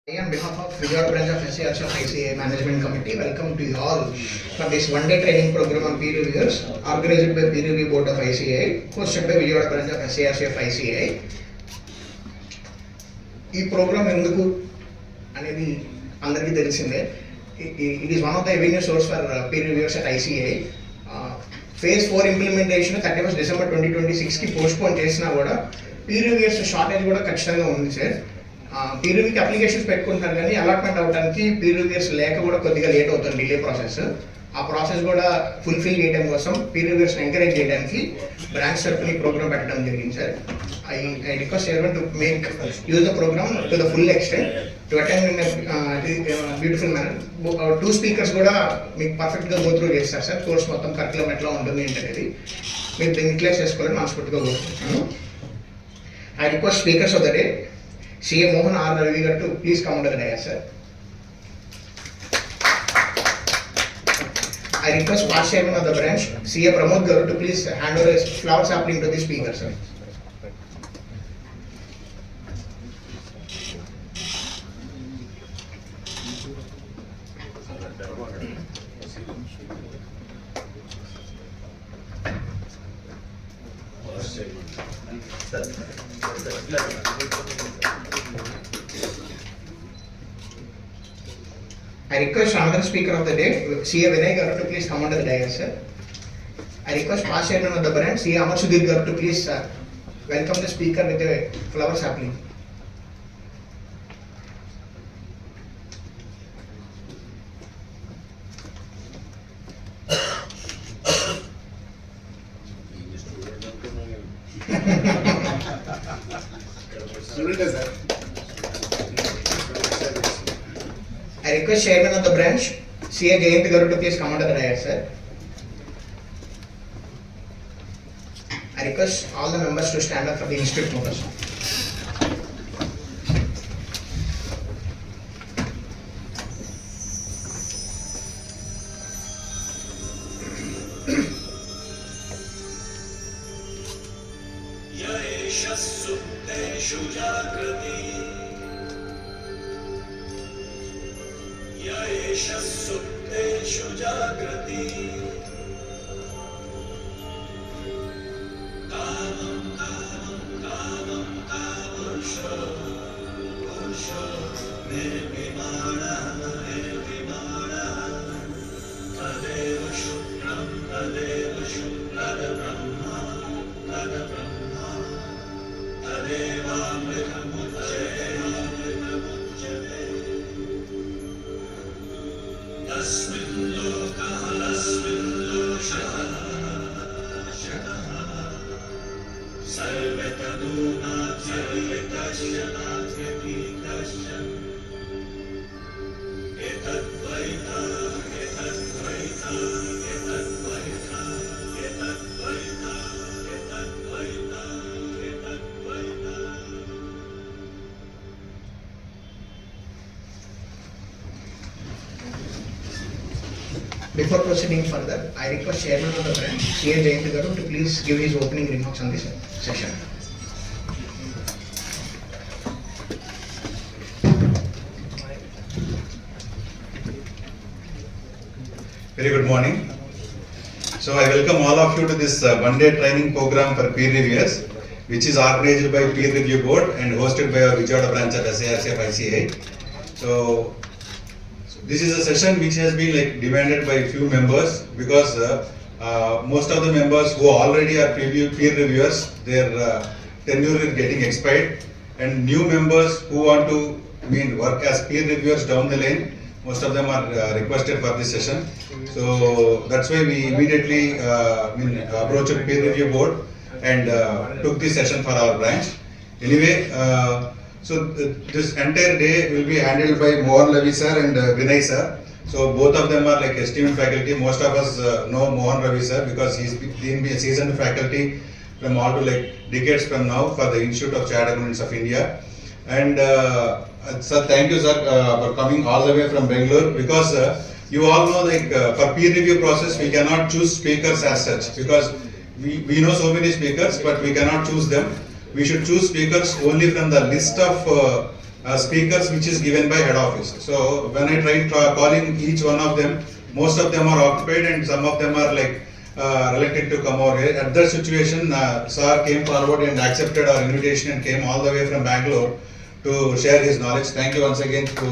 On behalf of Vijayawada branch of SARC of ICA Management Committee, welcome to you all for this one-day training program on peer reviewers organized by Peer Review Board of ICA, hosted by Vijayawada branch of SARC of ICA. ఈ programme ఎందుకు అనేది అందరికీ తెలిసిందే. It is one of the revenue source for peer reviewers at ICI. Phase 4 implementation 31 December 2026కి postpone చేసినా కూడా peer reviewers shortage కూడా ఖచ్చితంగా ఉంది సార్. పీర్ రివ్యూకి అప్లికేషన్స్ పెట్టుకుంటున్నారు కానీ అలాట్మెంట్ అవడానికి పీర్ రివ్యూవర్స్ లేక కూడా కొద్దిగా లేట్ అవుతుంది, డిలే ప్రాసెస్. ఆ ప్రాసెస్ కూడా ఫుల్ఫిల్ చేయడం కోసం పీర్ రివ్యూవర్స్ని ఎంకరేజ్ చేయడానికి బ్రాంచ్ తరఫున ఈ ప్రోగ్రామ్ పెట్టడం జరిగింది sir. I request everyone to make use the program to the full extent to attend in a beautiful manner. Two speakers కూడా మీకు పర్ఫెక్ట్గా గో త్రూ చేస్తారు సార్. కోర్స్ మొత్తం కరికులం ఎట్లా ఉంటుంది ఏంటనేది మీరు దీన్ని యూటిలైజ్ చేసుకోవాలని మనస్ఫూర్తిగా కోరుకుంటున్నాను. I request speakers of the day, CA Mohan or Lavi to please come under the dais, sir. I request past chairman of the branch, CA Pramod Garu, to please hand over a flower sapling to the speaker, sir. I request another speaker of the day, CA Vinay Garu, to please come under the dais, sir. I request past chairman of the branch, CA Amar Sudhir Garu, to please welcome the speaker with a flower sapling. I request chairman of the branch, CA Jayant Garu, to please come under the dais, sir. I request all the members to stand up for the institute notice. सुप्तेषु जागृति कामं कामं कामं कामुषो पुरुषो निर्विमाणः तदेव शुक्रं तदब्रह्मा तदेवामृतमुच्यते तस्मिन् लोकः सर्वे तदूनात्यतीतस्य एतद्वैता एतद्वैता एतद्वैता एतद्वैता एतद्वैता एतद्वैता. Before proceeding further, I request chairman of the branch, CA Jayant Garu, to please give his opening remarks on this session. Very good morning. So I welcome all of you to this one-day training program for peer reviewers, which is organized by Peer Review Board and hosted by our Vijayawada branch of SARC of ICA. So this is a session which has been demanded by few members because most of the members who already are peer reviewers, their tenure is getting expired, and new members who want to work as peer reviewers down the line, most of them are requested for this session. So that's why we immediately approached Peer Review Board and took this session for our branch. Anyway, so this entire day will be handled by Mohan Lavi sir and Vinay sir. So both of them are esteemed faculty. Most of us know Mohan Lavi sir because he's been a seasoned faculty from all to decades from now for the Institute of Chartered Accountants of India. And sir, thank you sir for coming all the way from Bangalore because you all know for peer review process we cannot choose speakers as such because we know so many speakers but we cannot choose them. We should choose speakers only from the list of speakers which is given by head office. So when I tried calling each one of them, most of them are occupied and some of them are like reluctant to come over here. At that situation, sir came forward and accepted our invitation and came all the way from Bangalore to share his knowledge. Thank you once again to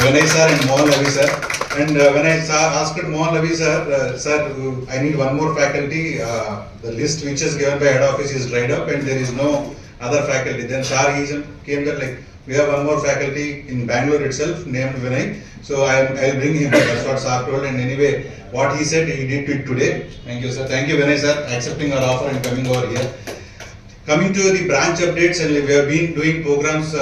Vinay sir and Mohan Lavi sir. And when I asked Mohan Lavi sir, sir, I need one more faculty. The list which is given by head office is dried up and there is no other faculty. Then sir came that like we have one more faculty in Bangalore itself named Vinay. So I'll bring him. That's what sir told. And anyway, what he said, he did it today. Thank you, sir. Thank you, Vinay sir, accepting our offer and coming over here. Coming to the branch updates, and we have been doing programs.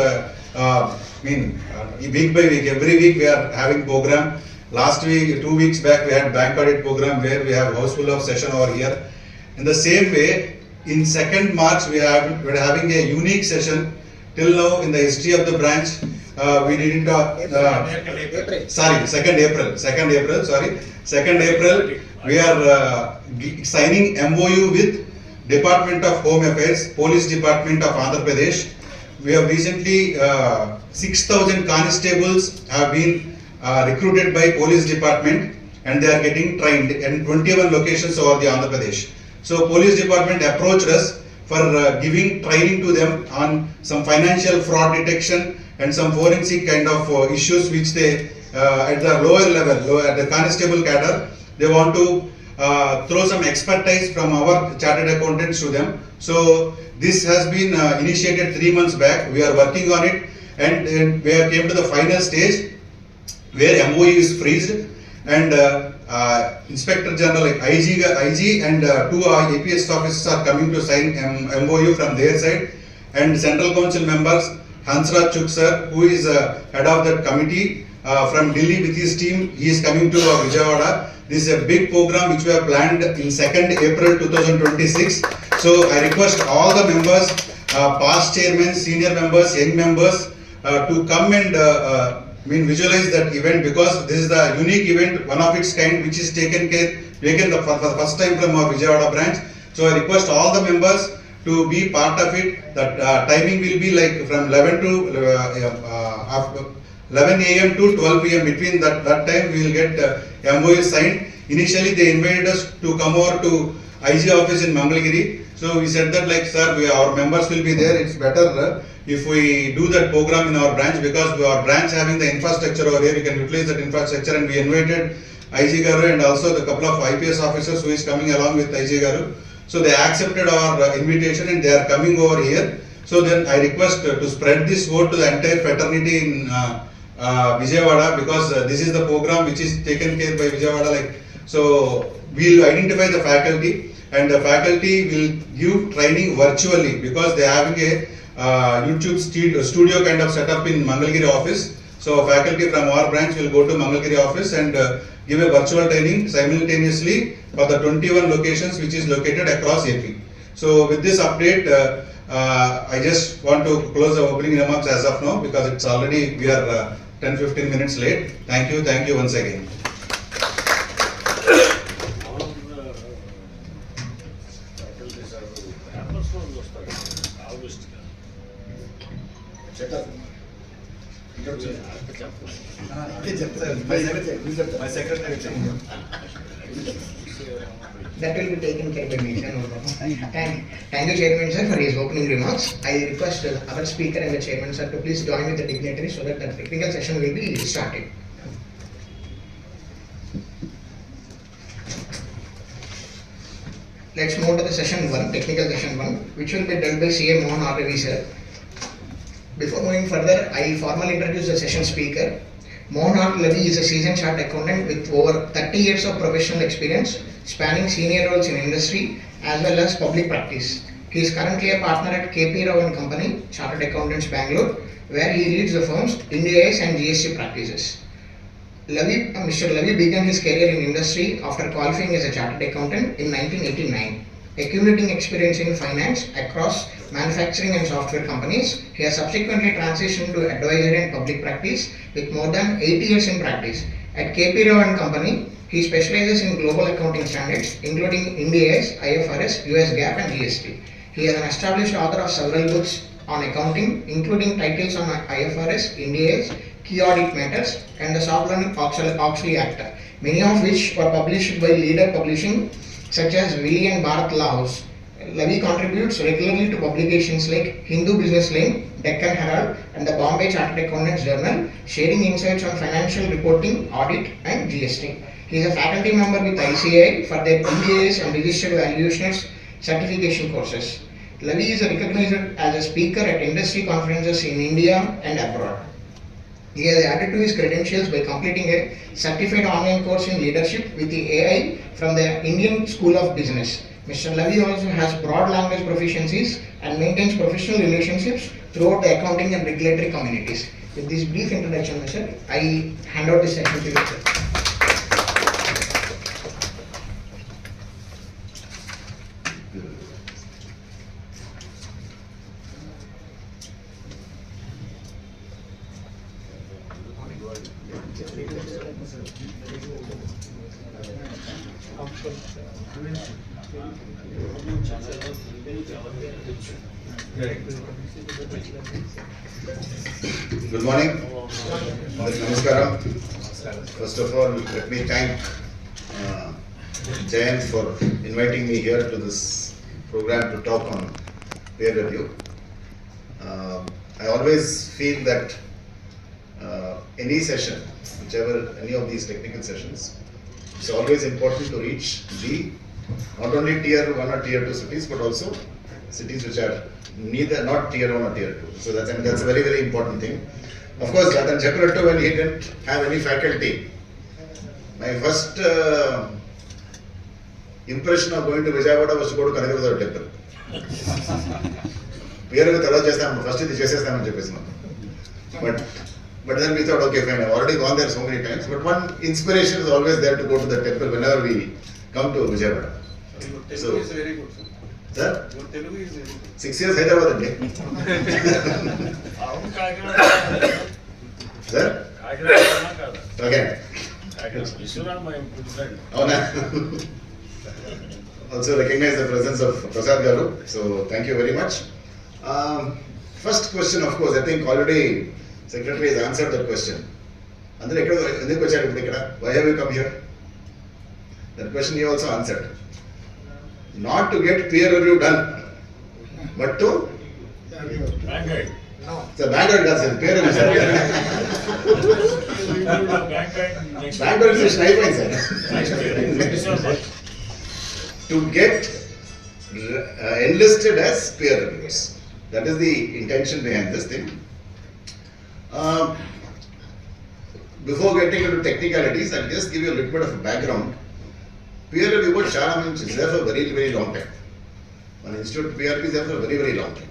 Week by week, every week we are having program. Last week, 2 weeks back, we had bank audit program where we have house full of session over here. In the same way, in 2nd March, we are having a unique session. Till now, in the history of the branch, we didn't. Sorry, 2nd April. 2nd April, we are signing MOU with Department of Home Affairs, Police Department of Andhra Pradesh. We have recently 6,000 constables have been recruited by Police Department and they are getting trained in 21 locations over the Andhra Pradesh. So Police Department approached us for giving training to them on some financial fraud detection and some forensic kind of issues which they at the lower level, at the constable cadre, they want to throw some expertise from our chartered accountants to them. So this has been initiated 3 months back. We are working on it and we have came to the final stage where MOE is freezed and Inspector General like IG and 2 APS officers are coming to sign MOU from their side, and Central Council members Hansraj Chuk sir, who is head of that committee from Delhi with his team, he is coming to Vijayawada. This is a big program which we have planned in 2nd April 2026. So I request all the members, past chairmen, senior members, young members to come and visualize that event, because this is the unique event, one of its kind, which is taken for the first time from our Vijayawada branch. So I request all the members to be part of it. That timing will be like from 11 a.m. to 12 p.m. Between that time we will get MOU signed. Initially they invited us to come over to IG office in Mangalagiri. So we said that like sir, our members will be there. It's better if we do that program in our branch, because our branch having the infrastructure over here, we can utilize that infrastructure, and we invited IG Garu and also the couple of IPS officers who is coming along with IG Garu. So they accepted our invitation and they are coming over here. So then I request to spread this word to the entire fraternity in Vijayawada, because this is the program which is taken care by Vijayawada. So we'll identify the faculty and the faculty will give training virtually, because they are having a YouTube studio kind of setup in Mangalagiri office. So faculty from our branch will go to Mangalagiri office and give a virtual training simultaneously for the 21 locations which is located across AP. So with this update, I just want to close the opening remarks as of now, because it's already, we are 10-15 minutes late. Thank you once again. My secretary. That will be taken care by me, sir. No problem. Thank you, Chairman sir, for his opening remarks. I request our speaker and the Chairman sir to please join with the dignitaries so that the technical session will be started. Let's move to the session 1, technical session 1, which will be done by CA Mohan Lavi sir. Before moving further, I formally introduce the session speaker. Mohan Lavi is a seasoned chartered accountant with over 30 years of professional experience, spanning senior roles in industry as well as public practice. He is currently a partner at KP Rao and Company, Chartered Accountants Bangalore, where he leads the firm's Ind-AS and GST practices. Mr. Lavi began his career in industry after qualifying as a chartered accountant in 1989. Accumulating experience in finance across manufacturing and software companies, he has subsequently transitioned to advisory and public practice with more than 8 years in practice. At KP Rao and Company, he specializes in global accounting standards, including Ind-AS, IFRS, US GAAP and GST. He is an established author of several books on accounting, including titles on IFRS, Ind AS, key audit matters, and the Sarbanes-Oxley Act, many of which were published by leader publishing such as Wiley and Bharat Laos. Lavi contributes regularly to publications like Hindu Business Lane, Deccan Herald, and the Bombay Chartered Accountants Journal, sharing insights on financial reporting, audit, and GST. He is a faculty member with ICAI for their MBAs and registered valuationers certification courses. Lavi is recognized as a speaker at industry conferences in India and abroad. He has added to his credentials by completing a certified online course in leadership with the AI from the Indian School of Business. Mr. Lavi also has broad language proficiencies and maintains professional relationships throughout the accounting and regulatory communities. With this brief introduction, Mr. I hand out this session to you, sir. Good morning. Namaskaram. First of all, let me thank Jayant for inviting me here to this program to talk on peer review. I always feel that any session, any of these technical sessions, it's always important to reach not only tier 1 or tier 2 cities, but also cities which are not tier 1 or tier 2. So that's a very, very important thing. Of course, Ratan Chakravarti, when he didn't have any faculty, my first impression of going to Vijayawada was to go to Kanakavada temple. Peer review tarvata chestam, first idi chesestamani cheppesam. But then we thought, okay, fine, I've already gone there so many times. But one inspiration is always there to go to the temple whenever we come to Vijayawada. Your Telugu is very good, sir. Sir? Your Telugu is very good. 6 years Hyderabad andi. Sir? Okay. Avuna? Also recognize the presence of Prasad Garu. So thank you very much. First question, of course, I think already Secretary has answered that question. Why have you come here? That question he also answered. Not to get peer review done, but to it's a Bangalore doesn't peer review. Bangalore is a sniper, to get enlisted as peer reviewers. That is the intention behind this thing. Before getting into technicalities, I'll just give you a little bit of a background. Peer review board Shara is there for a very, very long time. One institute PRP is there for a very, very long time.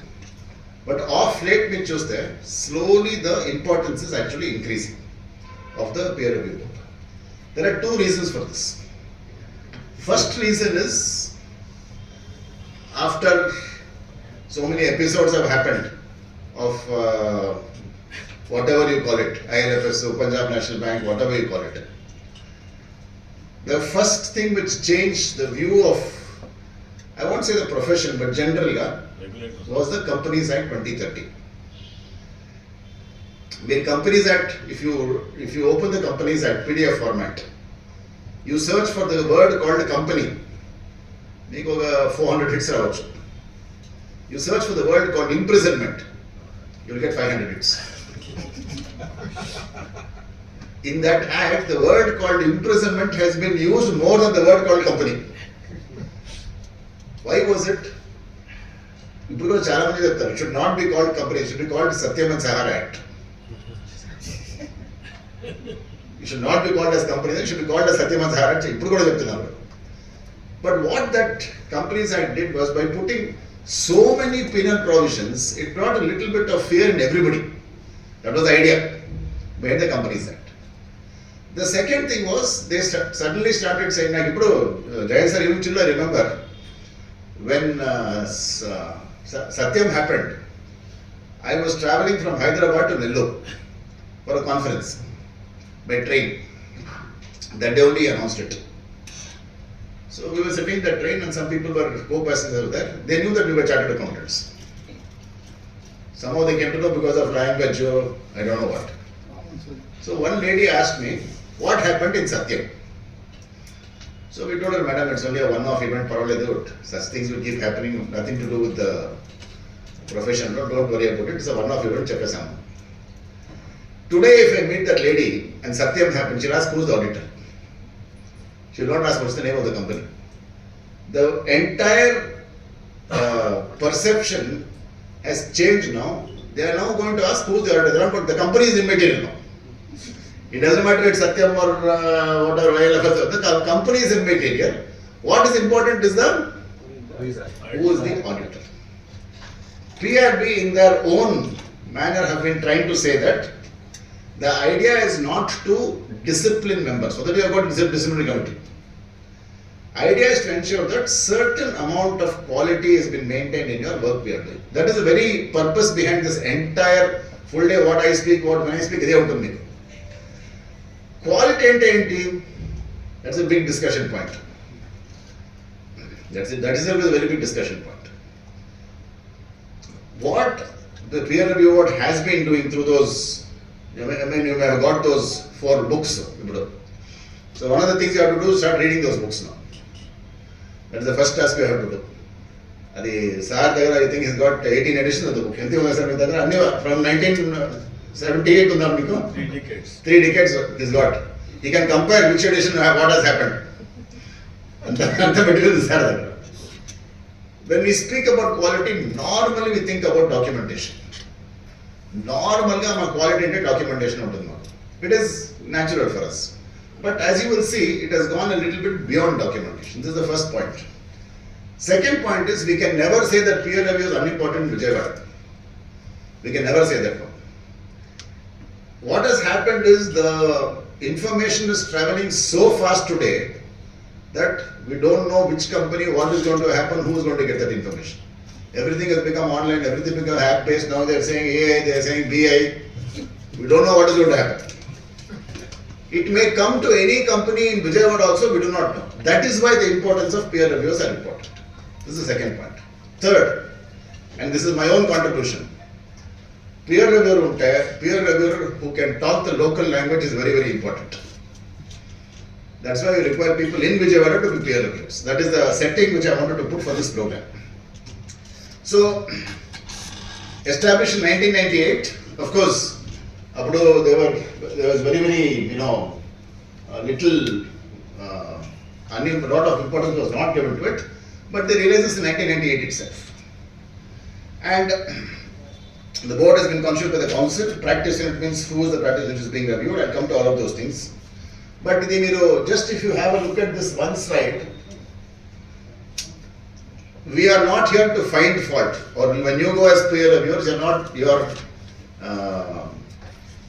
But off late, we chose there, slowly the importance is actually increasing of the peer review board. There are two reasons for this. First reason is, after so many episodes have happened of whatever you call it, ILFSO, Punjab National Bank, whatever you call it. The first thing which changed the view of, I won't say the profession, but generally, was the Companies Act 2030. The Companies Act, if you open the Companies Act PDF format, you search for the word called company, 400 hits ravachu. You search for the word called imprisonment, you will get 500 hits. In that act, the word called imprisonment has been used more than the word called company. Why was it? It should not be called company, it should be called Satyam and Sahara Act. It should not be called as company, it should be called as Satyam and Sahara Act. But what that Companies Act did was, by putting so many penal provisions, it brought a little bit of fear in everybody. That was the idea behind the Companies Act. The second thing was, they suddenly started saying, like, Jayant sir, you will remember, when Satyam happened, I was traveling from Hyderabad to Nellore for a conference by train. That day only he announced it. So we were sitting in the train and some people were co-passengers there. They knew that we were chartered accountants. Somehow they came to know because of language or I don't know what. So one lady asked me, what happened in Satyam? So we told her, madam, it's only a one-off event, parallel. Such things will keep happening, nothing to do with the profession, don't worry about it, it's a one-off event, check us out. Today if I meet that lady and Satyam happens, she'll ask who's the auditor. She will not ask what's the name of the company. The entire perception has changed now. They are now going to ask who's the auditor, but the company is immaterial now. It doesn't matter it's Satyam or whatever, the company is immaterial. What is important is the who is the auditor. PRB in their own manner have been trying to say that the idea is not to discipline members, so that you have got disciplinary committee. Idea is to ensure that certain amount of quality has been maintained in your work we are doing. That is the very purpose behind this entire full day, what I speak, when I speak, they have to make. Quality and that's a big discussion point. That is a very big discussion point. What the peer review board has been doing through those, you may have got those 4 books. So one of the things you have to do is start reading those books now. That is the first task you have to do. I think he's got 18 editions of the book. From 1978 to 3 decades. 3 decades he's got. He can compare which edition what has happened. And the material is there. When we speak about quality, normally we think about documentation. Normally, quality into documentation. It is natural for us. But as you will see, it has gone a little bit beyond documentation. This is the first point. Second point is, we can never say that peer review is unimportant in Vijayawada. We can never say that one. What has happened is the information is traveling so fast today that we don't know which company, what is going to happen, who is going to get that information. Everything has become online, everything become app-based. Now they are saying AI, they are saying BI. We don't know what is going to happen. It may come to any company in Vijayawada also, we do not know. That is why the importance of peer reviews are important. This is the second point. Third, and this is my own contribution, peer reviewer who can talk the local language is very, very important. That's why we require people in Vijayawada to be peer reviewers. That is the setting which I wanted to put for this program. So, established in 1998, of course, there was very, very, little, a lot of importance was not given to it, but they realized this in 1998 itself. And the board has been constituted by the council. Practice unit means who is the practice which is being reviewed. I'll come to all of those things. But just if you have a look at this one slide, we are not here to find fault. Or when you go as peer reviewers, your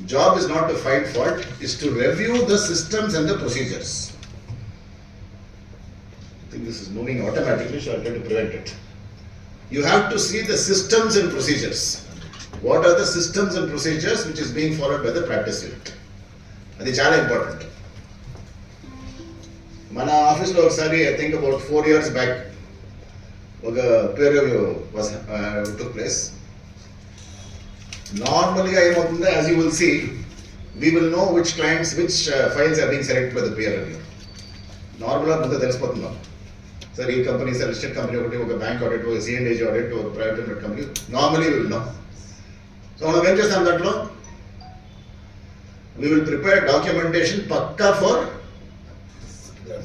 job is not to find fault, is to review the systems and the procedures. I think this is moving automatically, so I'll try to prevent it. You have to see the systems and procedures. What are the systems and procedures which is being followed by the practice unit? That is very important. Mana office lo I think about 4 years back, a peer review took place. Normally, as you will see, we will know which clients, which files are being selected by the peer review. Normally, sir, this company is a listed company, a bank audit, a C&AG audit, a private limited company. Normally, we will know. So, we will prepare documentation pakka for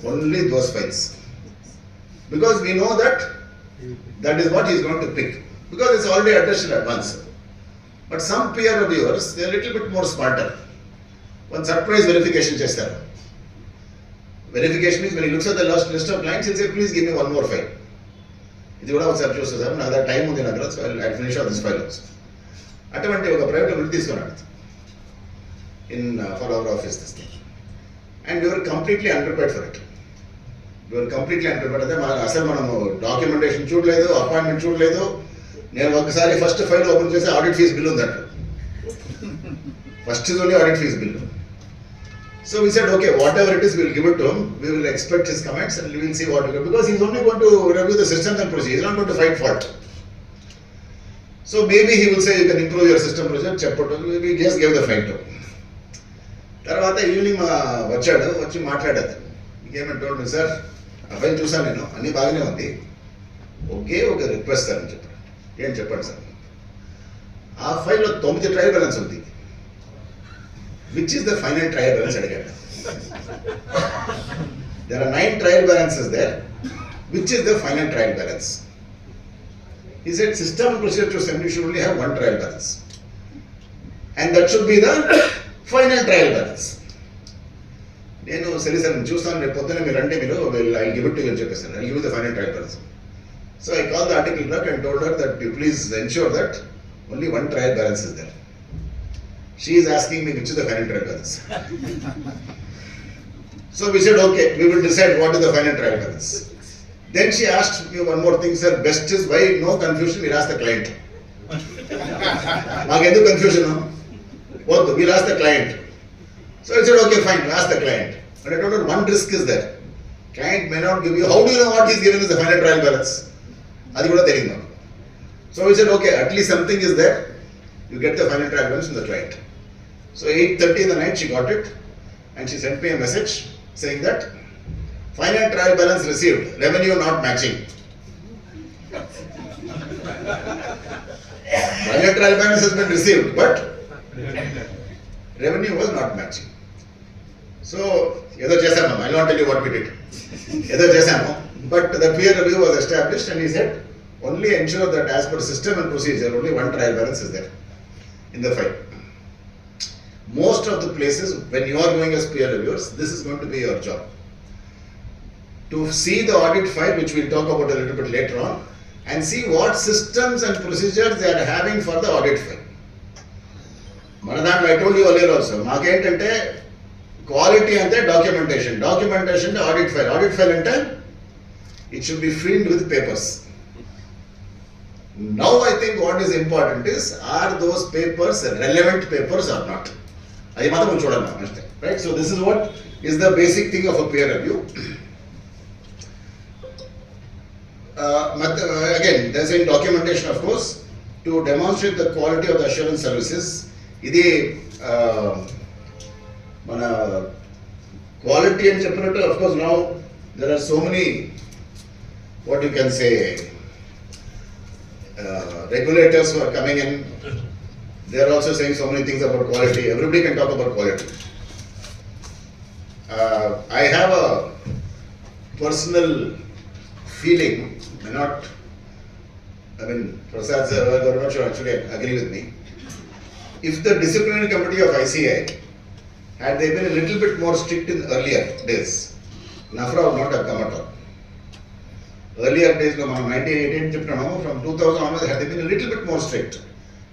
only those files. Because we know that is what he is going to pick. Because it's already addressed in advance. But some peer reviewers, they are a little bit more smarter. One surprise verification chester. Verification means when he looks at the list of clients, he'll say, please give me one more file. This is what I was supposed to say. Another time on the so I'll finish off this file also. Automatically, a private limited is for our office this thing. And we were completely unprepared for it. We were completely unprepared. Documentation appointment first file open audit fees bill on that. First is only audit fees bill. So we said, okay, whatever it is, we will give it to him. We will expect his comments and we will see what we do. Because he is only going to review the systems and procedures. He is not going to find fault. So maybe he will say you can improve your system procedure, చెప్పటం, we just gave the file to. తర్వాత evening వచ్చాడు, వచ్చి మాట్లాడారు. ఇంకేమంటే told me sir, ఆ file చూసాను నేను, అన్నీ బాగానే ఉంది, ఒక రిక్వెస్ట్ సార్ అని చెప్పాడు. ఏం చెప్పండి సార్? ఆ ఫైల్లో 9 ట్రయల్ బ్యాలెన్స్ ఉంది. Which is the final trial balance అడిగాడు. There are 9 trial balances there. Which is the final trial balance? He said system and procedure to send you should only have 1 trial balance. And that should be the final trial balance. నేను సరే sir చూస్తాను, రేపు పొద్దున్న మీరు అంటే మీరు I give it to you అని చెప్పేసాను. I give you the final trial balance. So I call the article clerk and told her that you please ensure that only 1 trial balance is there. She is asking me which is the final trial balance. So we said, okay, we will decide what is the final trial balance. Then she asked me one more thing, sir, best is why no confusion, we'll ask the client. Magendu confusion, no? Both, we'll ask the client. So I said, okay, fine, we'll ask the client. But I told her one risk is there. Client may not give you, how do you know what he's giving is the final trial balance? Adi kuda theriyum. So we said, okay, at least something is there. You get the final trial balance from the client. So 8:30 in the night she got it and she sent me a message saying that final trial balance received, revenue not matching. Final trial balance has been received, but revenue was not matching. So, edo chesamo, I will not tell you what we did. Edo chesamo, but the peer review was established and he said, only ensure that as per system and procedure, only 1 trial balance is there in the file. Most of the places, when you are going as peer reviewers, this is going to be your job. To see the audit file, which we'll talk about a little bit later on, and see what systems and procedures they are having for the audit file. Manadant, I told you earlier also, maakentante quality ante documentation ante audit file ante it should be filled with papers. Now I think what is important is, are those papers relevant papers or not? అది మాత్రం చూడాలి అంతే, right? So this is what is the basic thing of a peer review. Again there's in documentation of course to demonstrate the quality of the assurance services. ఇది మన quality అని చెప్పినట్టు of course now there are so many what you can say regulators who are coming in. They are also saying so many things about quality. Everybody can talk about quality. I have a personal feeling, Prasad sir very much actually agree with me. If the disciplinary committee of ICI had they been a little bit more strict in earlier days, NAFRA would not have come at all. Earlier days, from 1988 from 2000 onwards, had they been a little bit more strict,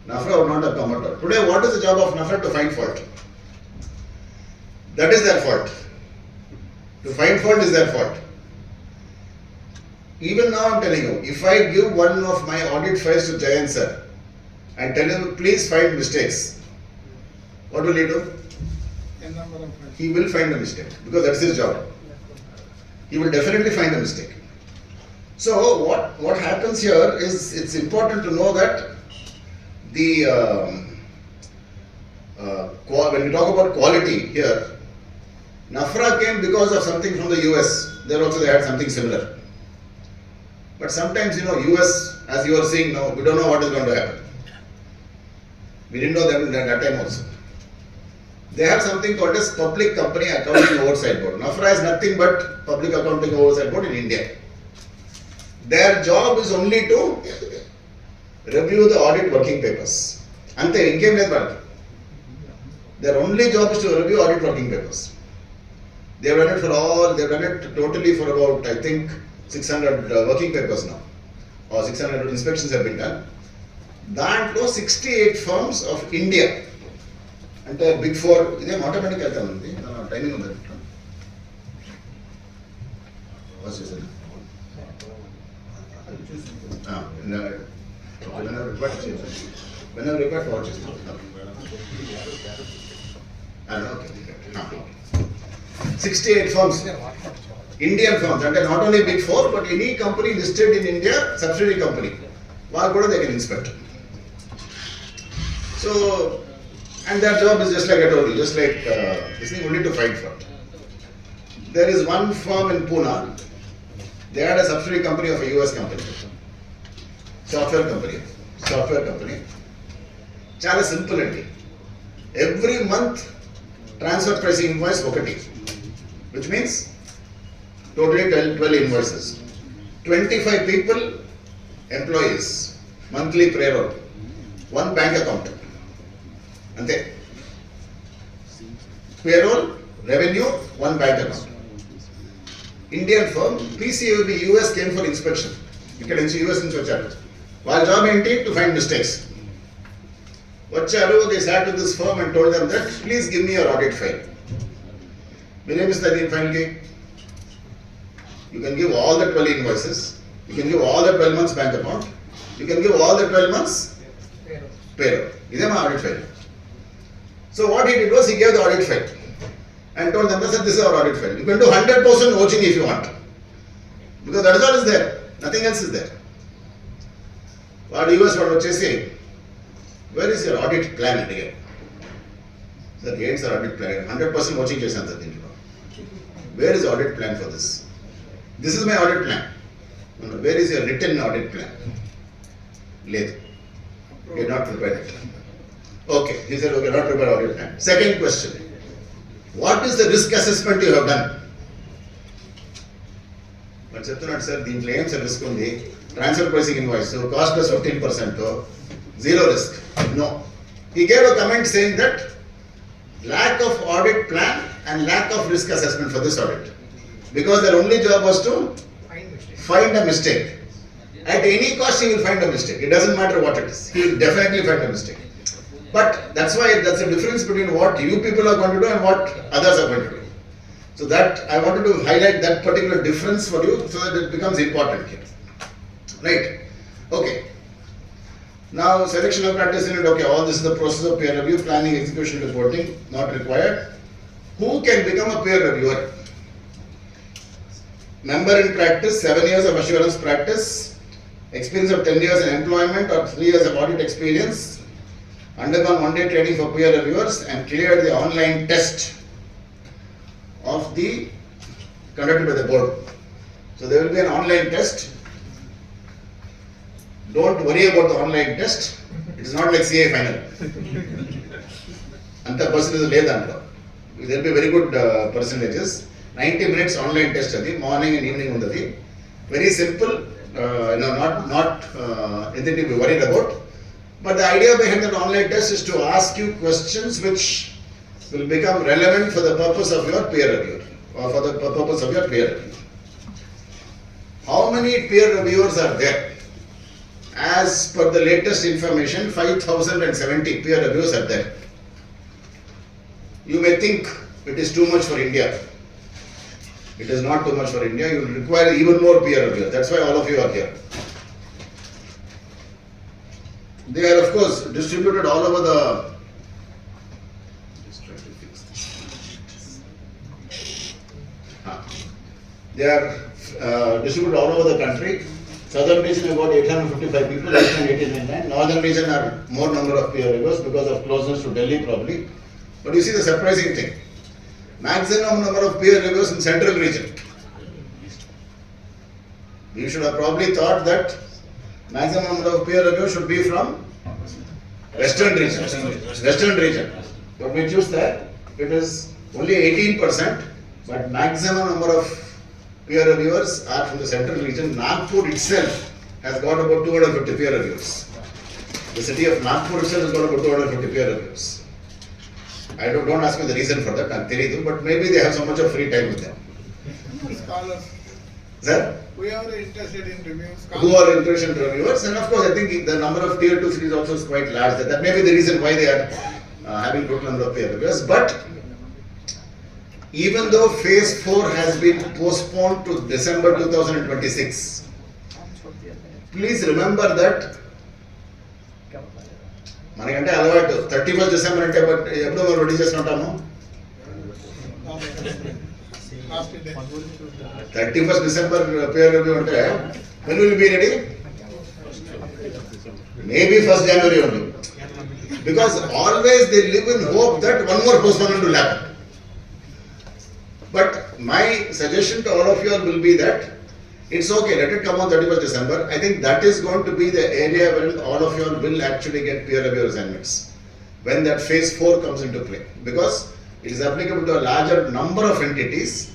NAFRA would not have come at all. Today, what is the job of NAFRA? To find fault. That is their fault. To find fault is their fault. Even now, I'm telling you, if I give one of my audit files to Jayant sir and tell him, please find mistakes, what will he do? He will find a mistake because that's his job. He will definitely find a mistake. So what happens here is, it's important to know that the when we talk about quality here, NAFRA came because of something from the US. There also they had something similar. But sometimes, US, as you are seeing now, we don't know what is going to happen. We didn't know them at that time also. They have something called as Public Company Accounting Oversight Board. NAFRA is nothing but Public Accounting Oversight Board in India. Their job is only to review the audit working papers. Ante inkem ledhu varaki. Their only job is to review audit working papers. They have done it totally for about, I think, 600 working papers now, or 600 inspections have been done. That 68 firms of India, ante big four, idem automatic aitandi, timing undi. What's this? Whenever required, watch this. Okay. 68 firms, Indian firms, and not only big four, but any company listed in India, subsidiary company, they can inspect. So, and their job is just like I told you, just like this thing only to fight for. There is one firm in Pune, they had a subsidiary company of a US company, software company. Chala simple అండి. Every month transfer pricing invoice ఒకటి, which means totally 12 invoices. 25 people, employees, monthly payroll, one bank account. అంతే. Payroll, revenue, one bank account. Indian firm, PCAB US came for inspection. ఇక్కడ నుంచి US నుంచి వచ్చారు. వాళ్ళ job ఏంటి? To find mistakes. వచ్చారు, they sat with this firm and told them that please give me your audit file. మీరేమిస్తారు ఈ ఫైల్కి? You can give all the 12 invoices, you can give all the 12 months bank account, you can give all the 12 months payroll. ఇదే మా audit file. So what he did was he gave the audit file and told them that this is our audit file. You can do 100% watching if you want, because that is all is there, nothing else is there. వాడు US వాడు వచ్చేసి, where is your audit plan again? Sir ఏంటి sir audit plan? 100% watching చేశాను sir దీంట్లో. Where is audit plan for this? This is my audit plan. Where is your written audit plan? లేదు. You're not prepared it. Okay, he said okay, not prepared audit plan. Second question, what is the risk assessment you have done? వాడు చెప్తున్నాడు sir దీంట్లో ఏం sir risk ఉంది, transfer pricing invoice cost plus 15%, zero risk. No, he gave a comment saying that lack of audit plan and lack of risk assessment for this audit, because their only job was to find a mistake. At any cost he will find a mistake, it doesn't matter what it is, he will definitely find a mistake. But that's why that's the difference between what you people are going to do and what others are going to do. So that I wanted to highlight that particular difference for you so that it becomes important here. Right? Okay. Now selection of practice unit, okay, all this is the process of peer review, planning, execution, reporting, not required. Who can become a peer reviewer? Member in practice, 7 years of assurance practice, experience of 10 years in employment or 3 years of audit experience, undergone 1-day training for peer reviewers and cleared the online test of the conducted by the board. So there will be an online test. Don't worry about the online test. It is not like CA final. Anta percentage లేదు దాంట్లో. There will be very good percentages. 90 minutes online test అది, morning and evening ఉండదు. Very simple, not anything to be worried about. But the idea behind that online test is to ask you questions which will become relevant for the purpose of your peer review or for the purpose of your peer review. How many peer reviewers are there? As per the latest information, 5,070 peer reviews are there. You may think it is too much for India. It is not too much for India. You will require even more peer reviewers. That's why all of you are here. They are of course distributed all over the. They are distributed all over the country. Southern region about 855 people, Eastern 1899. Northern region are more number of peer reviewers because of closeness to Delhi probably. But you see the surprising thing, maximum number of peer reviewers in central region. You should have probably thought that maximum number of peer reviewers should be from western region. But we choose that it is only 18%, but maximum number of peer reviewers are from the central region. Nagpur itself has got about 250 peer reviewers. The city of Nagpur itself has got about 250 peer reviewers. I don't ask me the reason for that, but maybe they have so much of free time with them. Scholars. Sir? We are interested in reviews. Who are interested in reviewers, and of course I think the number of tier 2 cities also is quite large. That may be the reason why they are having total number of peer reviewers. But even though phase 4 has been postponed to December 2026, please remember that మనకంటే అలవాటు 31st December అంటే but ఎప్పుడు మనం ready చేసుకుంటాము. 31st December peer review అంటే when will you be ready? Maybe 1st January only. Because always they live in hope that one more postponement will happen. But my suggestion to all of you all will be that it's okay, let it come on 31st December. I think that is going to be the area where all of you all will actually get peer review assignments when that phase 4 comes into play. Because it is applicable to a larger number of entities.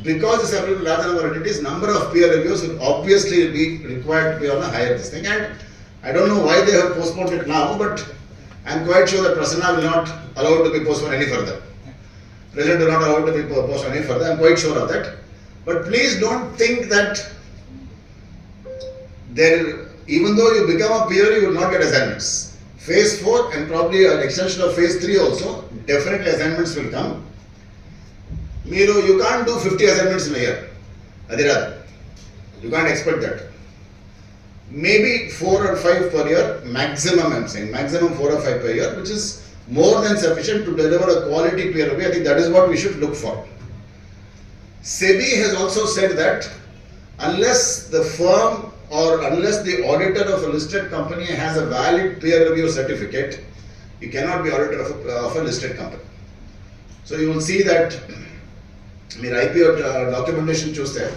Because it's applicable to a larger number of entities, number of peer reviews will obviously be required to be on a higher this thing. And I don't know why they have postponed it now, but I'm quite sure that Prasanna will not allow it to be postponed any further. President will not allow it to be postponed any further. I'm quite sure of that. But please don't think that even though you become a peer, you will not get assignments. Phase 4 and probably an extension of phase 3 also, definitely assignments will come. You can't do 50 assignments in a year. Adirada. You can't expect that. Maybe 4 or 5 per year, maximum I'm saying, maximum 4 or 5 per year, which is more than sufficient to deliver a quality peer review. I think that is what we should look for. SEBI has also said that unless the firm or unless the auditor of a listed company has a valid peer review certificate, you cannot be auditor of a listed company. So you will see that IPO documentation choose there.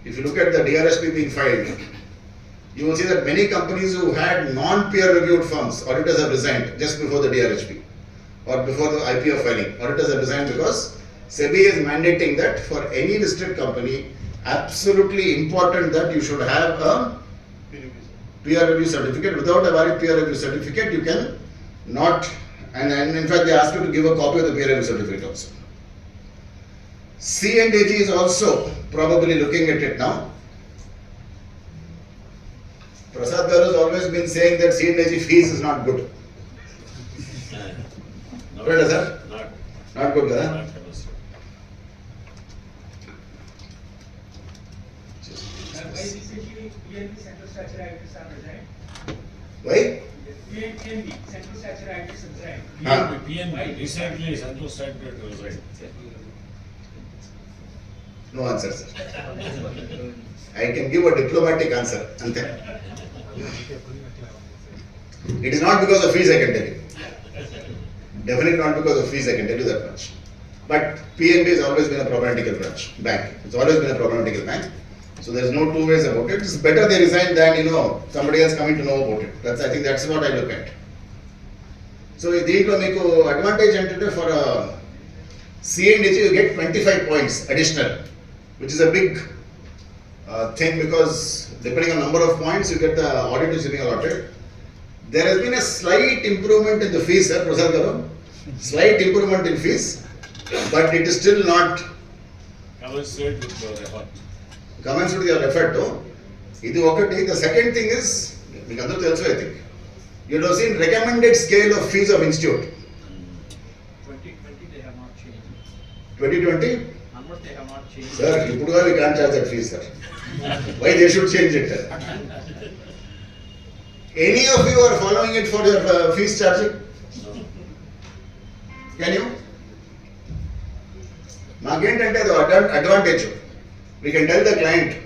If you look at the DRHP being filed, you will see that many companies who had non-peer reviewed firms, auditors have resigned just before the DRHP or before the IPO filing. Auditors have resigned because SEBI is mandating that for any listed company, absolutely important that you should have a peer review certificate. Without a valid peer review certificate, you can not, and in fact they ask you to give a copy of the peer review certificate also. C&AG is also probably looking at it now. Prasad Garu has always been saying that C&AG fees is not good. Right, sir? Not good, huh? Why recently PNB Central Structure Actors are resigned? Why? PNB Central Structure Actors resigned. PNB recently Central Structure resigned. No answer, sir. I can give a diplomatic answer. Ante. It is not because of fees, I can tell you. Definitely not because of fees, I can tell you that much. But PNB has always been a problematical bank. It's always been a problematical bank. So there's no two ways about it. It's better they resign than, somebody else coming to know about it. I think that's what I look at. So దీంట్లో మీకు advantage ఏంటంటే for a C&AG you get 25 points additional, which is a big thing because depending on number of points you get the audit is being allotted. There has been a slight improvement in the fees, sir, Prasad Garu. Slight improvement in fees, but it is still not Commensurate with your effort. commensurate with your effort. The second thing is, I think, you have seen recommended scale of fees of institute. 2020 they have not changed. 2020? Numbers they have not changed. Sir, we can't charge that fees, sir. Why they should change it? Any of you are following it for your fees charging? Can you? Magentante the advantage. We can tell the client,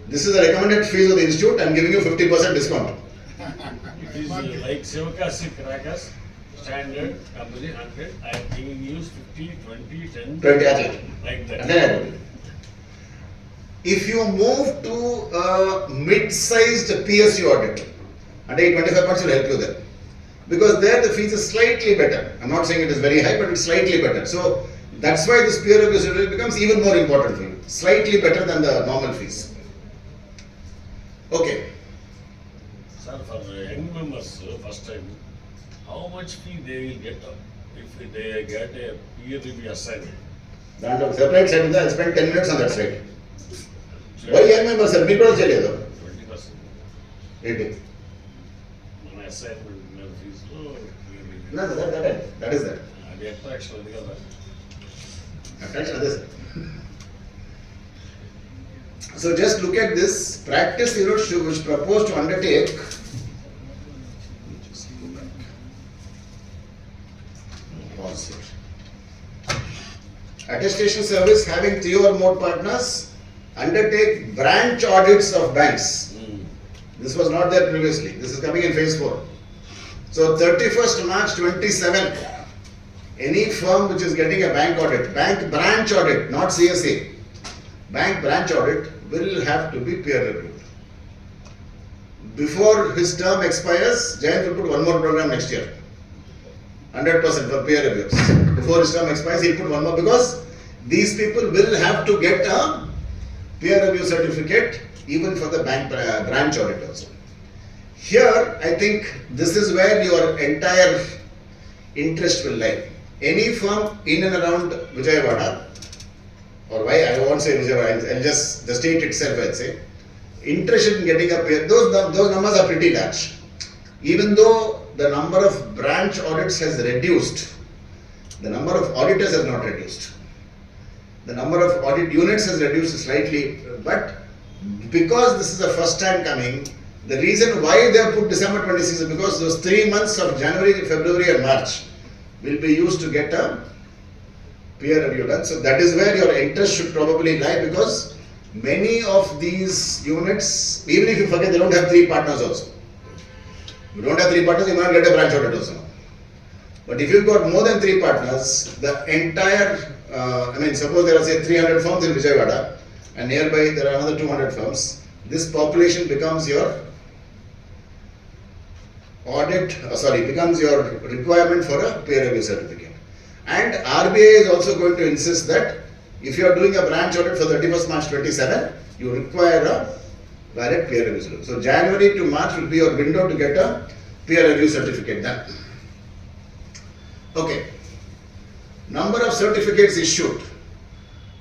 this is the recommended fees of the institute, I am giving you 50% discount. It is like Sivakasi crackers, standard, company 100, I am giving you 50, 20, 10, 20, like that. Then if you move to a mid-sized PSU audit, and 25 points will help you there. Because there the fees is slightly better. I'm not saying it is very high, but it's slightly better. So that's why this peer review certificate becomes even more important for you. Slightly better than the normal fees. Okay. Sir, for young members, first time, how much fee they will get if they get a peer review assignment? Then separate side, I'll spend 10 minutes on that side. Why young members, sir? People 20%. 80. మన assignment fees లో peer review. No, that is that. అది attraction అది కదా. Attraction, that is it. So just look at this practice unit which proposed to undertake. Just go back. Pause here. Attestation service having 3 or more partners undertake branch audits of banks. This was not there previously. This is coming in phase 4. So 31st March 27, any firm which is getting a bank audit, bank branch audit, not CSA, bank branch audit will have to be peer reviewed. Before his term expires, Jayant will put one more program next year. 100% for peer reviews. Before his term expires, he'll put one more because these people will have to get a peer review certificate even for the bank branch audit also. Here, I think this is where your entire interest will lie. Any firm in and around Vijayawada, or why I won't say Vijayawada, I'll just the state itself I'll say, interested in getting a peer, those numbers are pretty large. Even though the number of branch audits has reduced, the number of auditors has not reduced. The number of audit units has reduced slightly, but because this is the first time coming, the reason why they have put December 26 is because those 3 months of January, February and March will be used to get a peer review done. So that is where your interest should probably lie, because many of these units, even if you forget, they don't have 3 partners also. You don't have 3 partners, you might not get a branch audit also. But if you've got more than 3 partners, the entire, suppose there are say 300 firms in Vijayawada and nearby there are another 200 firms, this population becomes your becomes your requirement for a peer review certificate. And RBI is also going to insist that if you are doing a branch audit for 31st March 27, you require a valid peer review certificate. So January to March will be your window to get a peer review certificate done. Okay. Number of certificates issued.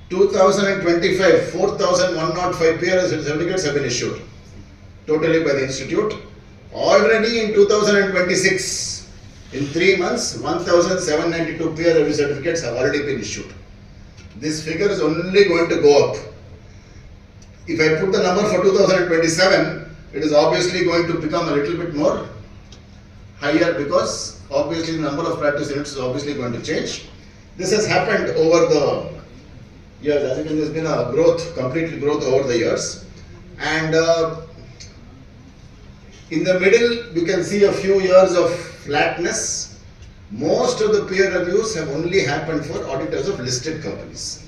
2025, 4,105 peer review certificates have been issued totally by the institute. Already in 2026, in 3 months, 1,792 peer review certificates have already been issued. This figure is only going to go up. If I put the number for 2027, it is obviously going to become a little bit more higher, because obviously the number of practice units is obviously going to change. This has happened over the years. As you can see, there's been a growth, complete growth over the years. And in the middle, you can see a few years of flatness. Most of the peer reviews have only happened for auditors of listed companies.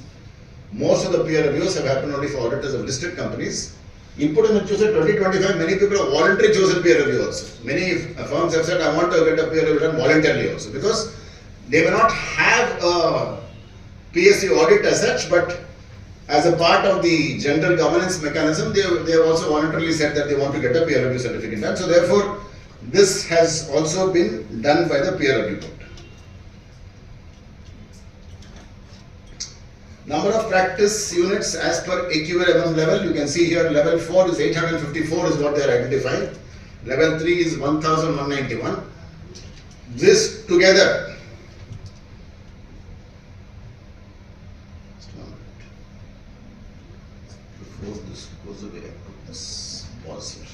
Most of the peer reviews have happened only for auditors of listed companies. Input in the 2025, many people have voluntarily chosen peer review also. Many firms have said, I want to get a peer review done voluntarily also, because they may not have a PSU audit as such, but as a part of the general governance mechanism, they have also voluntarily said that they want to get a peer review certificate done. So therefore, this has also been done by the peer review board. Number of practice units as per AQRMM level, you can see here level 4 is 854 is what they are identifying. Level 3 is 1191. This together, before this goes away, I put this pause here.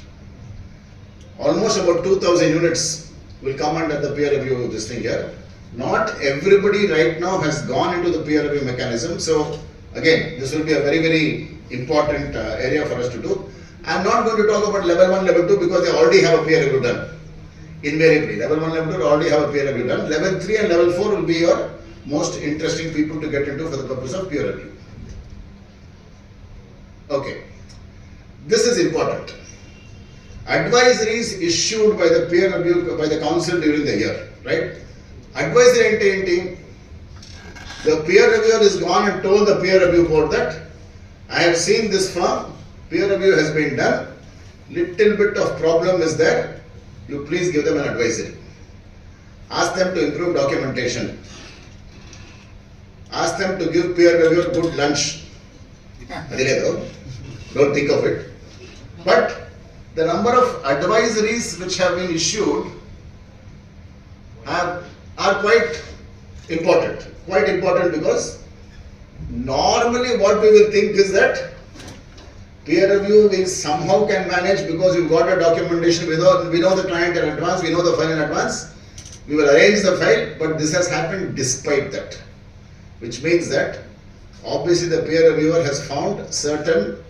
Almost about 2,000 units will come under the peer review this thing here. Not everybody right now has gone into the peer review mechanism. So again, this will be a very, very important area for us to do. I am not going to talk about level 1, level 2 because they already have a peer review done. Invariably, level 1, level 2 already have a peer review done. Level 3 and level 4 will be your most interesting people to get into for the purpose of peer review. Okay, this is important. Advisories issued by the peer review, by the council during the year, right? Advisory enti, the peer reviewer has gone and told the peer review board that I have seen this firm, peer review has been done, little bit of problem is there, you please give them an advisory. Ask them to improve documentation. Ask them to give peer reviewer good lunch. Don't think of it. But the number of advisories which have been issued are quite important. Quite important because normally what we will think is that peer review we somehow can manage because we've got a documentation, we know the client in advance, we know the file in advance, we will arrange the file, but this has happened despite that. Which means that obviously the peer reviewer has found certain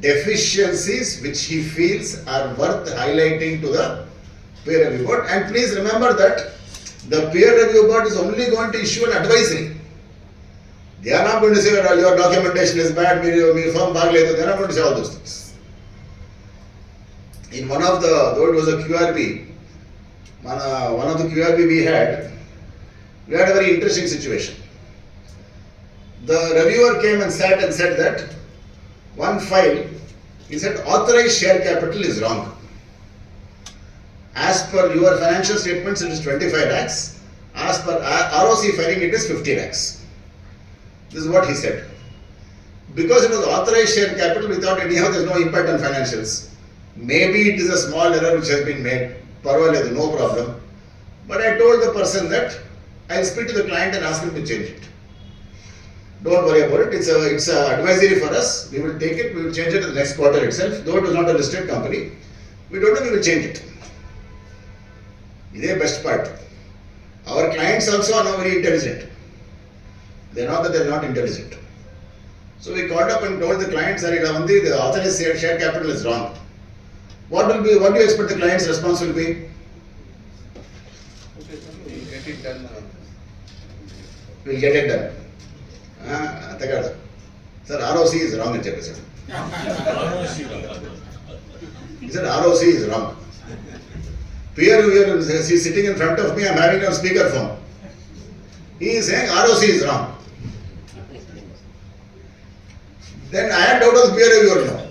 deficiencies which he feels are worth highlighting to the peer review board, and please remember that the peer review board is only going to issue an advisory. They are not going to say your documentation is bad, your firm bagledu. They are not going to say all those things. In one of the, though it was a QRB, one of the QRB we had a very interesting situation. The reviewer came and sat and said that one file, he said authorized share capital is wrong. As per your financial statements, it is 25 lakhs. As per ROC filing, it is 50 lakhs. This is what he said. Because it was authorized share capital, we thought anyhow there is no impact on financials. Maybe it is a small error which has been made. Parvaledu, no problem. But I told the person that I will speak to the client and ask him to change it. Don't worry about it. It's a advisory for us. We will take it. We will change it in the next quarter itself. Though it was not a listed company, we don't know. We will change it. This is the best part. Our clients also are now very intelligent. They are not that they are not intelligent. So we called up and told the clients that the authorized share capital is wrong. What do you expect the client's response will be? Get it done. We'll get it done. Sir, ROC is wrong. He said ROC is wrong. Peer reviewer is sitting in front of me, I am having it on speaker phone. He is saying ROC is wrong. Then I had doubt on the peer reviewer now.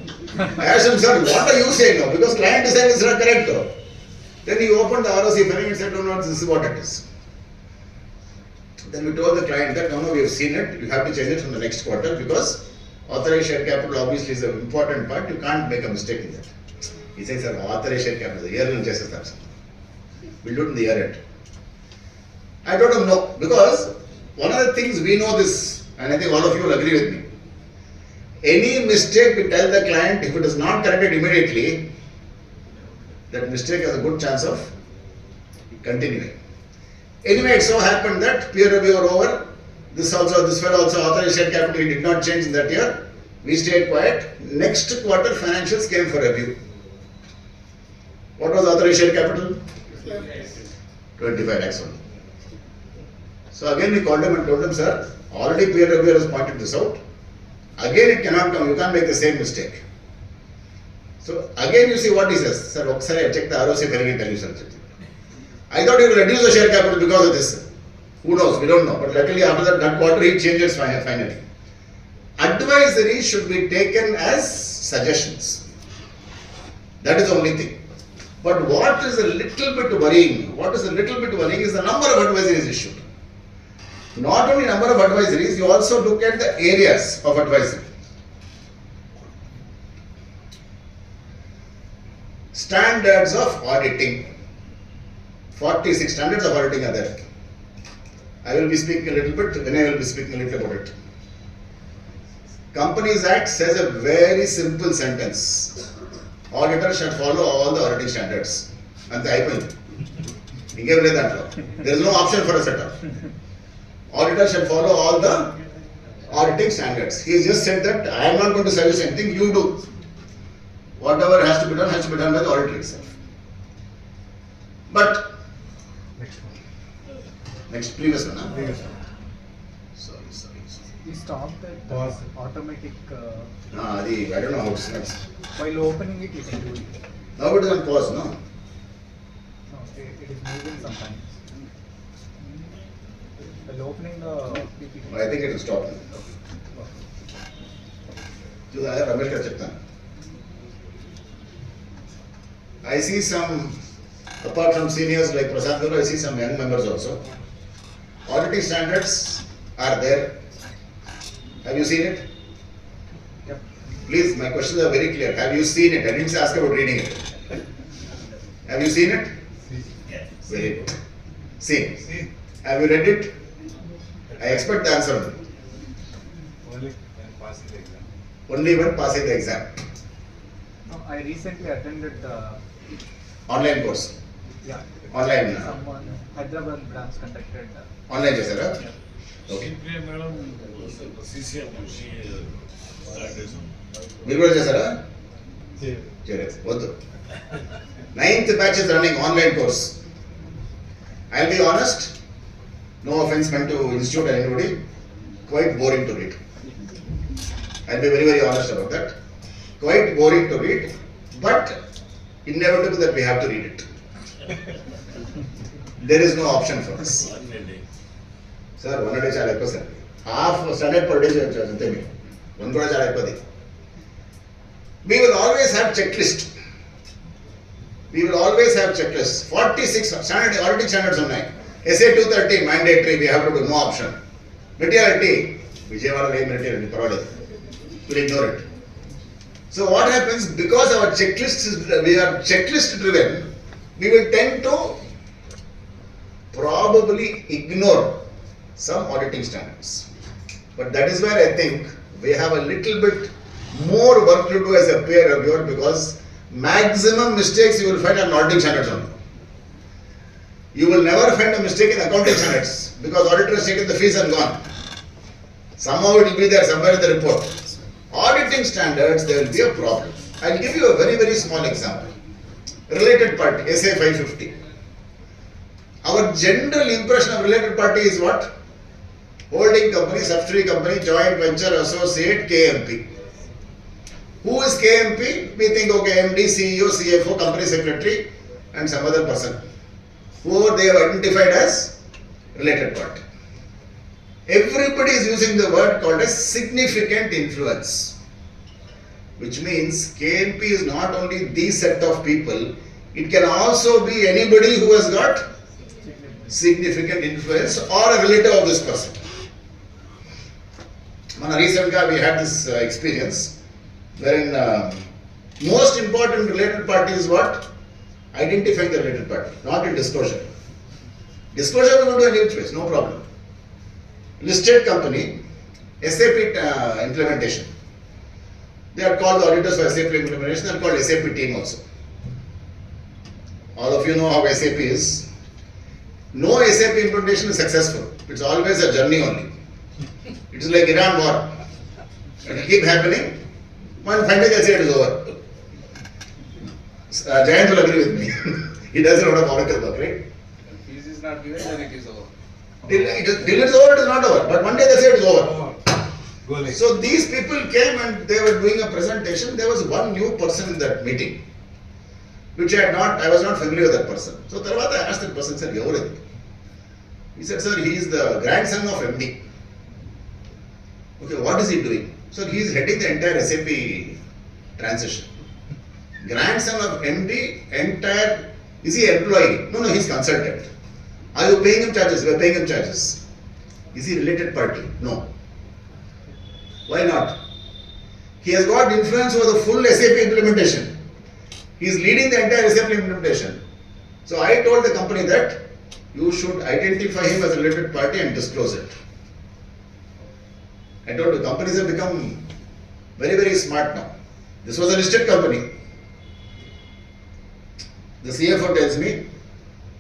I asked him, sir, what are you saying now? Because client is saying it's not correct though. Then he opened the ROC filing and said, no, this is what it is. Then we told the client that, no, we have seen it, you have to change it from the next quarter because authorized share capital obviously is an important part, you can't make a mistake in that. He says, sir, authorized share capital is a year-end justice. We'll do it in the year end. I told him no, because one of the things we know this, and I think all of you will agree with me. Any mistake we tell the client, if it is not corrected immediately, that mistake has a good chance of continuing. Anyway, it so happened that peer review over, this fellow also authorized share capital, he did not change in that year. We stayed quiet. Next quarter financials came for review. What was authorized share capital? 25 lakhs only. So again we called him and told him, sir, already peer reviewer has pointed this out. Again it cannot come, you can't make the same mistake. So again you see what he says, sir, I check the ROC filing and tell you something. I thought he will reduce the share capital because of this. Who knows, we don't know. But luckily after that quarter he changes finally. Advisory should be taken as suggestions. That is the only thing. But what is a little bit worrying is the number of advisories issued. Not only number of advisories, you also look at the areas of advisory. Standards of auditing. 46 standards of auditing are there. I will be speaking a little bit, Vinay will be speaking a little about it. Companies Act says a very simple sentence. Auditor should follow all the auditing standards. And the IPL. There is no option for a setup. Auditor should follow all the auditing standards. He just said that I am not going to suggest anything, you do. Whatever has to be done by the auditor itself. But next previous one. Sorry. We stopped that automatic. I don't know how it's next. While opening it, you can do it. Now it is on pause, no? No, it is moving sometimes. While opening the PPT. I think it will stop. I see some, apart from seniors like Prasad Guru, I see some young members also. Auditing standards are there. Have you seen it? Yep. Please, my questions are very clear. Have you seen it? I didn't ask about reading it. Have you seen it? Yes. Very good. Seen. Have you read it? I expect the answer. Only when passing the exam. Only when passing the exam. No, I recently attended the Online course. Online. Someone Hyderabad branch conducted. Online chesara? Okay. Madam, CCM, she started. మీరు కూడా చేశారా? చేయలేదు వద్దు. 9th batch is running online course. I'll be honest, no offense meant to institute or anybody, quite boring to read. I'll be very honest about that. Quite boring to read, but inevitable that we have to read it. There is no option for us. One a day. Sir, 1 day చాలా ఎక్కువ sir. Half standard per day అంతే మీకు. 1 కూడా చాలా ఎక్కువది. We will always have checklist. We will always have checklist. 46 standard auditing standards ఉన్నాయి. SA 230 mandatory, we have to do, no option. Materiality, Vijayawada ఏం materiality పర్వాలేదు. We'll ignore it. So what happens, because our checklist is, we are checklist driven, we will tend to probably ignore some auditing standards. But that is where I think we have a little bit more work to do as a peer reviewer, because maximum mistakes you will find on auditing standards only. You will never find a mistake in accounting standards, because auditor has taken the fees and gone. Somehow it will be there somewhere in the report. Auditing standards, there will be a problem. I'll give you a very small example. Related party, SA 550. Our general impression of related party is what? Holding company, subsidiary company, joint venture, associate, KMP. Who is KMP? We think, okay, MD, CEO, CFO, company secretary, and some other person. Whoever they have identified as related party. Everybody is using the word called as significant influence, which means KMP is not only this set of people, it can also be anybody who has got significant influence or a relative of this person. Recently we had this experience wherein most important related party is what? Identifying the related party, not in disclosure. Disclosure we will do any which ways, no problem. Listed company, SAP implementation. They are called the auditors for SAP implementation, they are called SAP team also. All of you know how SAP is. No SAP implementation is successful. It's always a journey only. It is like Iran war. It will keep happening. One fine day they'll say it is over. Jayant will agree with me. He does a lot of oracle work, right? If fees is not given, then it is over. Till it's over, it is not over. But one day they say it is over. Go like. So these people came and they were doing a presentation. There was one new person in that meeting, which I was not familiar with that person. So Tarvata I asked that person, sir, Yavredi. He said, sir, he is the grandson of MD. Okay, what is he doing? So he is heading the entire SAP transition. Grandson of MD, entire, is he employee? No, he is consultant. Are you paying him charges? We are paying him charges. Is he related party? No. Why not? He has got influence over the full SAP implementation. He is leading the entire SAP implementation. So I told the company that you should identify him as a related party and disclose it. I told you, companies have become very smart now. This was a listed company. The CFO tells me,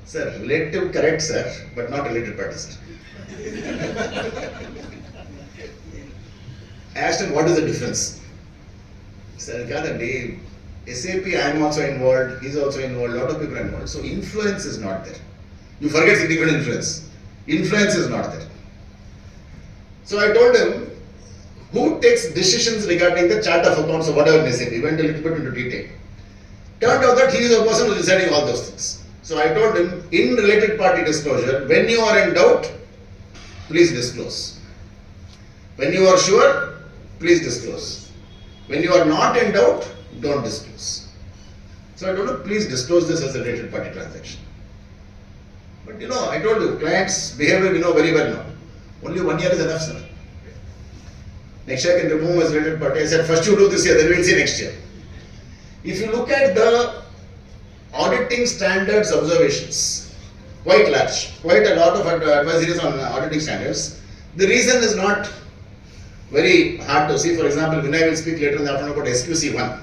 sir, relative correct sir, but not related party sir. I asked him, what is the difference? He said, Kadandi, SAP I am also involved, he is also involved, lot of people are involved. So influence is not there. You forget significant influence. Influence is not there. So I told him, who takes decisions regarding the chart of accounts or whatever in SAP? He went a little bit into detail. Turned out that he is the person who is deciding all those things. So I told him, in related party disclosure, when you are in doubt, please disclose. When you are sure, please disclose. When you are not in doubt, don't disclose. So I told him, please disclose this as a related party transaction. But I told you, clients' behavior we know very well now. Only 1 year is enough, sir. Next year I can remove as related party. I said, first you do this year, then we will see next year. If you look at the auditing standards observations, quite large, quite a lot of advisories on auditing standards. The reason is not very hard to see. For example, Vinay will speak later in the afternoon about SQC1.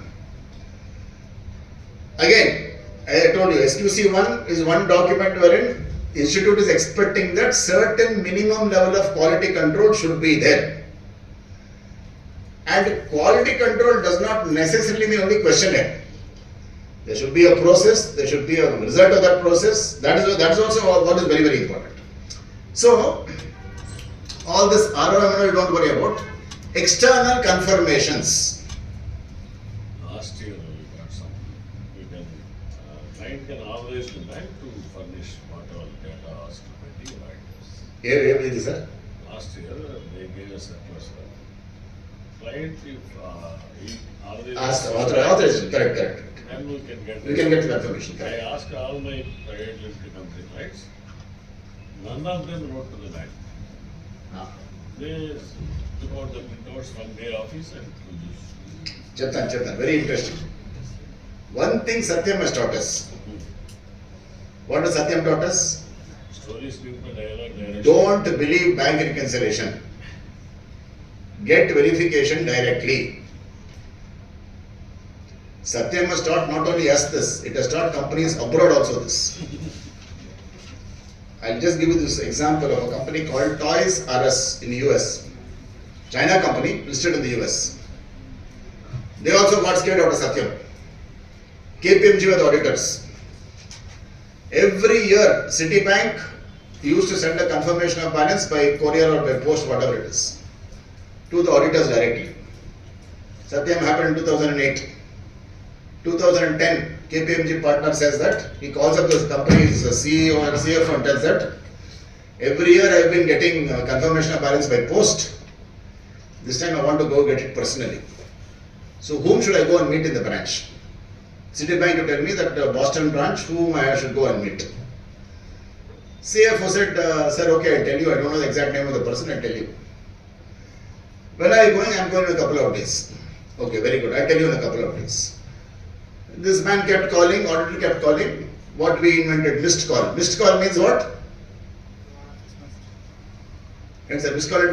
Again, I told you, SQC1 is one document wherein institute is expecting that certain minimum level of quality control should be there. And quality control does not necessarily mean only questionnaire. There should be a process, there should be a result of that process. That is also what is very, very important. So, all this ROM you don't worry about. External confirmations. Last year we got some, we can, client can always the bank to furnish whatever data asked by the auditors. Here it is, sir. Last year, they gave us surplus. Client, if he always. Authorization, correct. Then we can get. We can get the confirmation, I correct. asked all my private limited company clients, none of them wrote to the bank. Ah. They took out the printouts from their office and to this. Chetan, very interesting. One thing Satyam has taught us. What has Satyam taught us? Stories give the dialogue direction. Don't believe bank reconciliation. Get verification directly. Satyam has taught not only us this, it has taught companies abroad also this. I'll just give you this example of a company called Toys R Us in the US. China company listed in the US. They also got scared out of Satyam. KPMG were the auditors. Every year, Citibank used to send a confirmation of balance by courier or by post, whatever it is, to the auditors directly. Satyam happened in 2008. 2010, KPMG partner says that, he calls up this company's CEO or CFO and tells that, every year I've been getting confirmation of balance by post. This time I want to go get it personally. So whom should I go and meet in the branch? Citibank to tell me that Boston branch, whom I should go and meet. CFO said, sir, okay, I'll tell you, I don't know the exact name of the person, I'll tell you. When are you going? I'm going in a couple of days. Okay, very good, I'll tell you in a couple of days. This man kept calling, auditor kept calling. What we invented, missed call. Missed call means what? It's a missed call at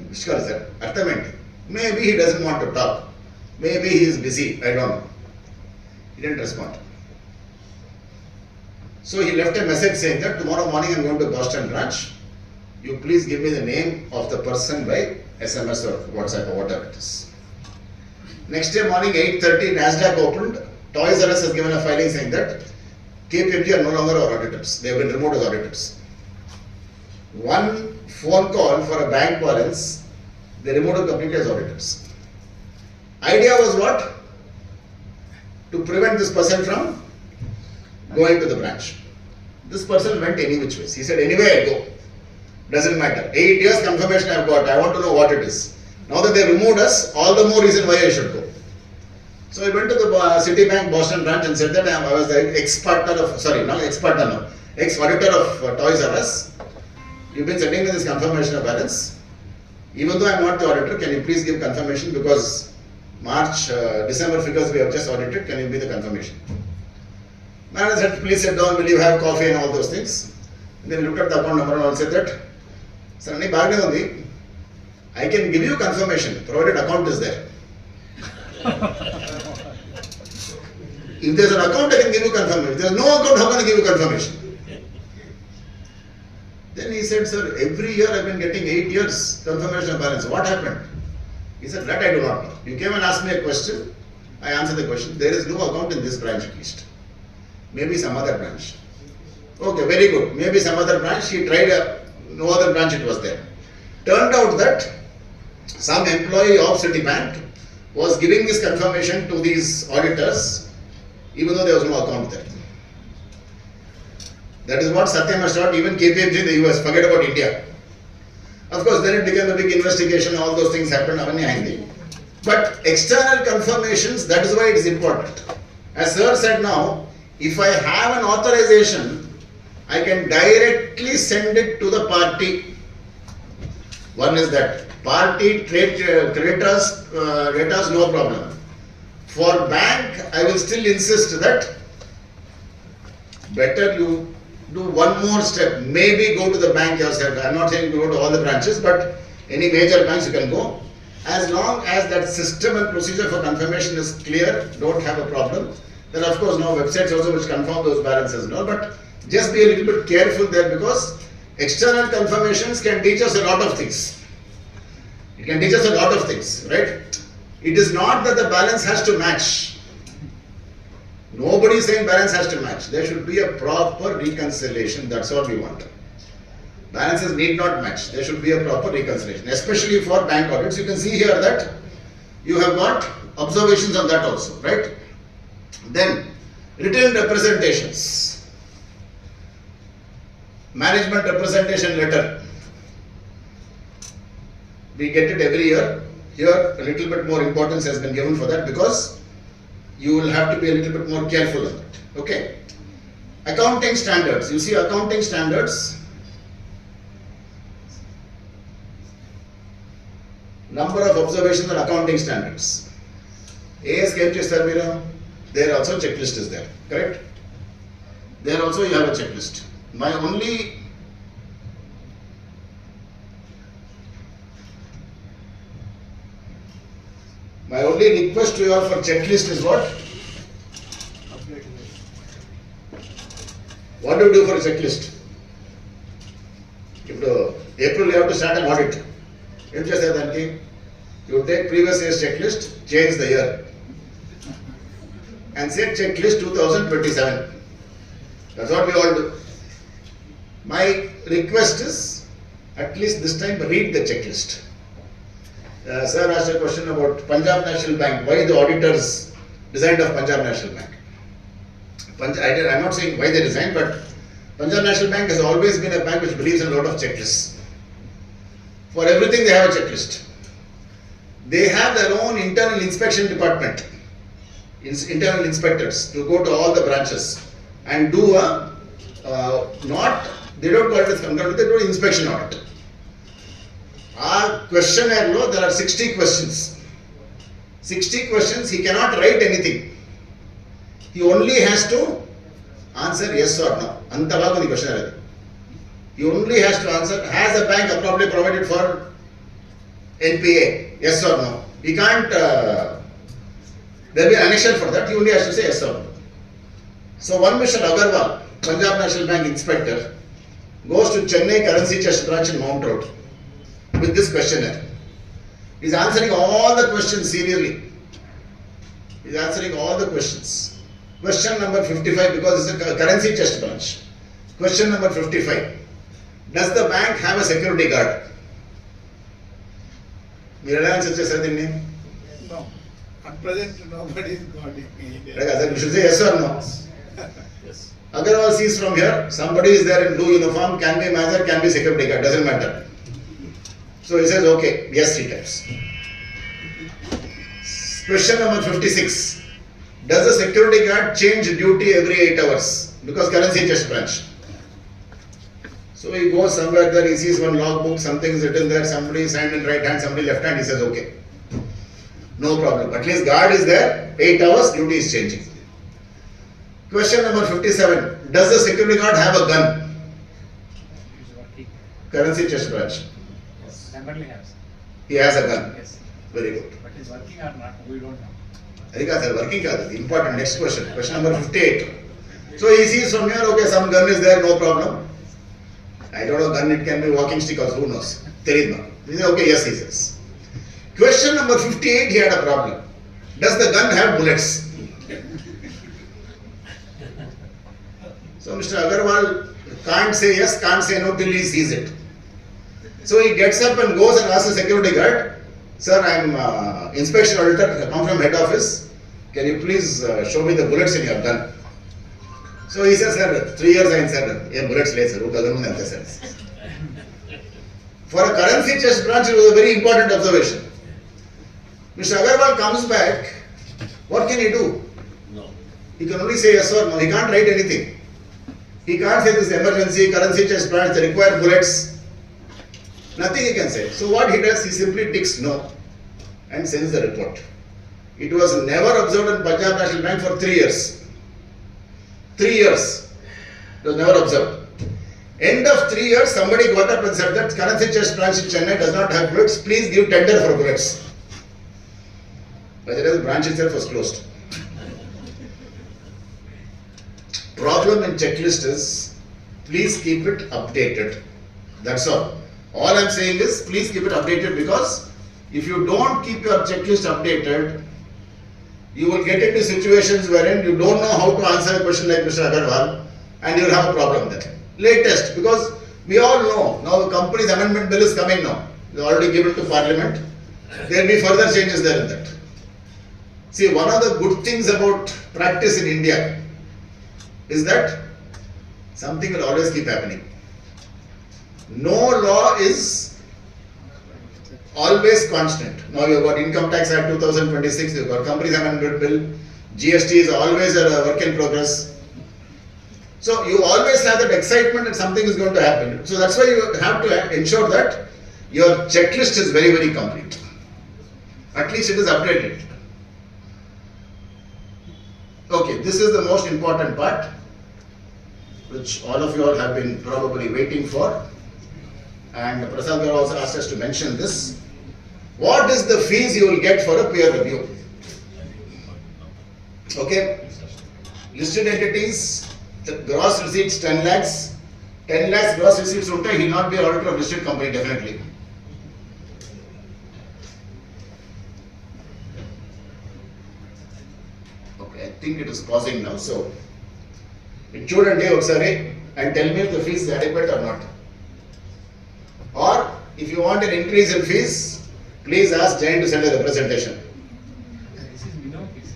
missed call is that? Arthamente. Maybe he doesn't want to talk. Maybe he is busy, I don't know. He didn't respond. So he left a message saying that tomorrow morning I'm going to Boston branch. You please give me the name of the person by SMS or WhatsApp or whatever it is. Next day morning 8:30 NASDAQ opened. Toys R Us has given a filing saying that KPMG are no longer our auditors. They have been removed as auditors. One phone call for a bank balance, they removed them completely as auditors. Idea was what? To prevent this person from going to the branch. This person went any which ways. He said, anyway I go. Doesn't matter. 8 years confirmation I've got. I want to know what it is. Now that they removed us, all the more reason why I should go. So I went to the Citibank Boston branch and said that I was the ex-auditor of Toys R Us. You've been sending me this confirmation of balance. Even though I'm not the auditor, can you please give confirmation because December figures we have just audited, can you be the confirmation? Manager said, please sit down, will you have coffee and all those things. And then looked at the account number and all said that, sir, I can give you confirmation, provided account is there. If there's an account, I can give you confirmation. If there's no account, how can I give you confirmation? Then he said, sir, every year I've been getting 8 years confirmation of balance. What happened? He said, that I do not know. You came and asked me a question, I answered the question. There is no account in this branch at least. Maybe some other branch. Okay, very good. Maybe some other branch. He tried no other branch it was there. Turned out that some employee of Citibank was giving this confirmation to these auditors even though there was no account there. That is what Satyam has taught even KPMG in the US. Forget about India. Of course, then it became a big investigation, all those things happened. But external confirmations, that is why it is important. As Sir said now, if I have an authorization, I can directly send it to the party. One is that. Party, trade, creditors, no problem. For bank, I will still insist that better you do one more step. Maybe go to the bank yourself. I am not saying go to all the branches, but any major banks you can go. As long as that system and procedure for confirmation is clear, don't have a problem. Then of course now websites also which confirm those balances and all, but just be a little bit careful there because external confirmations can teach us a lot of things. can teach us a lot of things, right? It is not that the balance has to match. Nobody is saying balance has to match. There should be a proper reconciliation. That's all we want. Balances need not match. There should be a proper reconciliation, especially for bank audits. You can see here that you have got observations on that also, right? Then, written representations. Management representation letter. We get it every year. Here, a little bit more importance has been given for that because you will have to be a little bit more careful on that. Okay. Accounting standards. You see accounting standards. Number of observations on accounting standards. AS came to Sarmira. There also checklist is there. Correct? There also you have a checklist. My only request to you all for checklist is what? What do you do for a checklist? If April you have to start an audit. You take previous year's checklist, change the year and say checklist 2027. That's what we all do. My request is, at least this time, read the checklist. Sir asked a question about Punjab National Bank. Why the auditors designed of Punjab National Bank? I'm not saying why they designed, but Punjab National Bank has always been a bank which believes in a lot of checklists. For everything they have a checklist. They have their own internal inspection department, internal inspectors to go to all the branches and do they don't call it as control, they do inspection audit. Our questionnaire law, there are 60 questions. 60 questions, he cannot write anything. He only has to answer yes or no. Antavagu the questionnaire. He only has to answer, has the bank appropriately provided for NPA? Yes or no? He can't, there will be an annexure for that, he only has to say yes or no. So one Mr. Agarwal, Punjab National Bank inspector, goes to Chennai Currency Chest branch in Mount Road with this questionnaire. He is answering all the questions serially. He is answering all the questions. Question number 55, because it's a currency chest branch. Question number 55. Does the bank have a security guard? No. At present, nobody is guarding me. You should say yes or no. Yes. Agarwal sees from here, somebody is there in blue uniform, can be manager, can be security guard, doesn't matter. So he says, okay, yes, 3 times. Question number 56. Does the security guard change duty every 8 hours? Because currency chest branch. So he goes somewhere there, he sees one logbook, something is written there, somebody signed in right hand, somebody left hand, he says, okay. No problem. At least guard is there, 8 hours, duty is changing. Question number 57. Does the security guard have a gun? Currency chest branch. Yes, Emily has. He has a gun. Yes. Very good. But is working or not, we don't know. Adhika sir, working kaadu. Important. Next question. Question number 58. So he sees from here, okay, some gun is there, no problem. I don't know, gun, it can be walking stick also, who knows? Teridma. He says, okay, yes, he says. Question number 58, he had a problem. Does the gun have bullets? So Mr. Agarwal can't say yes, can't say no till he sees it. So he gets up and goes and asks the security guard, sir, I am inspection auditor, I come from head office. Can you please show me the bullets in your gun? So he says, sir, 3 years I said, yeah, bullets late, sir. For a currency chest branch, it was a very important observation. Mr. Agarwal comes back, what can he do? No. He can only say yes or no, he can't write anything. He can't say this emergency, currency chest branch, they require bullets. Nothing he can say. So what he does, he simply ticks no and sends the report. It was never observed in Punjab National Bank for 3 years. 3 years. It was never observed. End of 3 years, somebody got up and said that currency chest branch in Chennai does not have bullets, please give tender for bullets. By the time the branch itself was closed. Problem in checklist is, please keep it updated. That's all. All I'm saying is, please keep it updated because if you don't keep your checklist updated, you will get into situations wherein you don't know how to answer a question like Mr. Agarwal, and you will have a problem then. Latest, because we all know now the company's amendment bill is coming now. It's already given to Parliament. There will be further changes there in that. See, one of the good things about practice in India is that something will always keep happening. No law is always constant. Now you've got Income Tax Act 2026, you've got Companies Amendment Bill, GST is always a work in progress. So you always have that excitement that something is going to happen. So that's why you have to ensure that your checklist is very, very complete. At least it is updated. Okay, this is the most important part, which all of you all have been probably waiting for. And Prasad Garu also asked us to mention this. What is the fees you will get for a peer review? Okay, listed entities, the gross receipts 10 lakhs. 10 lakhs gross receipts unta, he will not be an auditor of listed company definitely. Okay, I think it is pausing now, so it should and tell me if the fees is adequate or not. Or if you want an increase in fees, please ask Jain to send a representation. This is minimum fees.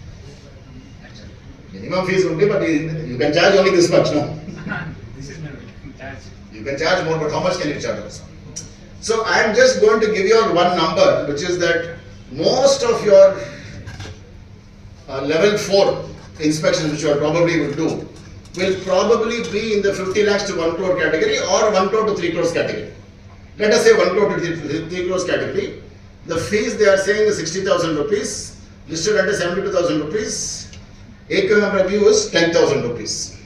Actually. Minimum fees would be, but you can charge only this much, no? This is minimum charge. You can charge more, but how much can you charge also? So I am just going to give you all one number, which is that most of your level 4 inspections, which you probably would do, will probably be in the 50 lakhs to 1 crore category or 1 crore to 3 crores category. Let us say 1 crore to 3 crores category. The fees they are saying is 60,000 rupees, listed under 72,000 rupees. AQM review is 10,000 rupees.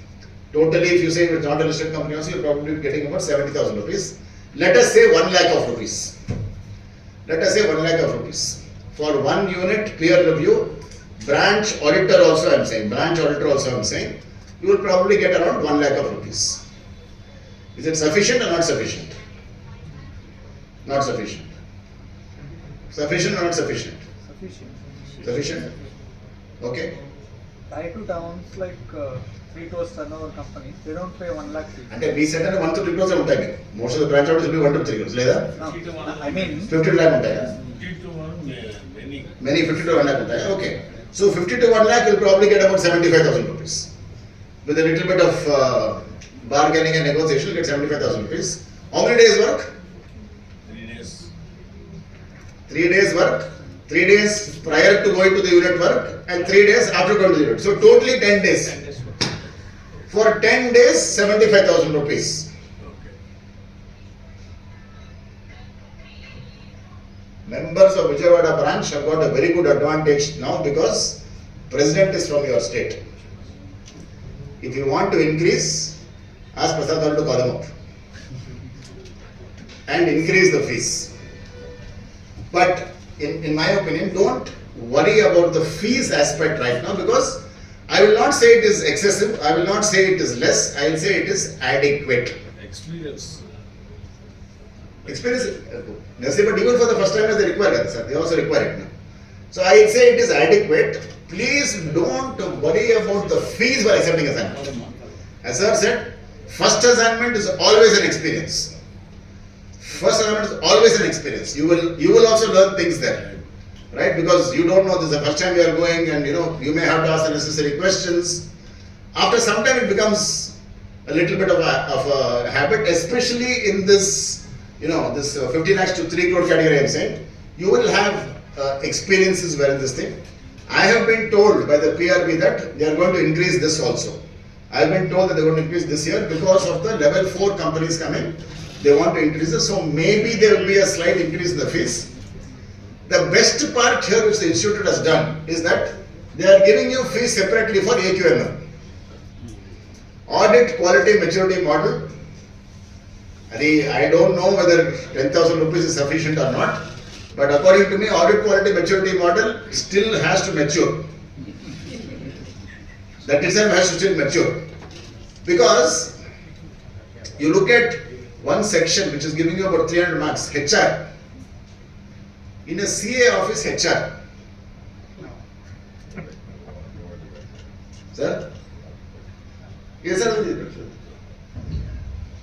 Totally, if you say it's not a listed company also, you're probably getting about 70,000 rupees. Let us say 1 lakh of rupees. Let us say 1 lakh of rupees. For 1 unit peer review, branch auditor also I am saying, you will probably get around 1 lakh of rupees. Is it sufficient or not sufficient? Not sufficient. Sufficient or not sufficient? Sufficient. Sufficient? Okay. Tied to towns like 3 crores turnover companies, they don't pay 1 lakh fee. అంటే మీ centre 1 to 3 crores ఉంటాయి. Most of the branch audits will be 1 to 3 crores లేదా? No, I mean, 50 lakh ఉంటాయా? 50 to 1, many. Many 50 to 1 lakh ఉంటాయా? Okay. So 50 to 1 lakh will probably get about 75,000 rupees. With a little bit of bargaining and negotiation, you'll get 75,000 rupees. How many days work? 3 days. 3 days work, 3 days prior to going to the unit work, and 3 days after going to the unit. So totally 10 days. For 10 days, 75,000 rupees. Okay. Members of Vijayawada branch have got a very good advantage now because president is from your state. If you want to increase, ask Prasad Garu to call him up and increase the fees. But in my opinion, don't worry about the fees aspect right now, because I will not say it is excessive, I will not say it is less, I will say it is adequate. Experience. Experience, but even for the first time they require it, sir. They also require it now. So I will say it is adequate. Please don't worry about the fees for accepting assignment. As sir said, first assignment is always an experience. First assignment is always an experience. You will also learn things there, right? Because you don't know, this is the first time you are going, and you may have to ask the necessary questions. After some time it becomes a little bit of a habit, especially in this, this 50 lakhs to 3 crore category I am saying. You will have experiences where in this thing. I have been told by the PRB that they are going to increase this also. I have been told that they are going to increase this year because of the level 4 companies coming. They want to increase it, so maybe there will be a slight increase in the fees. The best part here which the institute has done is that they are giving you fees separately for AQMM. Audit quality maturity model. I don't know whether 10,000 rupees is sufficient or not, but according to me, audit quality maturity model still has to mature. That itself has to still mature. Because you look at one section which is giving you about 300 marks, HR. In a CA office, HR. Sir? Yes, sir.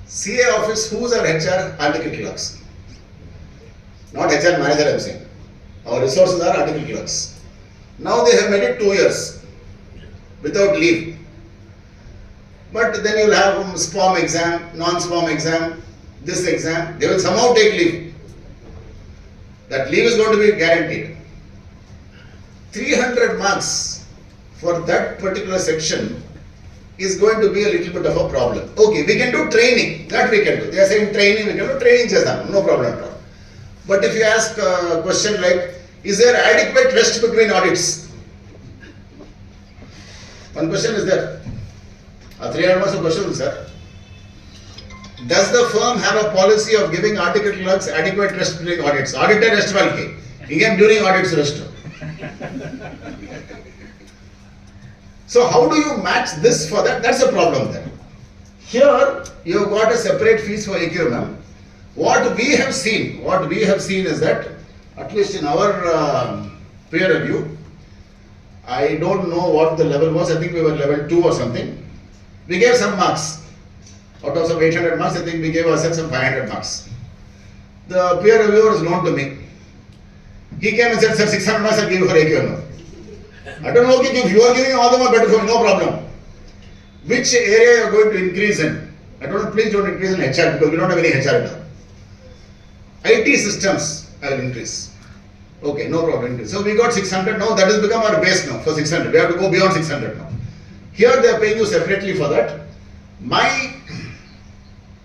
CA office, who's our HR? Article clerks. Not HR manager, I am saying. Our resources are article clerks. Now they have made it 2 years without leave. But then you will have SPOM exam, non-SPOM exam, this exam. They will somehow take leave. That leave is going to be guaranteed. 300 marks for that particular section is going to be a little bit of a problem. Okay, we can do training. That we can do. They are saying training, we can do training just now. No problem at all. But if you ask a question like, is there adequate rest between audits? One question is there. 300 marks of question, sir. Does the firm have a policy of giving article clerks adequate rest between audits? Auditor rest valke. Again during audits rest. So how do you match this for that? That's a problem there. Here you have got a separate fees for AQM. What we have seen is that at least in our peer review, I don't know what the level was. I think we were level 2 or something. We gave some marks. Out of some 800 marks, I think we gave ourselves some 500 marks. The peer reviewer is known to me. He came and said, sir, 600 marks I'll give you for AQM. I don't know, okay, if you are giving all the more better for me, no problem. Which area you are going to increase in? I don't know, please don't increase in HR because we don't have any HR now. IT systems I will increase. Okay, no problem. Increase. So we got 600 now, that has become our base now for 600. We have to go beyond 600 now. Here they are paying you separately for that. My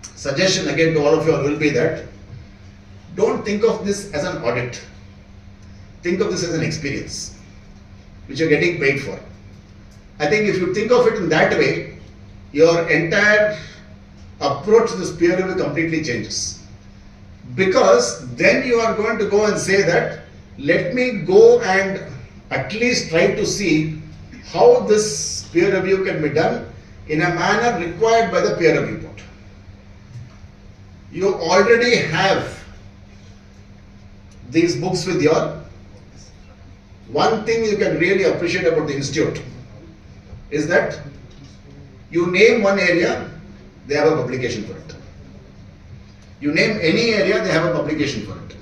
suggestion again to all of you all will be that don't think of this as an audit. Think of this as an experience which you are getting paid for. I think if you think of it in that way, your entire approach to this peer review completely changes. Because then you are going to go and say that let me go and at least try to see how this peer review can be done in a manner required by the peer review board. You already have these books with you all. One thing you can really appreciate about the institute is that you name one area, they have a publication for it. You name any area, they have a publication for it.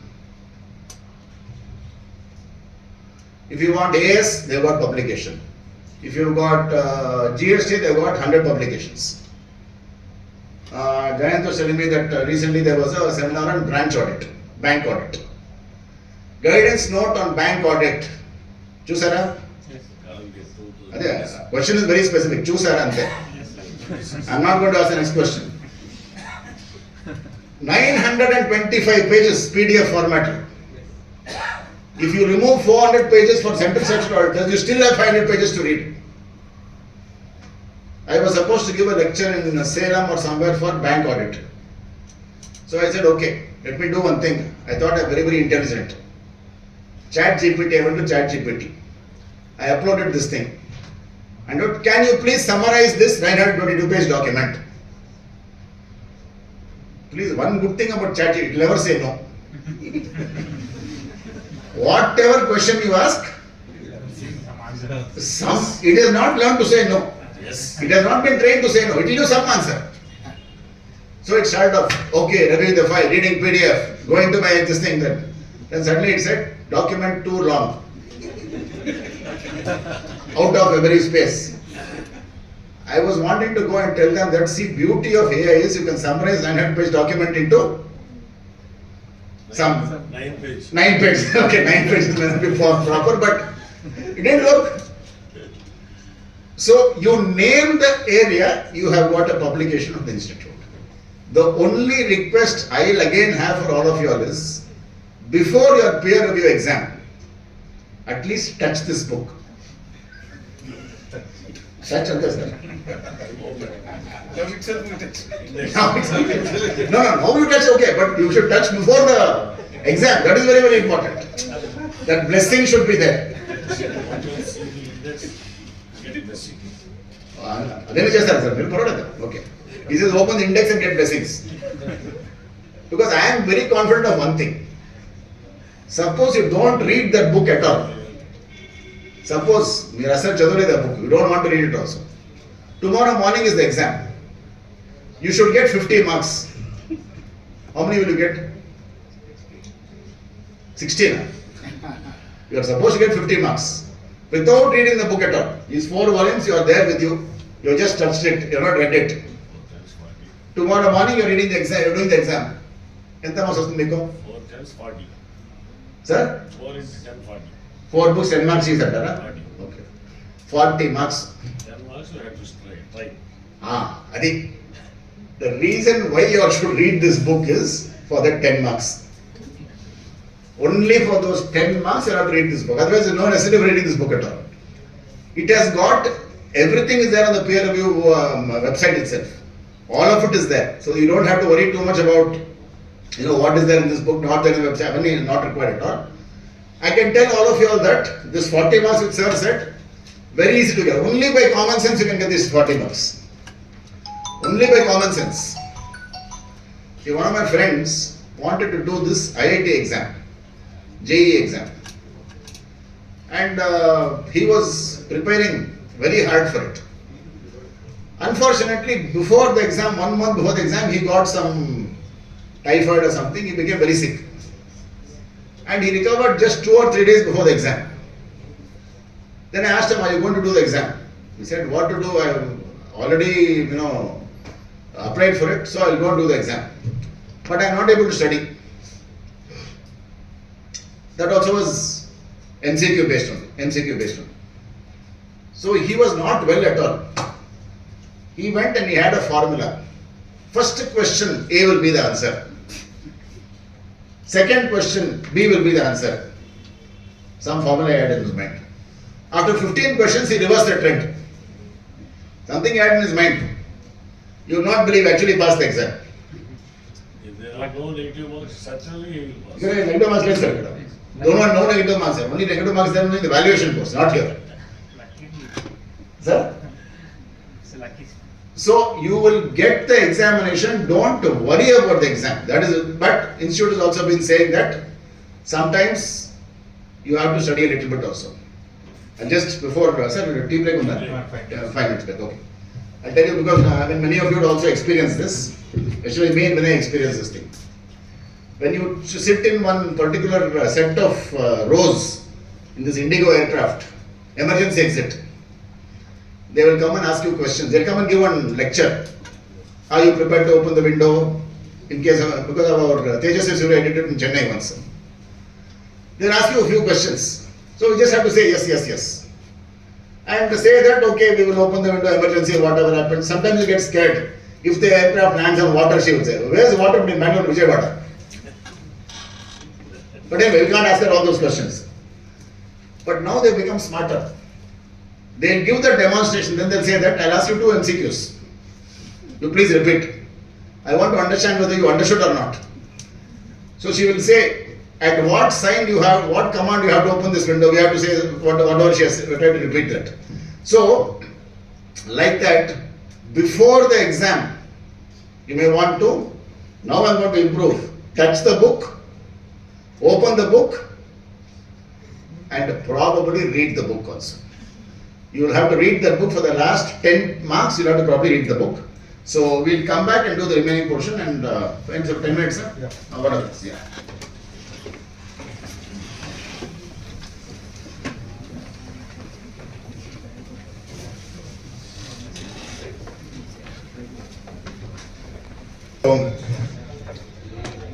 If you want AS, they've got publication. If you've got GST, they've got 100 publications. Jayant was telling me that recently there was a seminar on branch audit, bank audit. Guidance note on bank audit. Chusara? Yes. Question is very specific. Chusara ante. I'm not going to ask the next question. 925 pages PDF format. If you remove 400 pages for central sector auditors, you still have 500 pages to read. I was supposed to give a lecture in Salem or somewhere for bank audit. So I said, okay, let me do one thing. I thought I'm very, very intelligent. ChatGPT, I went to ChatGPT. I uploaded this thing. And wrote, can you please summarize this 922 page document? Please, one good thing about ChatGPT, it will never say no. Whatever question you ask, it has not learned to say no. Yes. It has not been trained to say no. It will give some answer. So it started off, okay, reviewing the file, reading PDF, going to my this thing. Then suddenly it said, document too long. Out of every space. I was wanting to go and tell them that, see, beauty of AI is you can summarize 900-page document into some 9 pages. 9 pages. Okay, 9 pages must be proper, but it didn't work. So you name the area, you have got a publication of the institute. The only request I will again have for all of you all is, before your peer review exam, at least touch this book. Touch on this, sir. Now itself we touch. No, you touch, okay, but you should touch before the exam. That is very, very important. That blessing should be there. Then just answer. Okay. He says open the index and get blessings. Because I am very confident of one thing. Suppose you don't read that book at all. Suppose you research the book, you don't want to read it also. Tomorrow morning is the exam. You should get 50 marks. How many will you get? 16. You are supposed to get 50 marks without reading the book at all. These 4 volumes, you are there with you. You have just touched it. You have not read it. Tomorrow morning, you are reading the exam. You are doing the exam. Enta marks vastundi meeku? 4 times 40. Sir? 4 is 10, 40. 4 books, 10 marks is that, okay. 40 marks. 10 marks you have to try. Adi. The reason why you should read this book is for that 10 marks. Only for those 10 marks you have to read this book. Otherwise, there is no necessity of reading this book at all. It has got, everything is there on the peer review website itself. All of it is there. So you don't have to worry too much about, what is there in this book, not there in the website. I mean, not required at all. I can tell all of you all that this 40 marks which sir said, very easy to get. Only by common sense you can get these 40 marks. Only by common sense. See, one of my friends wanted to do this IIT exam, JEE exam. And he was preparing very hard for it. Unfortunately, before the exam, 1 month before the exam, he got some typhoid or something. He became very sick. And he recovered just 2 or 3 days before the exam. Then I asked him, are you going to do the exam? He said, what to do? I have already, applied for it, so I will go and do the exam. But I am not able to study. That also was MCQ based on. So he was not well at all. He went and he had a formula. First question, A will be the answer. Second question, B will be the answer. Some formula he had in his mind. After 15 questions, he reversed the trend. Something he had in his mind. You will not believe, actually passed the exam. If there are no negative marks, certainly he will pass. Negative marks, yes, sir. No negative marks. Only negative marks there in the valuation course, not here. Sir? It's a lucky. So you will get the examination. Don't worry about the exam. That is, but institute has also been saying that sometimes you have to study a little bit also. And just before, sir, tea break on that? 5 minutes break, okay. I'll tell you because many of you would also experience this. Especially me when I experience this thing. When you sit in one particular set of rows in this Indigo aircraft, emergency exit, they will come and ask you questions. They will come and give one lecture. Are you prepared to open the window? In case of, because of our Tejas Surya did it in Chennai once. They will ask you a few questions. So you just have to say yes. And say that, okay, we will open the window, emergency, whatever happens. Sometimes you get scared. If the aircraft lands on water, she will say, where is the water in Bangalore, Vijayawada? But anyway, we can't ask her all those questions. But now they become smarter. They'll give the demonstration, then they'll say that, I'll ask you 2 MCQs. You please repeat. I want to understand whether you understood or not. So she will say, at what sign you have, what command you have to open this window, we have to say whatever she has, we try to repeat that. So, like that, before the exam, you may want to, now I'm going to improve, touch the book, open the book, and probably read the book also. You will have to read the book for the last 10 marks, you'll have to probably read the book. So, we'll come back and do the remaining portion and, 10 minutes, sir? Yeah. What are these? Yeah.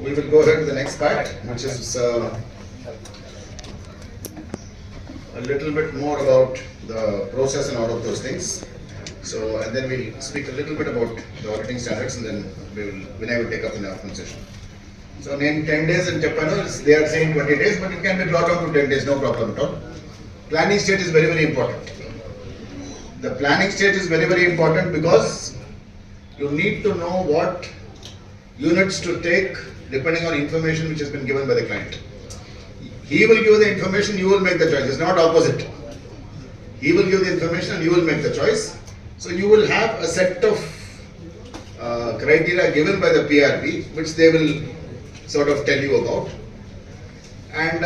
We will go ahead to the next part, which is a little bit more about the process and all of those things. So, and then we'll speak a little bit about the auditing standards, and then Vinay will take up in the afternoon session. So, in 10 days in Japan, they are saying 20 days, but it can be brought down to 10 days, no problem at all. Planning stage is very, very important. The planning stage is very, very important because you need to know what units to take depending on information which has been given by the client. He will give the information, you will make the choice. It's not opposite. He will give the information and you will make the choice. So you will have a set of criteria given by the PRB which they will sort of tell you about. And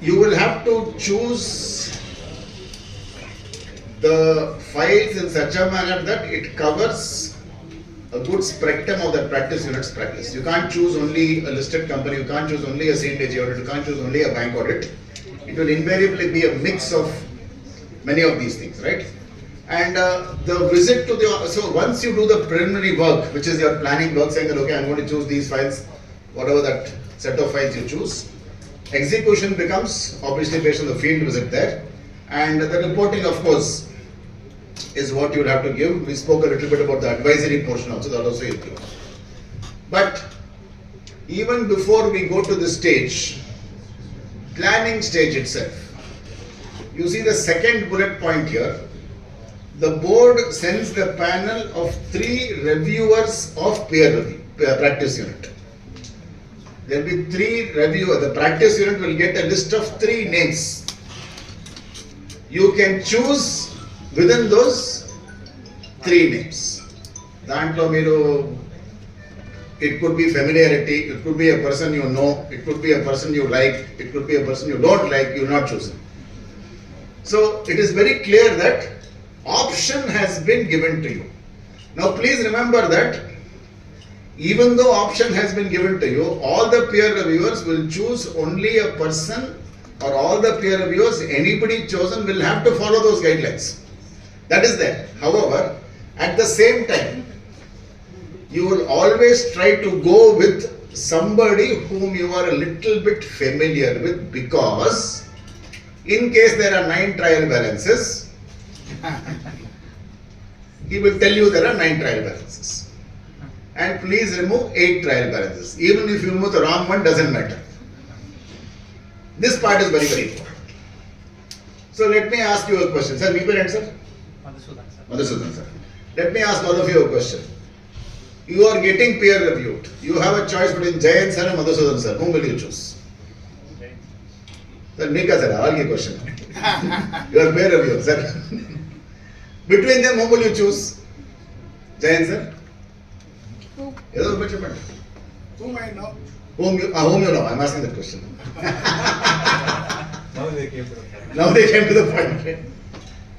you will have to choose the files in such a manner that it covers a good spectrum of the practice unit's practice. You can't choose only a listed company, you can't choose only a CNTG audit, you can't choose only a bank audit. It will invariably be a mix of many of these things, right? And the visit to the, so once you do the preliminary work, which is your planning work, saying that, okay, I'm going to choose these files, whatever that set of files you choose, execution becomes obviously based on the field visit there. And the reporting, of course, is what you will have to give. We spoke a little bit about the advisory portion also, that also you give. But even before we go to this stage, planning stage itself, you see the second bullet point here. The board sends the panel of 3 reviewers of peer review, practice unit. There will be 3 reviewers. The practice unit will get a list of 3 names. You can choose within those 3 names. It could be familiarity, it could be a person you know, it could be a person you like, it could be a person you don't like, you will not choose him. So it is very clear that option has been given to you. Now please remember that even though option has been given to you, all the peer reviewers will choose only a person, or all the peer reviewers, anybody chosen will have to follow those guidelines. That is there. However, at the same time, you will always try to go with somebody whom you are a little bit familiar with, because in case there are 9 trial balances, he will tell you there are 9 trial balances. And please remove 8 trial balances. Even if you remove the wrong one, doesn't matter. This part is very, very important. So let me ask you a question. Sir, me parent, sir? Madhusudan, sir. Let me ask all of you a question. You are getting peer reviewed. You have a choice between Jayant sir and Madhusudan sir. Whom will you choose? Sir, Nika sir, all your question. You are peer reviewer, sir. Between them, whom will you choose? Jayant sir? Whom I know? Whom you know? I'm asking that question. Now they came to the point. Now they came to the point. Right?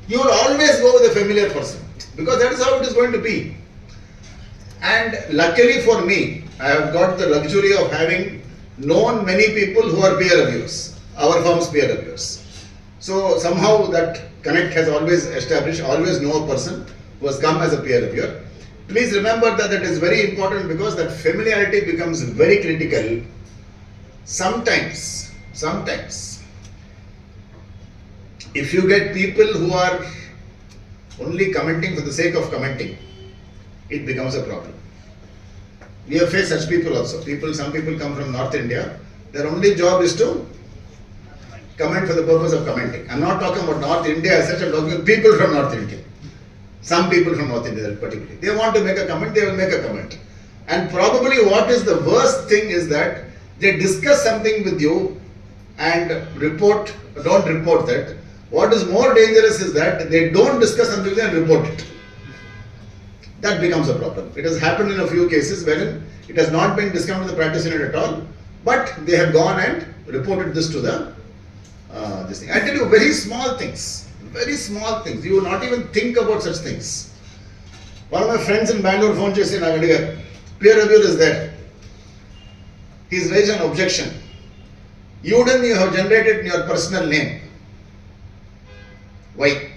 You will always go with a familiar person, because that is how it is going to be. And luckily for me, I have got the luxury of having known many people who are peer reviewers, our firm's peer reviewers. So somehow that connect has always established, always know a person who has come as a peer reviewer. Please remember that it is very important, because that familiarity becomes very critical. Sometimes, if you get people who are only commenting for the sake of commenting, it becomes a problem. We have faced such people also. Some people come from North India. Their only job is to comment for the purpose of commenting. I'm not talking about North India as such, I'm talking about people from North India. Some people from North India particularly. They want to make a comment, they will make a comment. And probably what is the worst thing is that they discuss something with you and don't report that. What is more dangerous is that they don't discuss something with you and report it. That becomes a problem. It has happened in a few cases wherein it has not been discounted in the practice unit at all, but they have gone and reported this to the this thing. I tell you, very small things. You will not even think about such things. One of my friends in Bangalore phoned me and said, peer reviewer is there. He's raised an objection. You have generated in your personal name. Why?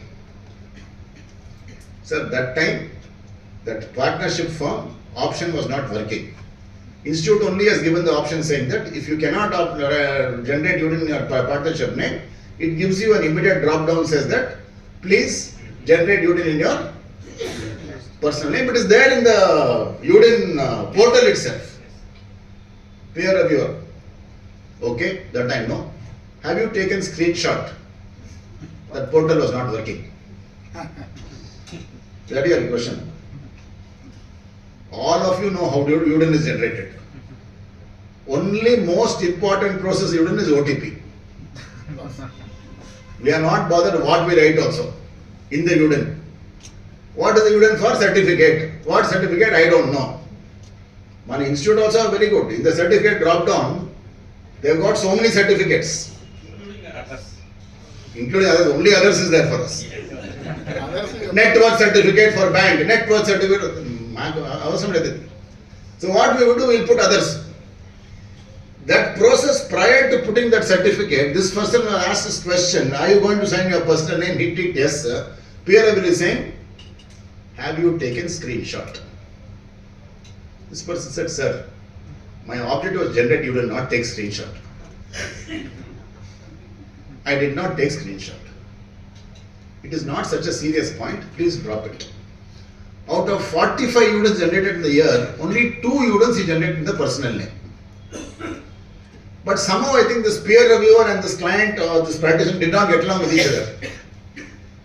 Sir, that time, that partnership firm option was not working. Institute only has given the option saying that if you cannot generate in your partnership name, it gives you an immediate drop down, says that please generate UDIN in your personal name. It is there in the UDIN portal itself. Peer reviewer. Okay, that I know. Have you taken screenshot? That portal was not working. That is your question. All of you know how UDIN is generated. Only most important process UDIN is OTP. We are not bothered what we write also in the UDIN. What is the UDIN for? Certificate. What certificate? I don't know. My institute also are very good. In the certificate drop down, They've got so many certificates. Including others, only others is there for us. Net worth certificate for bank, net worth certificate. So what we will do, we will put others. That process prior to putting that certificate, this person will ask this question, are you going to sign your personal name? Hit it, yes sir. Peer review is saying, have you taken screenshot? This person said, sir, my objective was generate, you will not take screenshot. I did not take screenshot. It is not such a serious point, please drop it. Out of 45 units generated in the year, only 2 units he generated in the personal name. But somehow I think this peer reviewer and this client or this practitioner did not get along with each other.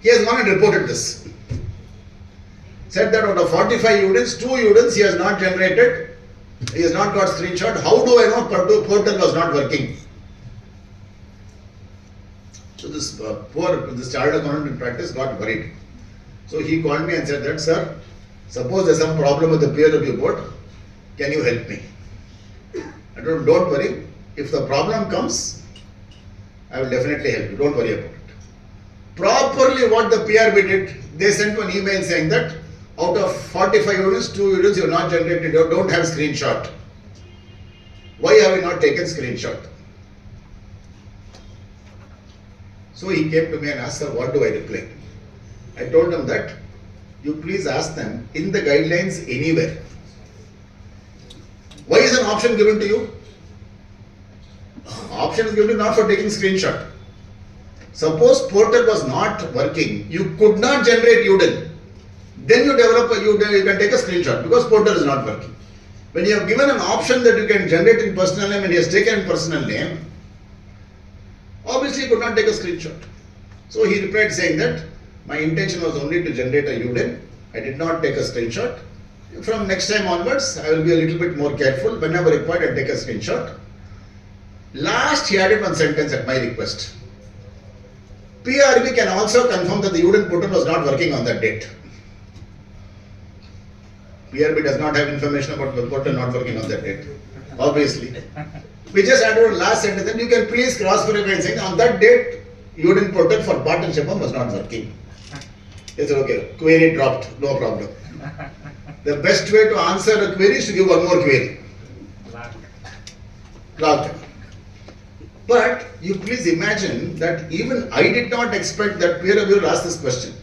He has gone and reported this. Said that out of 45 units, 2 units he has not generated, he has not got screenshot. How do I know portal was not working? So this this chartered accountant in practice got worried. So he called me and said that, sir, suppose there's some problem with the peer review board, can you help me? I told him, don't worry, if the problem comes, I will definitely help you, don't worry about it. Properly what the PRB did, they sent one email saying that out of 45 units, 2 units you have not generated, you don't have screenshot. Why have you not taken screenshot? So he came to me and asked, sir, what do I reply? I told him that you please ask them in the guidelines anywhere. Why is an option given to you? Option is given not for taking screenshot. Suppose portal was not working, you could not generate UDIN. Then you develop a UDIN, you can take a screenshot because portal is not working. When you have given an option that you can generate in personal name and he has taken in personal name, obviously he could not take a screenshot. So he replied saying that my intention was only to generate a UDIN. I did not take a screenshot. From next time onwards, I will be a little bit more careful. Whenever required, I take a screenshot. Last, he added one sentence at my request. PRB can also confirm that the UDIN portal was not working on that date. PRB does not have information about the portal not working on that date. Obviously. We just added a last sentence and you can please cross-verify and say on that date, UDIN portal for Bhat and Shubham was not working. It's okay. Query dropped. No problem. The best way to answer a query is to give one more query. Logged. But you please imagine that even I did not expect that peer reviewer ask this question.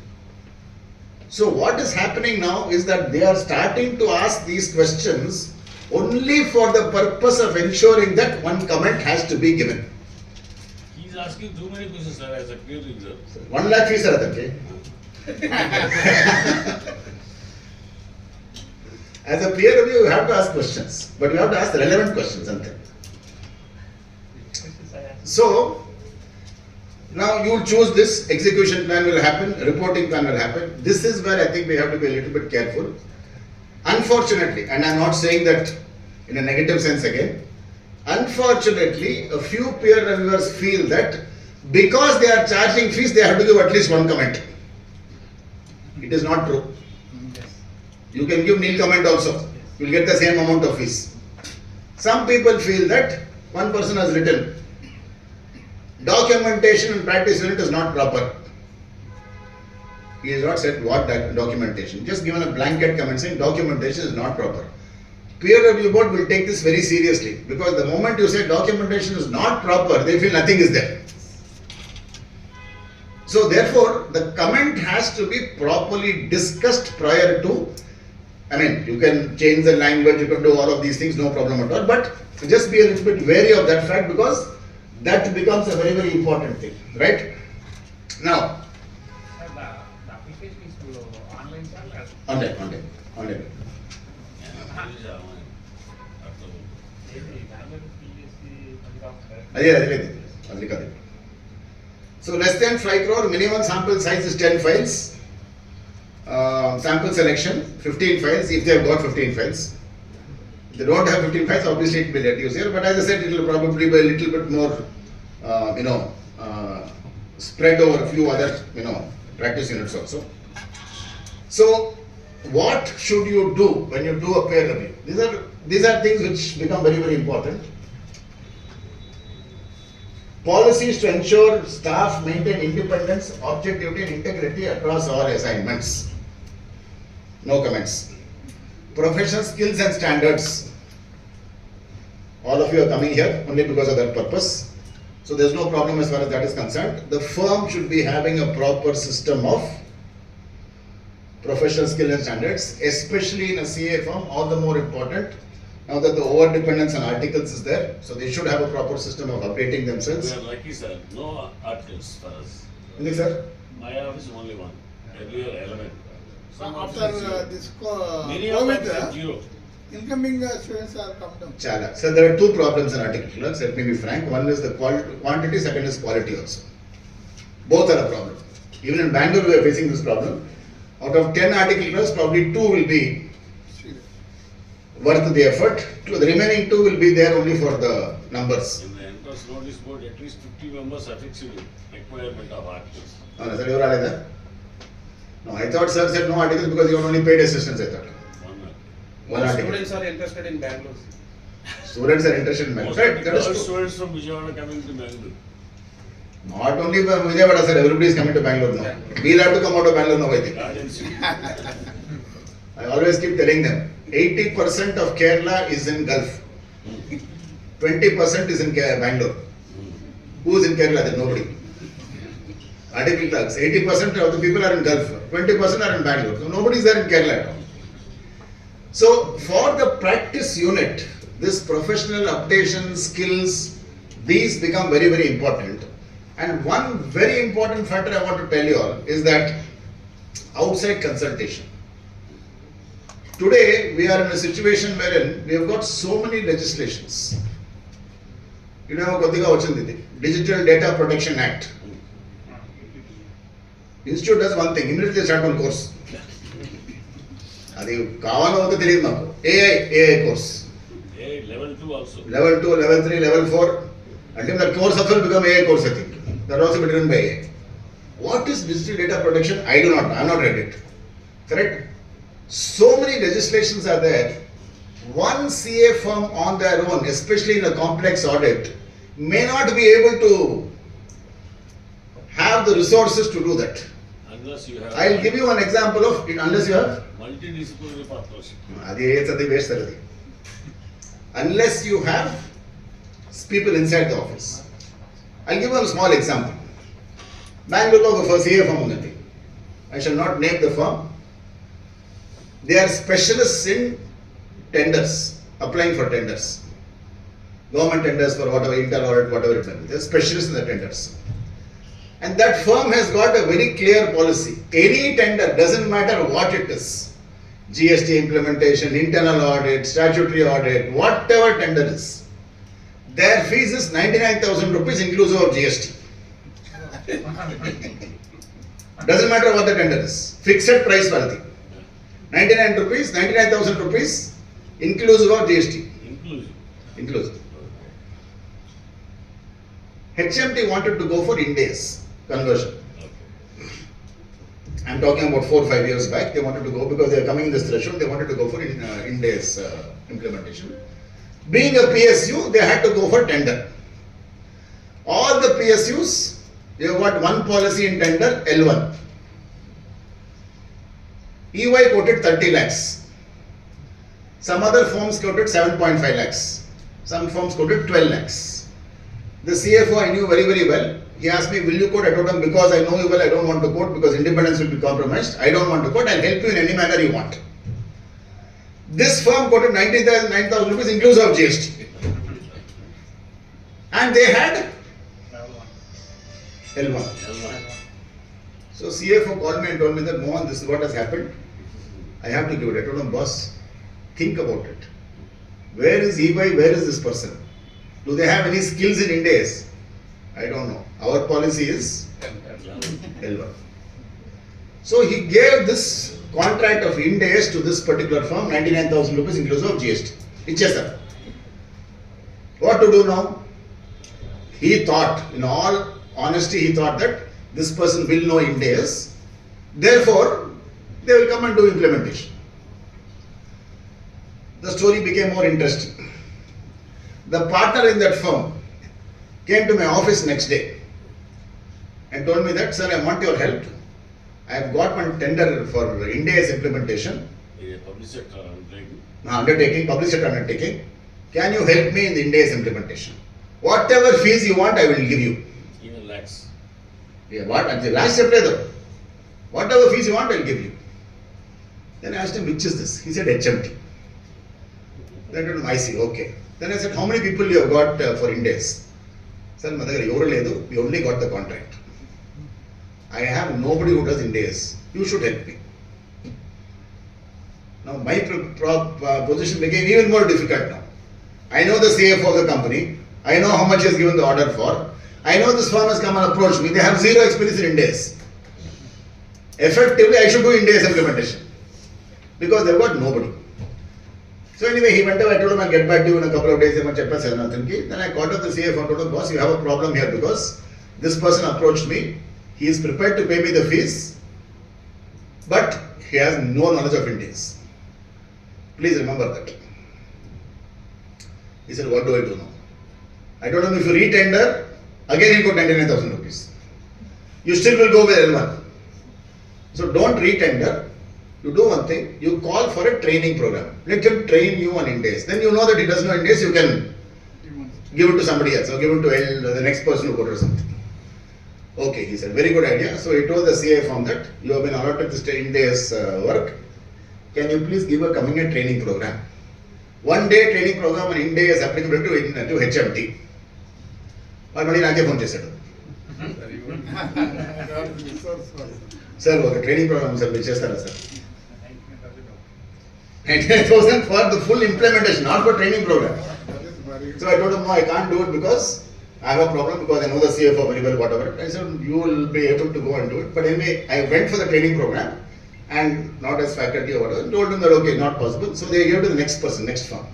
So what is happening now is that they are starting to ask these questions only for the purpose of ensuring that one comment has to be given. He is asking too many questions, sir, as a peer reviewer. 1 lakh fees are okay. As a peer review, you have to ask questions, but you have to ask relevant questions. So, now you will choose this, execution plan will happen, reporting plan will happen. This is where I think we have to be a little bit careful. Unfortunately, and I am not saying that in a negative sense again, unfortunately, a few peer reviewers feel that because they are charging fees, they have to give at least one comment. It is not true. You can give nil comment also. You will get the same amount of fees. Some people feel that one person has written, documentation and practice unit is not proper. He has not said what documentation. Just given a blanket comment saying documentation is not proper. Peer review board will take this very seriously because the moment you say documentation is not proper, they feel nothing is there. So therefore, the comment has to be properly discussed prior to, I mean, you can change the language, you can do all of these things, no problem at all, but just be a little bit wary of that fact because that becomes a very, very important thing, right? Now, the application is online, sir? Online. So less than 5 crore, minimum sample size is 10 files. Sample selection, 15 files, if they have got 15 files. If they don't have 15 files, obviously it will be reduced here, but as I said, it will probably be a little bit more, spread over a few other, practice units also. So, what should you do when you do a peer review? These are things which become very, very important. Policies to ensure staff maintain independence, objectivity and integrity across all assignments. No comments. Professional skills and standards. All of you are coming here only because of that purpose. So there's no problem as far as that is concerned. The firm should be having a proper system of professional skill and standards, especially in a CA firm, all the more important. Now that the over-dependence on articles is there, so they should have a proper system of updating themselves. We are lucky, sir. No articles for us. Anything, sir? My office only one. Earlier 11. So Some after offices zero. this Many of them COVID, are zero. incoming students are come down. Chala. So there are two problems in article clerks, let me be frank. One is the quantity, second is quality also. Both are a problem. Even in Bangalore we are facing this problem. Out of 10 article clerks, probably 2 will be worth the effort. The remaining 2 will be there only for the numbers. In the entrance notice board, at least 50 members are fixed requirement of articles. No, sir, you are there? No, I thought sir said no articles because you are only paid assistants, I thought. One article. Students are interested in Bangalore. Students are interested in Most Bangalore. of Right, the that is girl true. students from Vijayawada coming to Bangalore. Not only from Vijayawada, sir, everybody is coming to Bangalore now. We'll have to come out of Bangalore now, I think. Guardians. I always keep telling them, 80% of Kerala is in Gulf. 20% is in Bangalore. Who is in Kerala? There is nobody. Article clerks, 80% of the people are in Gulf, 20% are in Bangalore. So nobody is there in Kerala at all. So for the practice unit, this professional updation skills, these become very, very important. And one very important factor I want to tell you all is that outside consultation. Today we are in a situation wherein we have got so many legislations. You know, Digital Data Protection Act. Institute does one thing, immediately they start one course. AI course. Hey, level 2 also. Level 2, level 3, level 4. Until that course also will become AI course, I think. That will also be driven by AI. What is digital data protection? I do not know. I have not read it. Correct? So many legislations are there. One CA firm on their own, especially in a complex audit, may not be able to have the resources to do that. Unless you have. I'll give you an example of it, unless you have. Multidisciplinary partnership. Unless you have people inside the office. I'll give you a small example. Bangalore for CA firm. I shall not name the firm. They are specialists in tenders, applying for tenders. Government tenders for whatever, inter audit, whatever it may be. They are specialists in the tenders. And that firm has got a very clear policy. Any tender, doesn't matter what it is. GST implementation, internal audit, statutory audit, whatever tender is. Their fees is 99,000 rupees inclusive of GST. Doesn't matter what the tender is. Fixed price value. 99,000 rupees inclusive of GST. Inclusive. HMT wanted to go for Ind AS conversion. I'm talking about 4 or 5 years back. They wanted to go because they are coming in this threshold. They wanted to go for Ind AS implementation. Being a PSU, they had to go for tender. All the PSUs, they have got one policy in tender, L1. EY quoted 30 lakhs. Some other firms quoted 7.5 lakhs. Some firms quoted 12 lakhs. The CFO I knew very, very well. He asked me, will you quote? I told him, because I know you well, I don't want to quote because independence will be compromised. I don't want to quote. I'll help you in any manner you want. This firm quoted 99,000 rupees inclusive of GST. And they had L1. So CFO called me and told me that, Mohan, this is what has happened. I have to give it. I told him, boss, think about it. Where is EY? Where is this person? Do they have any skills in Ind AS? I don't know. Our policy is L1. So he gave this contract of Ind AS to this particular firm, 99,000 rupees inclusive of GST. Ichchesar. What to do now? He thought, in all honesty, he thought that this person will know Ind AS. Therefore, they will come and do implementation. The story became more interesting. The partner in that firm came to my office next day and told me that, sir, I want your help. I have got one tender for India's implementation, A public sector public sector undertaking. Can you help me in the India's implementation? Whatever fees you want, I will give you. even lakhs. Yeah, what? And the last chapter, whatever fees you want, I will give you. Then I asked him, which is this? He said, HMT. Then I told him, I see, okay. Then I said, how many people you have got for India's? Sir, we only got the contract. I have nobody who does India's. You should help me. Now my position became even more difficult now. I know the CFO of the company. I know how much he has given the order for. I know this firm has come and approached me. They have zero experience in India's. Effectively, I should do India's implementation because they've got nobody. So anyway, he went away. I told him I'll get back to you in a couple of days. Then I called up the CFO and told him, boss, you have a problem here because this person approached me. He is prepared to pay me the fees, but he has no knowledge of Indians. Please remember that. He said, what do I do now? I told him, if you re-tender, again he'll go 99,000 rupees. You still will go with L1. So don't re-tender. You do one thing, you call for a training program. Let him train you on Indians. Then you know that he doesn't know Indians, you can give it to somebody else or give it to the next person who got or something. Okay, he said, very good idea. So he told the CA firm that you have been allotted this India's work. Can you please give a coming year training program? 1 day training program on India is applicable to HMT. But many Nake phone chesadu. Sir, what training program sir which chestara sir? 99,000 for the full implementation, not for training program. So I told him, no, I can't do it because I have a problem because I know the CFO very well, whatever. I said, you will be able to go and do it. But anyway, I went for the training program and not as faculty or whatever. Told him that, okay, not possible. So they gave to the next person, next firm.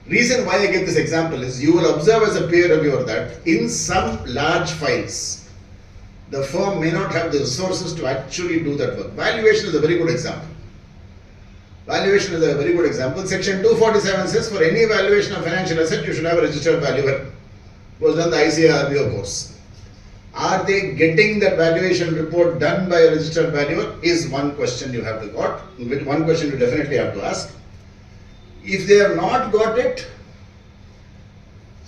Reason why I give this example is you will observe as a peer reviewer that in some large files, the firm may not have the resources to actually do that work. Valuation is a very good example. Valuation is a very good example. Section 247 says for any valuation of financial asset, you should have a registered valuer who has done the ICA course. Are they getting that valuation report done by a registered valuer is one question you have to got. One question you definitely have to ask. If they have not got it,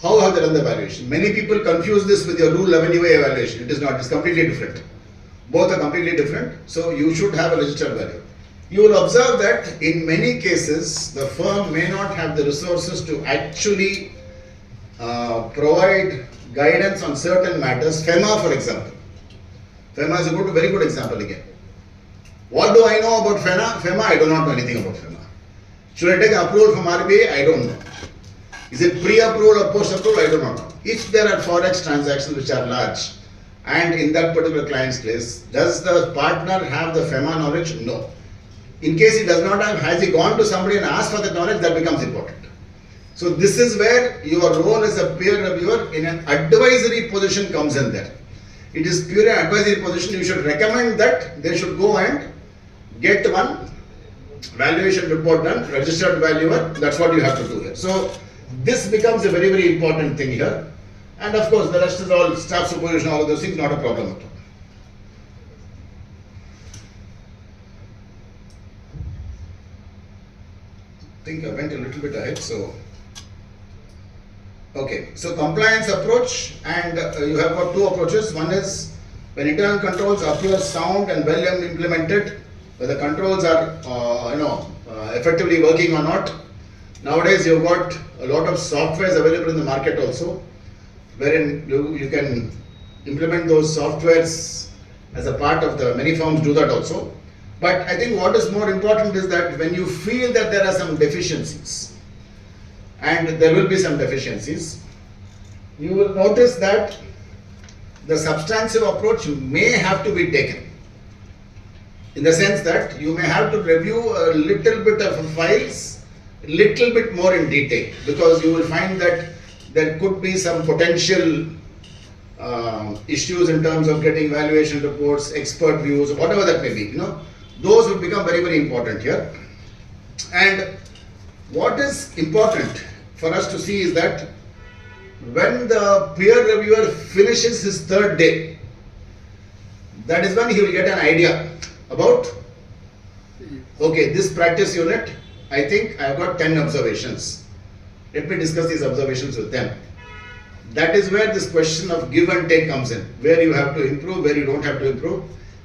how have they done the valuation? Many people confuse this with your Rule 11UA evaluation. It is not. It is completely different. Both are completely different. So you should have a registered valuer. You will observe that in many cases, the firm may not have the resources to actually provide guidance on certain matters. FEMA, for example. FEMA is a very good example again. What do I know about FEMA? I do not know anything about FEMA. Should I take approval from RBI? I don't know. Is it pre-approval or post-approval? I do not know. If there are forex transactions which are large and in that particular client's case, does the partner have the FEMA knowledge? No. In case he does not have, has he gone to somebody and asked for that knowledge? That becomes important. So this is where your role as a peer reviewer in an advisory position comes in there. It is pure an advisory position. You should recommend that they should go and get one valuation report done, registered valuer. That's what you have to do here. So this becomes a very, very important thing here. And of course, the rest is all staff supervision, all of those things, not a problem at all. I think I went a little bit ahead, so. Okay, so compliance approach, and you have got two approaches. One is when internal controls appear sound and well implemented, whether controls are effectively working or not. Nowadays you've got a lot of softwares available in the market also, wherein you can implement those softwares as a part of the, many firms do that also. But I think what is more important is that when you feel that there are some deficiencies, and there will be some deficiencies, you will notice that the substantive approach may have to be taken. In the sense that you may have to review a little bit of files, little bit more in detail, because you will find that there could be some potential issues in terms of getting valuation reports, expert views, whatever that may be. Those will become very, very important here. And what is important for us to see is that when the peer reviewer finishes his third day, that is when he will get an idea about, okay, this practice unit, I think I have got 10 observations. Let me discuss these observations with them. That is where this question of give and take comes in, where you have to improve, where you don't have to improve.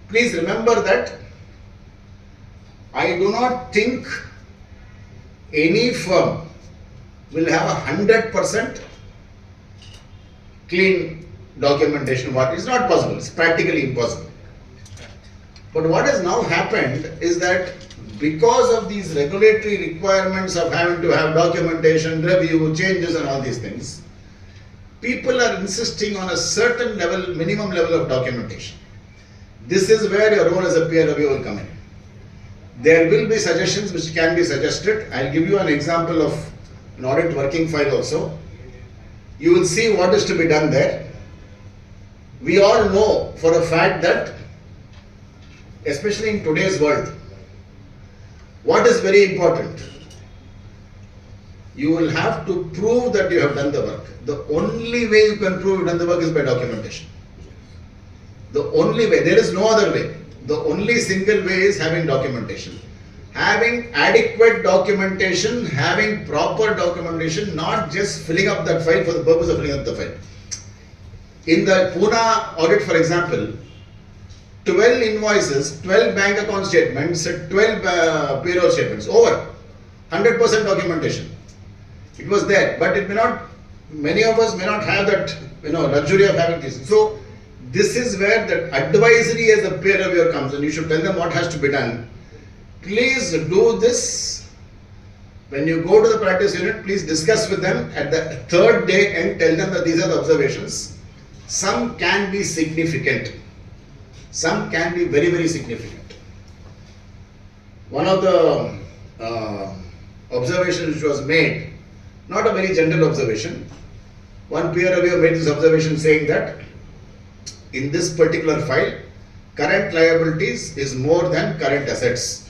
Please remember that I do not think any firm will have 100% clean documentation. What is not possible, it's practically impossible. But what has now happened is that because of these regulatory requirements of having to have documentation, review, changes and all these things, people are insisting on a certain level, minimum level of documentation. This is where your role as a peer reviewer will come in. There will be suggestions which can be suggested. I'll give you an example of an audit working file also. You will see what is to be done there. We all know for a fact that, especially in today's world, what is very important? You will have to prove that you have done the work. The only way you can prove you've done the work is by documentation. The only way, there is no other way. The only single way is having documentation. Having adequate documentation, having proper documentation, not just filling up that file for the purpose of filling up the file. In the Pune audit, for example, 12 invoices, 12 bank account statements, 12 payroll statements, over 100% documentation. It was there, but it may not, many of us may not have that, luxury of having this. So, this is where the advisory as a peer reviewer comes in. You should tell them what has to be done. Please do this. When you go to the practice unit, please discuss with them at the third day and tell them that these are the observations. Some can be significant. Some can be very, very significant. One of the observations which was made, not a very general observation, one peer reviewer made this observation saying that in this particular file, current liabilities is more than current assets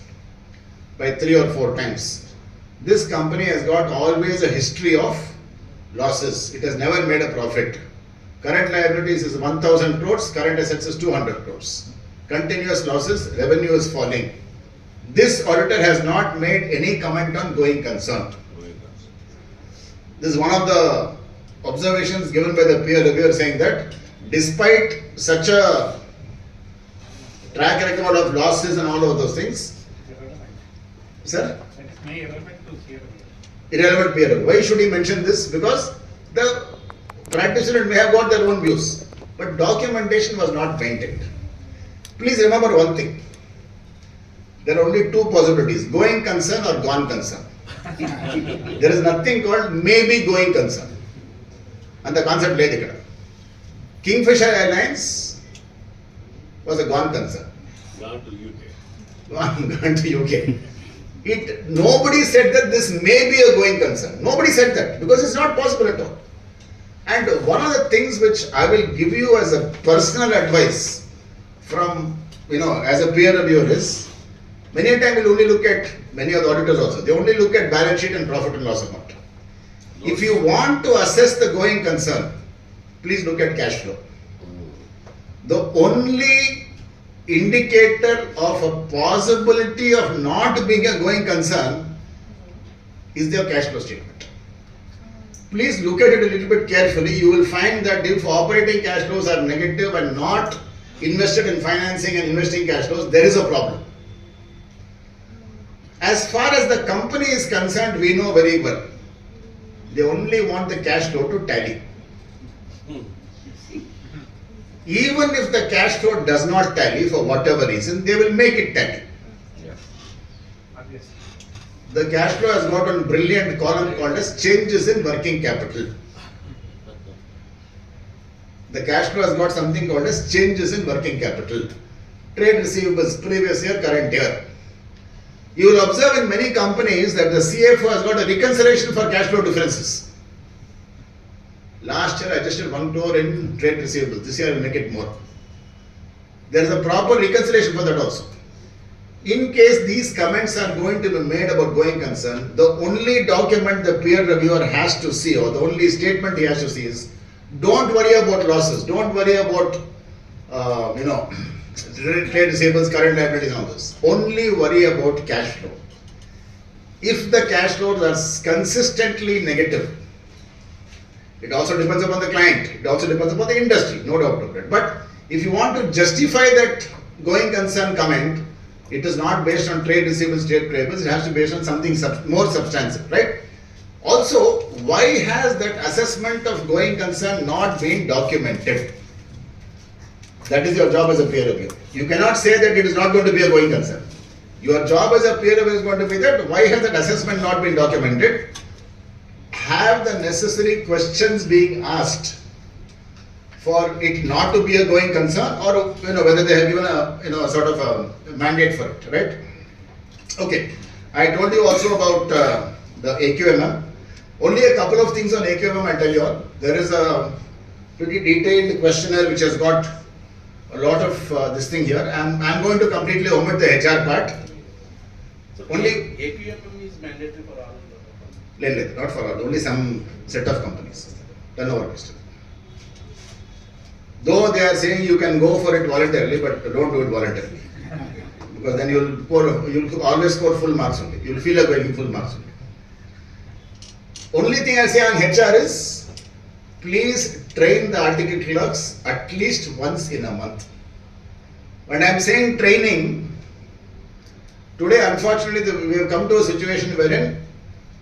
by 3 or 4 times. This company has got always a history of losses. It has never made a profit. Current liabilities is 1000 crores, current assets is 200 crores. Continuous losses, revenue is falling. This auditor has not made any comment on going concern. This is one of the observations given by the peer reviewer saying that despite such a track record of losses and all of those things, sir? Irrelevant peer review. Why should he mention this? Because the practitioner may have got their own views, but documentation was not maintained. Please remember one thing. There are only 2 possibilities, going concern or gone concern. There is nothing called maybe going concern. And the concept lay there. Kingfisher Airlines was a gone concern. Gone to UK. Gone to UK. Nobody said that this may be a going concern. Nobody said that because it's not possible at all. And one of the things which I will give you as a personal advice from, as a peer reviewer is, many a time we'll only look at, many of the auditors also, they only look at balance sheet and profit and loss account. If you want to assess the going concern, please look at cash flow. The only indicator of a possibility of not being a going concern is their cash flow statement. Please look at it a little bit carefully. You will find that if operating cash flows are negative and not invested in financing and investing cash flows, there is a problem. As far as the company is concerned, we know very well. They only want the cash flow to tally. Even if the cash flow does not tally for whatever reason, they will make it tally. The cash flow has got a brilliant column called as changes in working capital. The cash flow has got something called as changes in working capital. Trade receivables, previous year, current year. You will observe in many companies that the CFO has got a reconciliation for cash flow differences. Last year I adjusted 1 crore in trade receivables. This year I will make it more. There is a proper reconciliation for that also. in case these comments are going to be made about going concern, the only document the peer reviewer has to see, or the only statement he has to see is, don't worry about losses, don't worry about, trade receivables, current liabilities and all this. Only worry about cash flow. If the cash flows are consistently negative, it also depends upon the client, it also depends upon the industry, no doubt about it. But if you want to justify that going concern comment, it is not based on trade receivables, trade payables, it has to be based on something more substantive, right? Also, why has that assessment of going concern not been documented? That is your job as a peer review. You cannot say that it is not going to be a going concern. Your job as a peer review is going to be that why has that assessment not been documented? Have the necessary questions being asked for it not to be a going concern, or whether they have given a sort of a mandate for it, right? Okay, I told you also about the AQMM. Only a couple of things on AQMM I'll tell you all. There is a pretty detailed questionnaire which has got a lot of this thing here. I'm going to completely omit the HR part. So Only AQMM is mandatory for all the companies. not for all, only some set of companies. Turnover based. Though they are saying you can go for it voluntarily, but don't do it voluntarily. Because then you'll always score full marks only. You'll feel like getting full marks only. Only thing I say on HR is, please train the article clerks at least once in a month. When I am saying training, today unfortunately we have come to a situation wherein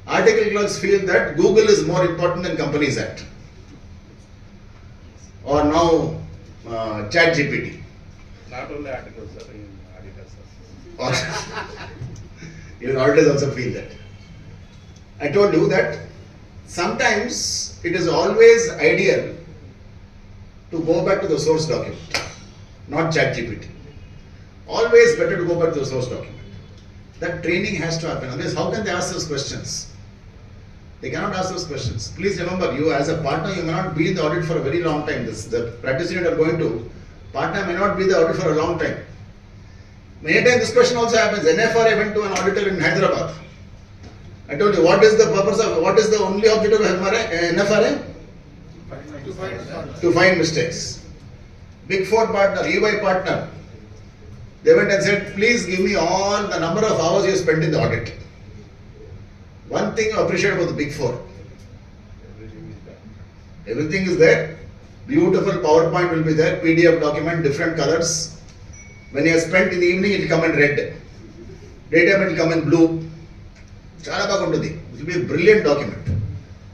article clerks feel that Google is more important than Companies Act. Or now Chat GPT. Not only articles, sir, in auditors. Or even auditors also feel that. I told you that sometimes it is always ideal to go back to the source document, not Chat GPT. Always better to go back to the source document. That training has to happen. Otherwise, how can they ask those questions? They cannot ask those questions. Please remember, you as a partner, you may not be in the audit for a very long time. The practice unit are going to, partner may not be in the audit for a long time. Many times this question also happens. NFRA went to an auditor in Hyderabad. I told you, what is the only objective of NFRA? To find mistakes. Big Four partner, EY partner, they went and said, please give me all the number of hours you spent in the audit. One thing I appreciate about the Big Four, everything is there. Beautiful PowerPoint will be there, PDF document, different colors. When you have spent in the evening, it will come in red. Daytime it will come in blue. Chala baguntadi. It will be a brilliant document.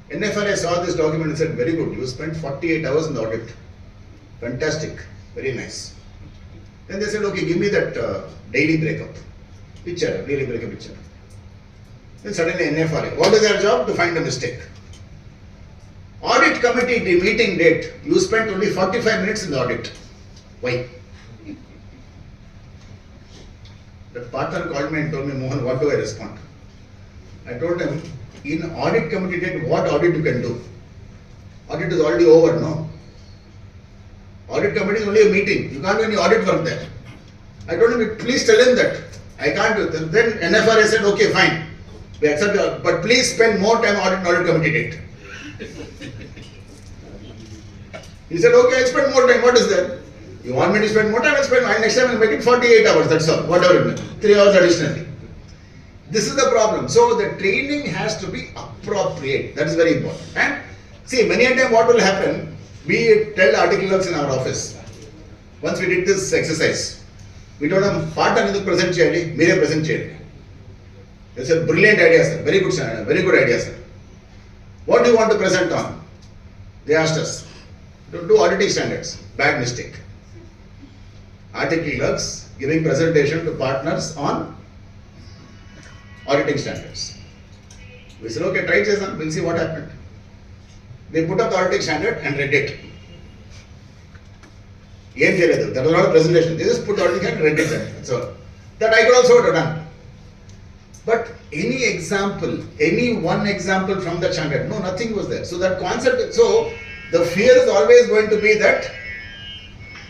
NFRA saw this document and said, very good, you spent 48 hours in the audit. Fantastic, very nice. Then they said, okay, give me that daily breakup picture, daily breakup picture. Then suddenly NFRA, what is their job? To find a mistake. Audit committee meeting date, you spent only 45 minutes in the audit. Why? The partner called me and told me, Mohan, what do I respond? I told him, in audit committee date, what audit you can do? Audit is already over, no? Audit committee is only a meeting. You can't do any audit work there. I told him, please tell him that. I can't do it. Then NFRA said, okay, fine. We accept your, but please spend more time on audit committee date. He said, okay, I'll spend more time. What is there? You want me to spend more time? I'll spend, next time I'll make it 48 hours. That's all. Whatever it means. 3 hours additionally. This is the problem. So the training has to be appropriate. That is very important. And see, many a time what will happen, we tell article clerks in our office. Once we did this exercise, we told them, partner in present cheyali, mere present cheyali. They said, brilliant idea, sir. Very good, sir. Very good idea, sir. What do you want to present on? They asked us. Do auditing standards. Bad mistake. Article clerks giving presentation to partners on auditing standards. We said, okay, try Jason. We'll see what happened. They put up the auditing standard and read it. That was not a presentation. They just put the auditing standard and read it. That's all. That I could also have done. But any example, any one example from the standard, no, nothing was there. So that concept, so the fear is always going to be that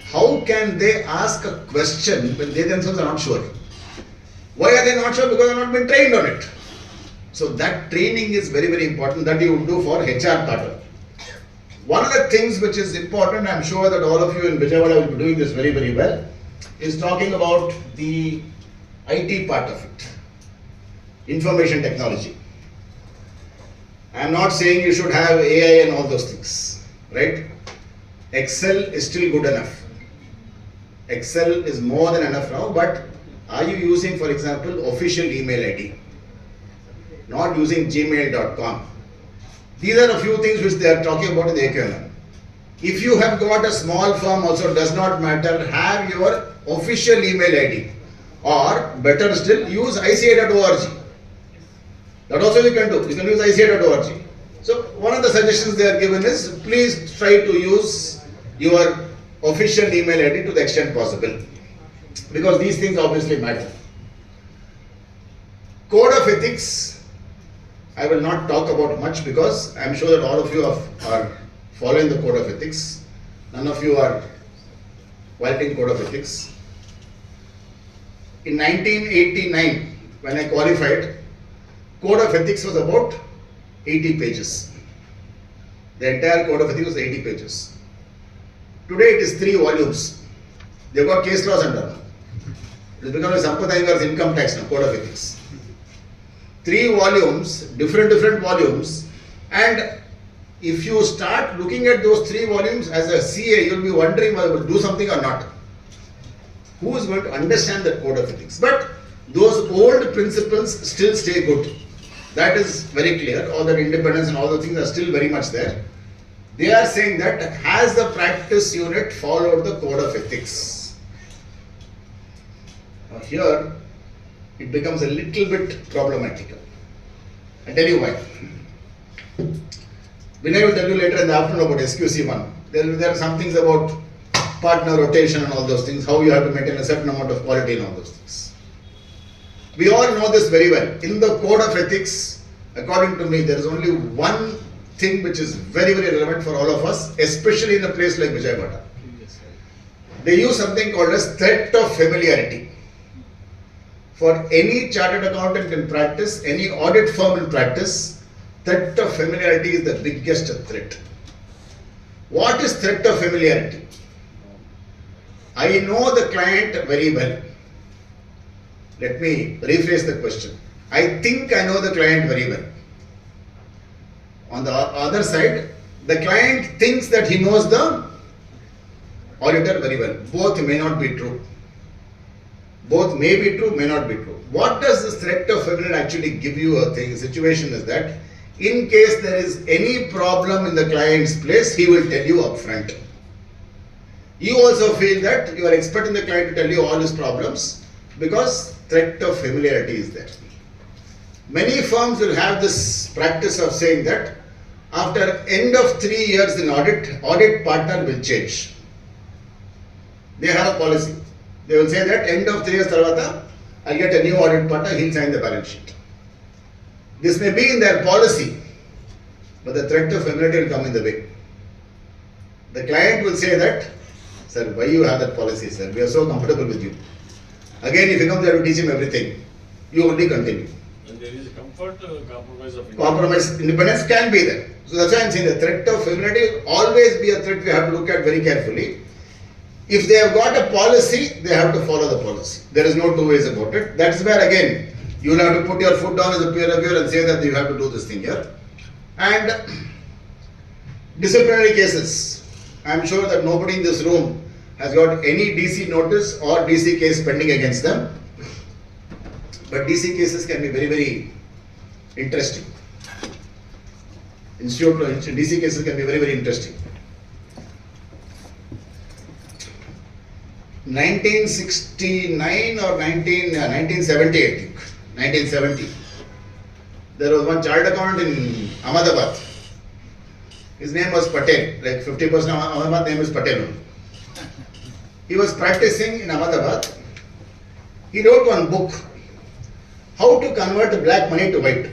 how can they ask a question when they themselves are not sure? Why are they not sure? Because they have not been trained on it. So that training is very, very important that you would do for HR pattern. One of the things which is important, I'm sure that all of you in Vijayawada will be doing this very, very well, is talking about the IT part of it. Information technology. I'm not saying you should have AI and all those things, right? Excel is still good enough. Excel is more than enough now, but are you using, for example, official email ID? Not using gmail.com. These are a few things which they are talking about in the AQMM. If you have got a small firm also, does not matter, have your official email ID, or better still, use ICA.org. That also you can do. You can use ICA.org. So one of the suggestions they are given is, please try to use your official email ID to the extent possible, because these things obviously matter. Code of ethics, I will not talk about much because I am sure that all of you are following the code of ethics. None of you are violating code of ethics. In 1989, when I qualified, code of ethics was about 80 pages. The entire code of ethics was 80 pages. Today it is 3 volumes. They have got case laws under. It has become a Sampradayingar's income tax now, code of ethics. 3 volumes, different volumes, and if you start looking at those 3 volumes as a CA, you will be wondering whether you will do something or not. Who is going to understand that code of ethics? But those old principles still stay good. That is very clear. All that independence and all the things are still very much there. They are saying that has the practice unit followed the code of ethics? Now here, it becomes a little bit problematical. I'll tell you why. Vinay will tell you later in the afternoon about SQC1. There are some things about partner rotation and all those things, how you have to maintain a certain amount of quality and all those things. We all know this very well. In the code of ethics, according to me, there is only one thing which is very, very relevant for all of us, especially in a place like Vijayawada. They use something called as threat of familiarity. For any chartered accountant in practice, any audit firm in practice, threat of familiarity is the biggest threat. What is threat of familiarity? I know the client very well. Let me rephrase the question. I think I know the client very well. On the other side, the client thinks that he knows the auditor very well. Both may not be true. Both may be true, may not be true. What does this threat of familiarity actually give you a situation is that in case there is any problem in the client's place, he will tell you upfront. You also feel that you are expecting the client to tell you all his problems because threat of familiarity is there. Many firms will have this practice of saying that after end of 3 years in audit partner will change. They have a policy. They will say that end of 3 years tarvata, I'll get a new audit partner, he'll sign the balance sheet. This may be in their policy, but the threat of familiarity will come in the way. The client will say that, sir, why you have that policy, sir? We are so comfortable with you. Again, if you come there to teach him everything, you only continue. And there is a comfort, compromise of Compromise, independence can be there. So that's why I'm saying the threat of familiarity will always be a threat we have to look at very carefully. If they have got a policy, they have to follow the policy. There is no two ways about it. That's where again, you will have to put your foot down as a peer reviewer and say that you have to do this thing here. And disciplinary cases. I'm sure that nobody in this room has got any DC notice or DC case pending against them. But DC cases can be very, very interesting. DC cases can be very, very interesting. 1969 or 1970, I think. 1970. There was one chartered accountant in Ahmedabad. His name was Patel. Like 50% of Ahmedabad name is Patel. He was practicing in Ahmedabad. He wrote one book, How to Convert Black Money to White.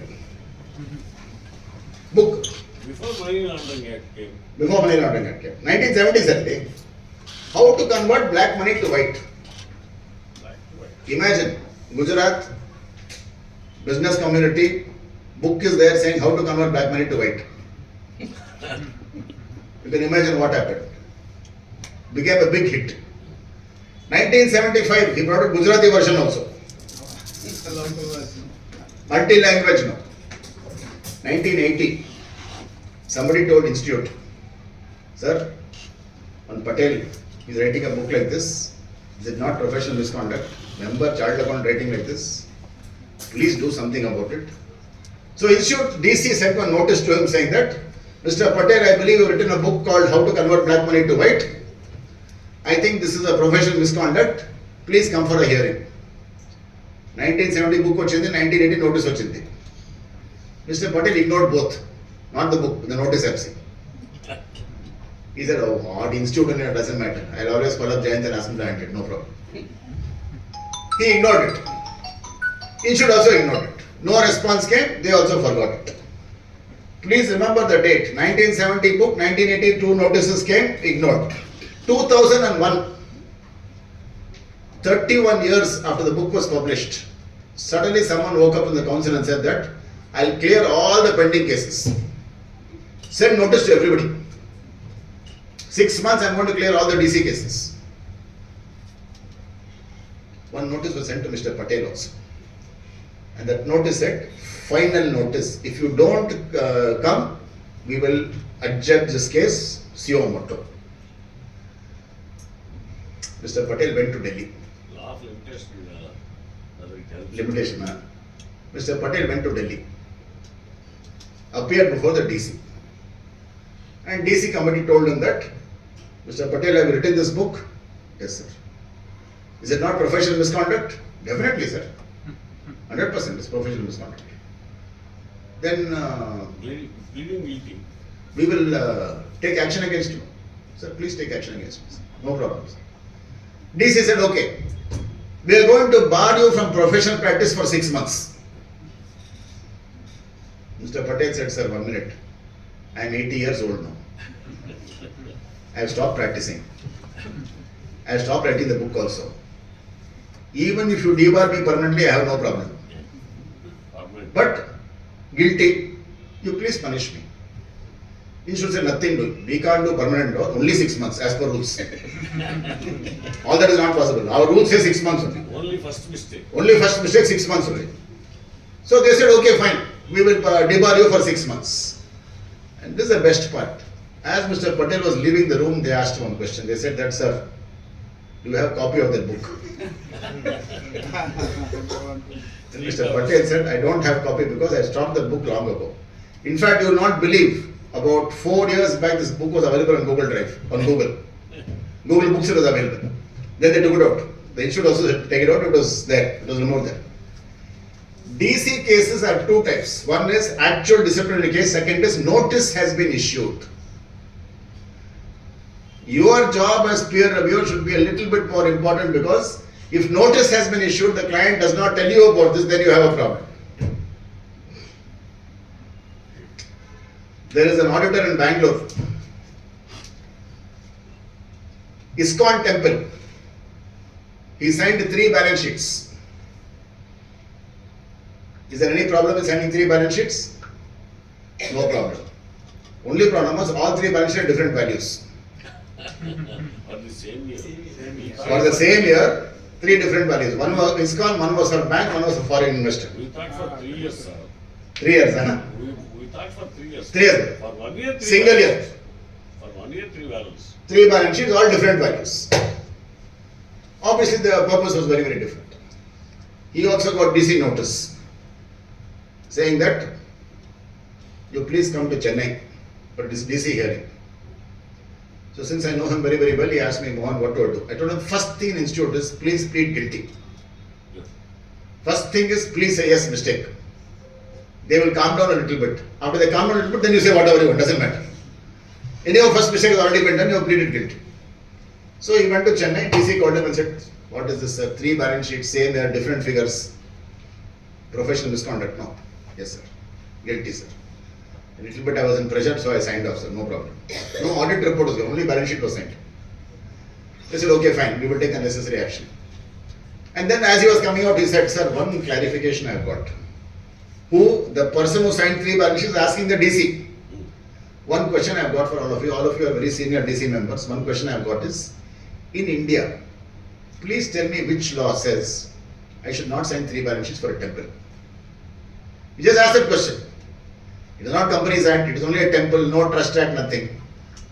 Book. Before Money Laundering Act came. Before Money Laundering Act came. 1970s, How to Convert Black Money to White. Black to white. Imagine, Gujarat business community book is there saying how to convert black money to white. You can imagine what happened. Became a big hit. 1975, he brought a Gujarati version also. Multi-language now. 1980, somebody told institute, sir, on Patel is writing a book like this. Is it not professional misconduct? Member child account writing like this. Please do something about it. So institute DC sent one notice to him saying that, Mr. Patel, I believe you have written a book called How to Convert Black Money to White. I think this is a professional misconduct. Please come for a hearing. 1970 book వచ్చింది, 1980 notice వచ్చింది. Mr. Patel ignored both, not the book, the notice FC. He said, oh, what institute and it doesn't matter. I'll always call up Jayant and ask him to hand it, no problem. He ignored it. Institute also ignored it. No response came, they also forgot it. Please remember the date. 1970 book, 1982 notices came, ignored. 2001, 31 years after the book was published, suddenly someone woke up in the council and said that I'll clear all the pending cases. Send notice to everybody. 6 months I'm going to clear all the DC cases. One notice was sent to Mr. Patel also. And that notice said, final notice. If you don't come, we will adjudge this case suo motu. Mr. Patel went to Delhi. Law of limitation. Limitation. Mr. Patel went to Delhi. Appeared before the DC. And DC committee told him that, Mr. Patel, have you written this book? Yes, sir. Is it not professional misconduct? Definitely, sir. 100% is professional misconduct. Then Pleading guilty. we will take action against you. Sir, please take action against us. No problems. DC said, okay, we are going to bar you from professional practice for 6 months. Mr. Patel said, sir, 1 minute. I am 80 years old now. I have stopped practicing. I have stopped writing the book also. Even if you debar me permanently, I have no problem. But guilty, you please punish me. You should say nothing do. We can't do permanent law, only 6 months as per rules. All that is not possible. Our rules say 6 months only. Only first mistake. Only first mistake 6 months only. So they said, okay, fine. We will debar you for 6 months. And this is the best part. As Mr. Patel was leaving the room, they asked one question. They said that, sir, do you have a copy of that book? And Mr. Patel said, I don't have copy because I stopped the book long ago. In fact, you will not believe, about 4 years back, this book was available on Google Drive, on Google. Google Books it was available. Then they took it out. The institute also take it out, it was there, it was removed there. DC cases have two types. One is actual disciplinary case, second is notice has been issued. Your job as peer reviewer should be a little bit more important because if notice has been issued, the client does not tell you about this, then you have a problem. There is an auditor in Bangalore, ISKCON temple. He signed 3 balance sheets. Is there any problem with signing 3 balance sheets? No problem. Only problem was all 3 balance sheets had different values. For the same year. For the same year, 3 different values. One was ISKCON, one was for bank, one was for foreign investor. We thought for 3 years, sir. 3 years, Anna. We thought for 3 years. 3 years. For 1 year, 3 Single values. year. For 1 year, 3 values. 3 balance sheets, all different values. Obviously, the purpose was very, very different. He also got DC notice saying that you please come to Chennai for this DC hearing. So since I know him very, very well, he asked me, Mohan, what do I do? I told him, first thing in institute is please plead guilty. Yeah. First thing is please say yes, mistake. They will calm down a little bit. After they calm down a little bit, then you say whatever you want, doesn't matter. Anyhow, first mistake has already been done, you have pleaded guilty. So he went to Chennai, DC called him and said, what is this, sir? 3 balance sheets, same year, different figures. Professional misconduct, no. Yes, sir. Guilty, sir. A little bit I was in pressure, so I signed off, sir, no problem. No audit report was given, only balance sheet was signed. They said, okay, fine, we will take the necessary action. And then as he was coming out, he said, sir, one clarification I have got. The person who signed 3 balance sheets is asking the DC. One question I have got for all of you are very senior DC members. One question I have got is, in India, please tell me which law says I should not sign 3 balance sheets for a temple. He just asked that question. It is not Companies Act, it is only a temple, no trust act, nothing.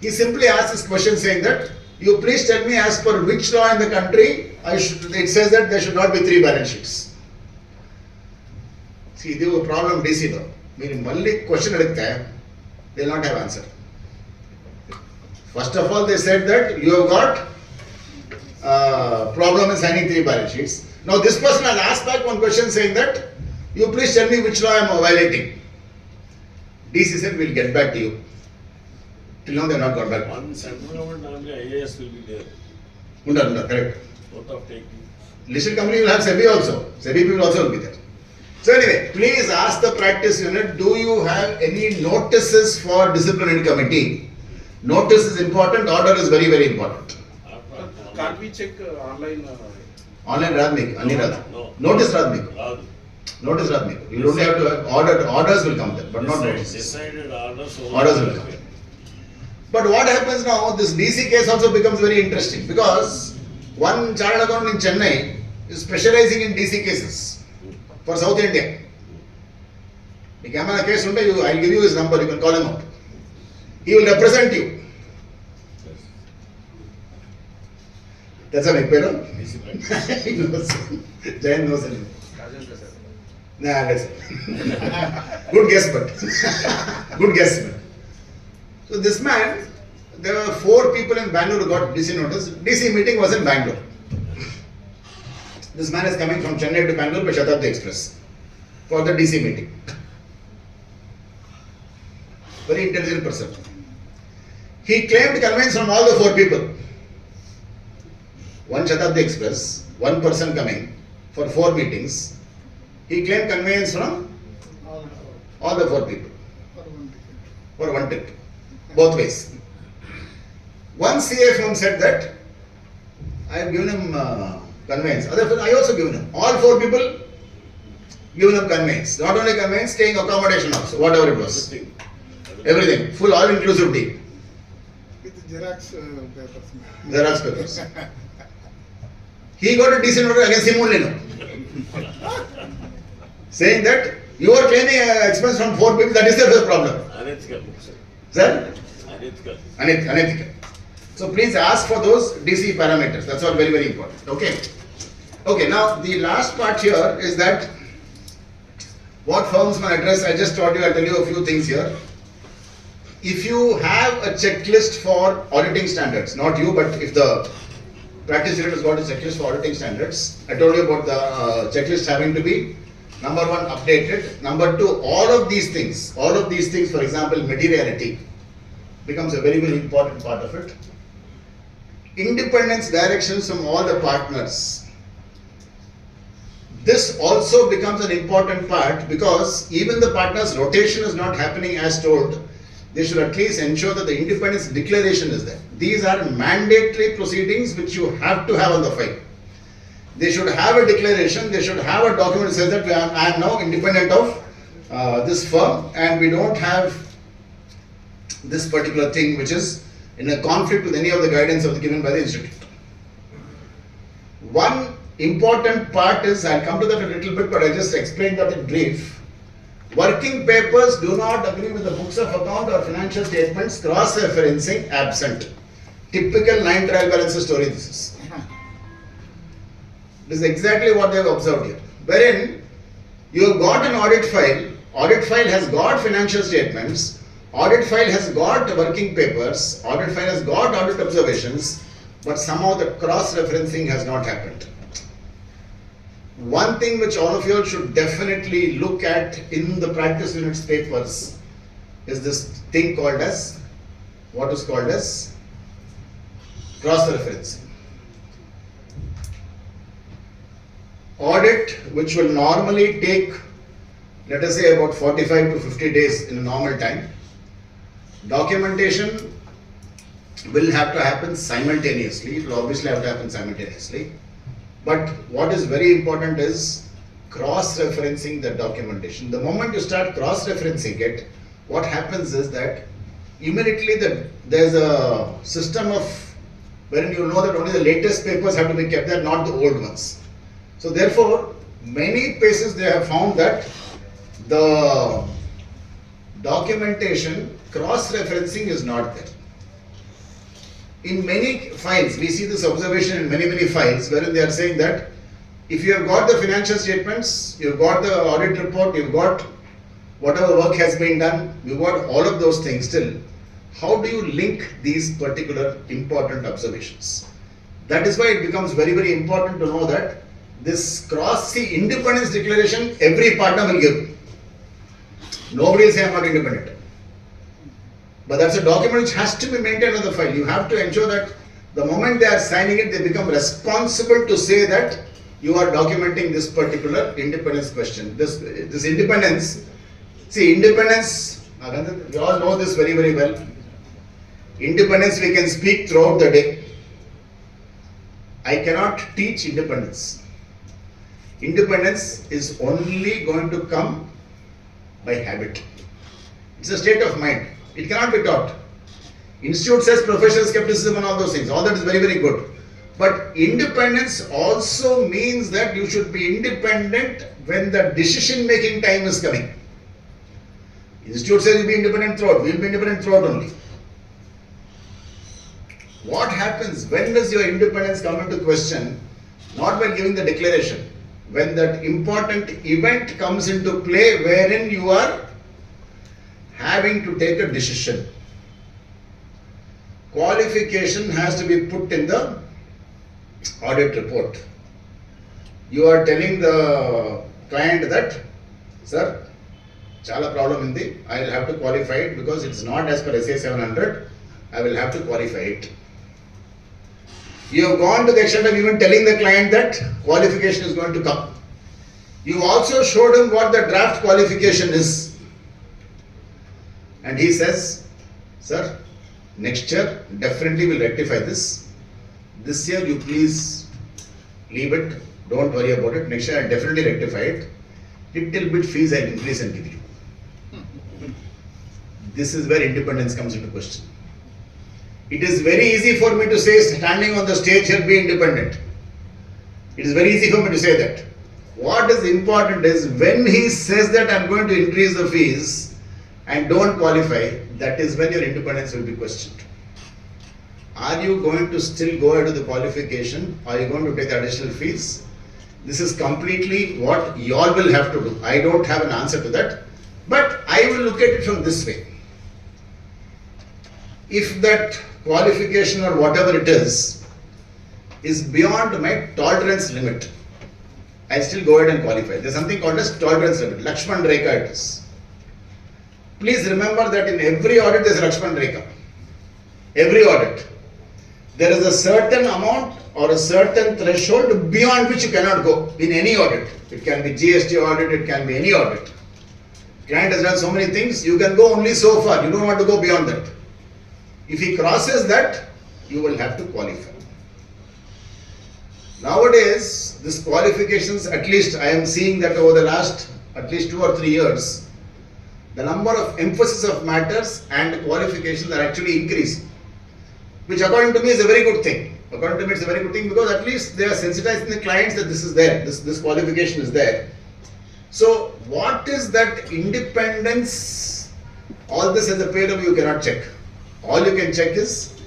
He simply asked this question saying that, you please tell me as per which law in the country it says that there should not be 3 balance sheets. See, there was a problem DC law. Meaning, Malli question adikta, they will not have answer. First of all, they said that you have got problem in signing 3 balance sheets. Now this person has asked back one question saying that, you please tell me which law I am violating. DC said, we will get back to you. Till now they have not got back. One central government only IAS will be there. Unda, correct. Both of taking. Listed company will have SEBI also. SEBI people also will be there. So anyway, please ask the practice unit, do you have any notices for disciplinary committee? Notice is important, order is very, very important. Can't we check online? Online Radmik, Aniradha. No. Notice Radmik. Radu. Notice Radmik. You don't have to have orders will come there, but not notices. Decided orders. Orders will come. But what happens now, this DC case also becomes very interesting because one chartered accountant in Chennai is specializing in DC cases for South India. The camera case, I'll give you his number, you can call him up. He will represent you. That's a big pedo. He knows. Jain knows him. Nah, that's good guess, but good guess, but. So this man, there were 4 people in Bangalore who got DC notice. DC meeting was in Bangalore. This man is coming from Chennai to Bangalore by Shatabdi Express for the DC meeting. Very intelligent person. He claimed conveyance from all the 4 people. One Shatabdi Express, one person coming for 4 meetings. He claimed conveyance from all the 4 people for one trip. Both ways. One CA firm said that I have given him conveyance. Other firm, I also given him. All 4 people given him conveyance. Not only conveyance, staying accommodation also, whatever it was. Everything. Full all inclusive deal. With Xerox papers. Xerox papers. He got a decent order against him only now. Saying that you are claiming expense from 4 people, that is the first problem. Unethical. Sir? Unethical. Unethical. So please ask for those DC parameters. That's all very, very important. Okay. Okay, now the last part here is that what firms may address, I just told you, I'll tell you a few things here. If you have a checklist for auditing standards, not you, but if the practice unit has got a checklist for auditing standards, I told you about the checklist having to be, number 1, updated. Number 2, all of these things, for example, materiality becomes a very, very important part of it. Independence directions from all the partners. This also becomes an important part because even the partners' rotation is not happening as told. They should at least ensure that the independence declaration is there. These are mandatory proceedings which you have to have on the file. They should have a declaration, they should have a document that says that I am now independent of this firm and we don't have this particular thing which is in a conflict with any of the guidance given by the institute. One important part is, I'll come to that a little bit, but I just explained that in brief. Working papers do not agree with the books of account or financial statements, cross-referencing absent. Typical 9 trial balances story this is. This is exactly what they have observed here. Wherein, you have got an audit file has got financial statements, audit file has got working papers, audit file has got audit observations, but somehow the cross-referencing has not happened. One thing which all of you all should definitely look at in the practice units papers is this thing called as, what is called as cross-referencing. Audit which will normally take, let us say, about 45 to 50 days in a normal time. Documentation will have to happen simultaneously. It will obviously have to happen simultaneously. But what is very important is cross-referencing the documentation. The moment you start cross-referencing it, what happens is that immediately there's a system of wherein you know that only the latest papers have to be kept there, not the old ones. So therefore, many places they have found that the documentation cross-referencing is not there. In many files, we see this observation in many files wherein they are saying that if you have got the financial statements, you've got the audit report, you've got whatever work has been done, you've got all of those things still. How do you link these particular important observations? That is why it becomes very important to know that this see independence declaration every partner will give. Nobody will say I am not independent. But that's a document which has to be maintained on the file. You have to ensure that the moment they are signing it, they become responsible to say that you are documenting this particular independence question. This independence, see independence, we all know this very well. Independence we can speak throughout the day. I cannot teach independence. Independence is only going to come by habit. It's a state of mind. It cannot be taught. Institute says professional skepticism and all those things. All that is very good. But independence also means that you should be independent when the decision making time is coming. Institute says you'll be independent throughout. We'll be independent throughout only. What happens? When does your independence come into question? Not by giving the declaration. When that important event comes into play wherein you are having to take a decision. Qualification has to be put in the audit report. You are telling the client that, sir, chala problem indi, I will have to qualify it because it's not as per SA 700, I will have to qualify it. You have gone to the extent of even telling the client that qualification is going to come. You also showed him what the draft qualification is. And he says, sir, next year definitely will rectify this. This year you please leave it, don't worry about it. Next year I definitely rectify it. Little bit fees I will increase and give you. This is where independence comes into question. It is very easy for me to say, standing on the stage here, be independent. It is very easy for me to say that. What is important is when he says that I am going to increase the fees and don't qualify, that is when your independence will be questioned. Are you going to still go ahead with the qualification? Are you going to take additional fees? This is completely what you all will have to do. I don't have an answer to that, but I will look at it from this way. If that qualification or whatever it is beyond my tolerance limit, I still go ahead and qualify. There is something called as tolerance limit. Lakshman Rekha it is. Please remember that in every audit there is Lakshman Rekha. Every audit. There is a certain amount or a certain threshold beyond which you cannot go in any audit. It can be GST audit, it can be any audit. Client has done so many things, you can go only so far. You don't want to go beyond that. If he crosses that, you will have to qualify. Nowadays, this qualifications, at least I am seeing that over the last at least 2 or 3 years, the number of emphasis of matters and qualifications are actually increasing, which according to me is a very good thing. According to me, it's a very good thing because at least they are sensitizing the clients that this is there, this qualification is there. So, what is that independence? All this as a peer review you cannot check. All you can check is,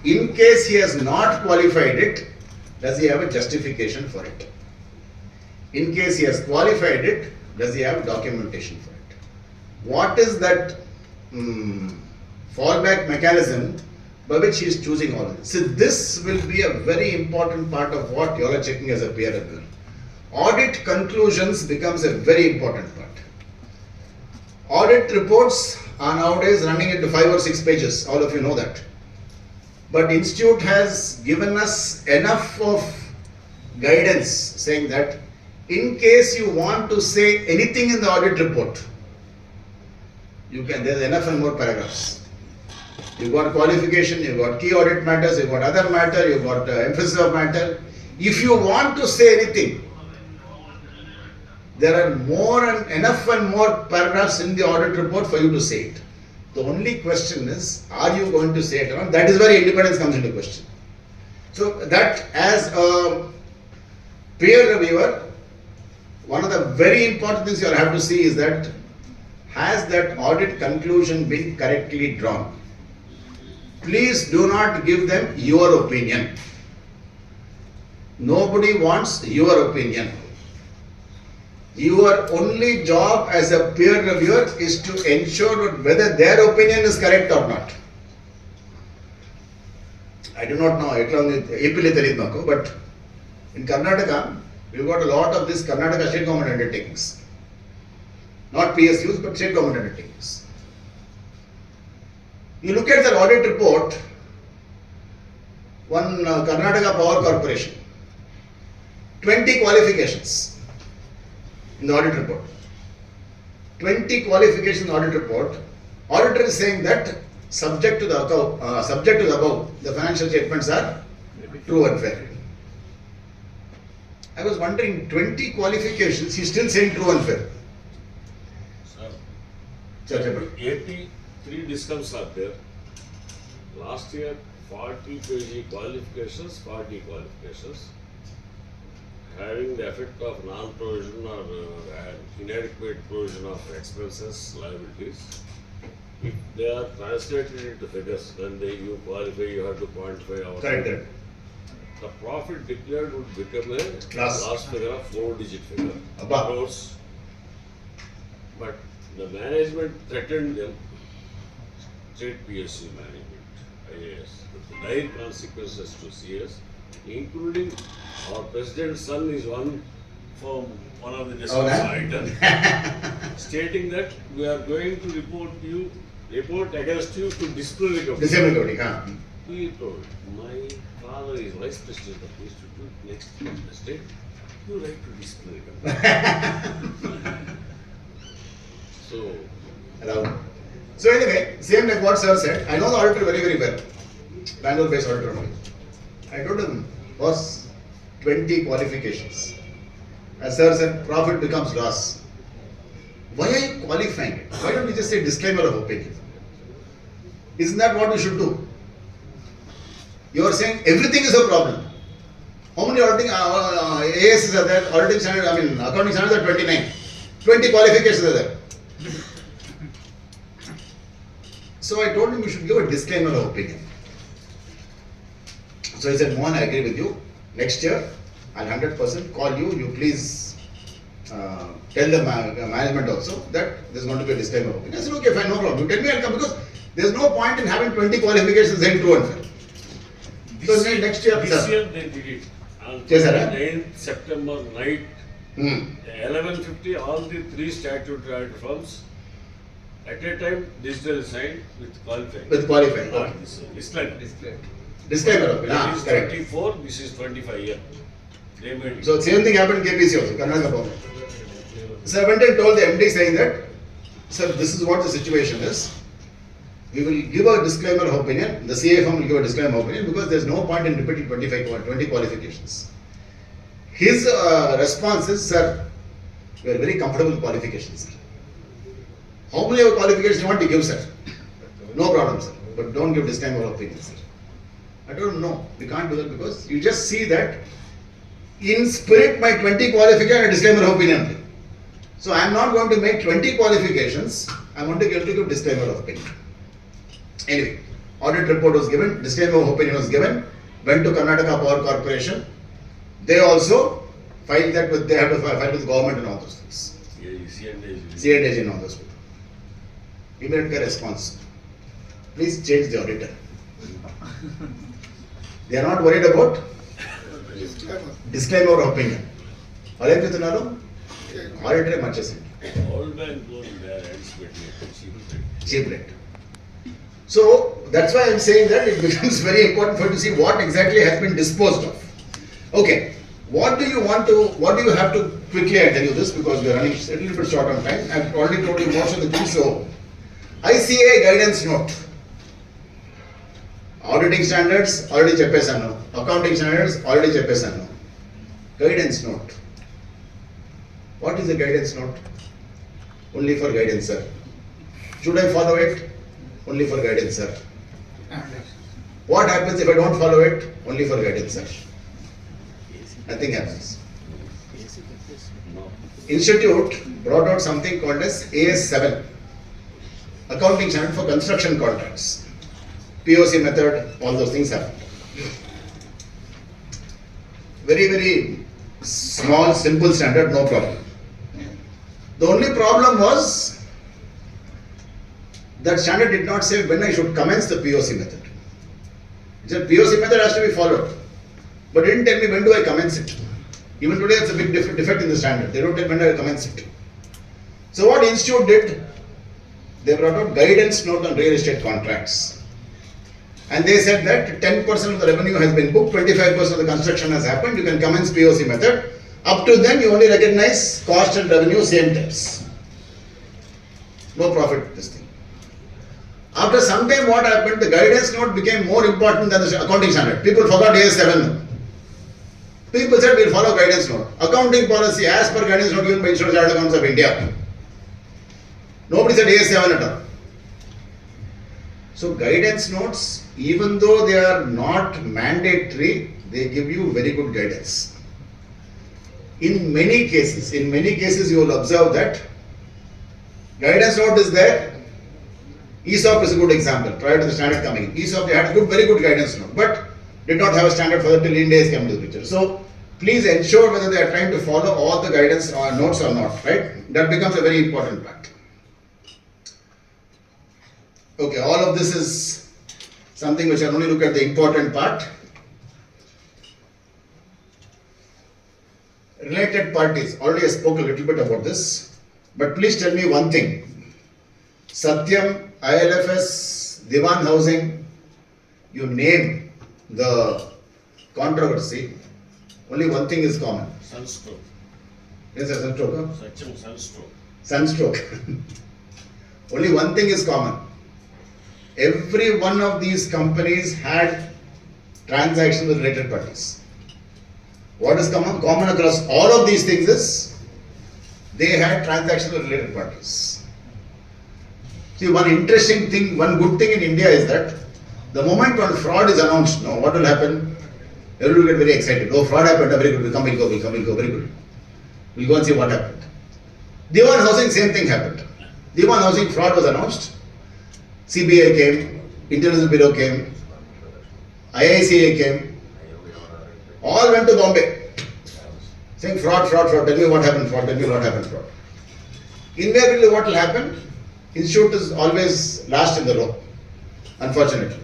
in case he has not qualified it, does he have a justification for it? In case he has qualified it, does he have documentation for it? What is that fallback mechanism by which he is choosing all of this? So this will be a very important part of what you all are checking as a peer reviewer. Audit conclusions becomes a very important part. Audit reports are nowadays running into 5 or 6 pages, all of you know that. But Institute has given us enough of guidance saying that in case you want to say anything in the audit report, you can, there's enough and more paragraphs. You've got qualification, you've got key audit matters, you've got other matter, you've got emphasis of matter. If you want to say anything, there are more and enough and more paragraphs in the audit report for you to say it. The only question is, are you going to say it or not? That is where independence comes into question. So that as a peer reviewer, one of the very important things you have to see is that, has that audit conclusion been correctly drawn? Please do not give them your opinion. Nobody wants your opinion. Your only job as a peer reviewer is to ensure whether their opinion is correct or not. I do not know, but in Karnataka, we've got a lot of this Karnataka state government undertakings. Not PSUs, but state government undertakings. You look at the audit report, one Karnataka Power Corporation, 20 qualifications in the audit report. 20 qualifications in the audit report. Auditor is saying that subject to the above, the financial statements are true and fair. I was wondering, 20 qualifications, he's still saying true and fair. Sir, 83 discounts are there. Last year, 40 kg qualifications, 40 qualifications. Having the effect of non-provision or inadequate provision of expenses, liabilities. If they are translated into figures, then you qualify, you have to quantify our. Correct. The profit declared would become a Loss. last figure of 4-digit figure. Abba. Crores. But the management threatened them, state PSU management, IAS, with dire consequences to CS, including our president's son is one of the discussion items, stating that we are going to report against you to disciplinary committee. Disability, huh? We told, my father is vice president of the institute, next to the state, you write to disciplinary committee. So anyway, same like what sir said, I know the auditor very, very well. Bangalore based auditor only. I told him, boss, 20 qualifications. As sir said, profit becomes loss. Why are you qualifying it? Why don't you just say disclaimer of opinion? Isn't that what we should do? You are saying everything is a problem. How many auditing ASs are there? Auditing standard, accounting standards are 29. 20 qualifications are there. So I told him we should give a disclaimer of opinion. So he said, Mohan, I agree with you. Next year, I'll 100% call you. You please tell the management also that there's going to be a disclaimer of opinion. I said, okay, fine, no problem. You tell me, I'll come, because there's no point in having 20 qualifications saying true and fair. Because next year, this year they did it. On Yes, sir. 9th September night, 11:50, all the 3 statutory audit firms at a time digital signed with qualifying. With qualifying, Not okay. disclaimer. Disclaimer of opinion. This is Correct. 24, this is 25 year. They made it. So same thing happened in KPC also, Karnataka government. So I went and told the MD saying that, sir, this is what the situation is. We will give a disclaimer of opinion. The CA firm will give a disclaimer of opinion because there is no point in repeating 20 qualifications. His response is, sir, we are very comfortable with qualifications, sir. How many of qualifications you want to give, sir? No problem, sir. But don't give disclaimer of opinion, sir. I told him, no, we can't do that because you just see that in spirit my 20 qualification and disclaimer of opinion only. So I am not going to make 20 qualifications, I want to give disclaimer of opinion. Anyway, audit report was given, disclaimer of opinion was given, went to Karnataka Power Corporation. They also filed that with, they have to file with the government and all those things. C&AG and all those people. Immediate response. Please change the auditor. They are not worried about disclaimer of opinion. Auditor much as All bank loan there ends with cheap rate. So that's why I'm saying that it becomes very important for you to see what exactly has been disposed of. Okay, what do you have to quickly, I tell you this because we are running a little bit short on time. I've already told you most of the things. So ICA guidance note. Auditing standards already చెప్పేశాను. Accounting standards already చెప్పేశాను. guidance note. What is a guidance note? Only for guidance, sir. Should I follow it? Only for guidance, sir. What happens if I don't follow it? Only for guidance, sir. Nothing happens. Institute brought out something called as AS7, accounting standard for construction contracts. POC method, all those things happen. Very, very small, simple standard, no problem. The only problem was that standard did not say when I should commence the POC method. It said POC method has to be followed, but it didn't tell me when do I commence it. Even today it's a big defect in the standard. They don't tell when do I commence it. So what institute did? They brought out guidance note on real estate contracts. And they said that 10% of the revenue has been booked, 25% of the construction has happened, you can commence POC method. Up to then you only recognize cost and revenue same times. No profit this thing. After some time what happened, the guidance note became more important than the accounting standard. People forgot AS7. People said we'll follow guidance note. Accounting policy as per guidance note given by Institute of Chartered Accountants of India. Nobody said AS7 at all. So guidance notes, even though they are not mandatory, they give you very good guidance. In many cases you will observe that guidance note is there. ESOP is a good example. Prior to the standard coming in, ESOP they had a very good guidance note, but did not have a standard for that till Ind AS came to the picture. So please ensure whether they are trying to follow all the guidance or notes or not. Right? That becomes a very important part. Okay, all of this is something which I only look at the important part. Related parties, already I spoke a little bit about this, but please tell me one thing. Satyam, ILFS, Diwan Housing, you name the controversy, only one thing is common. Sunstroke. Yes, sir, sunstroke. Huh? Sunstroke. Sunstroke. Only one thing is common. Every one of these companies had transactions with related parties. What is common across all of these things is they had transactions with related parties. See, one interesting thing, one good thing in India is that the moment when fraud is announced, now what will happen? Everyone will get very excited. Oh, fraud happened, very good, we'll come, very good. We'll go and see what happened. Diwan Housing, same thing happened. Diwan Housing fraud was announced. CBI came, Intelligence Bureau came, IICA came. All went to Bombay, saying fraud, tell me what happened, fraud. Invariably what will happen? Institute is always last in the row, unfortunately.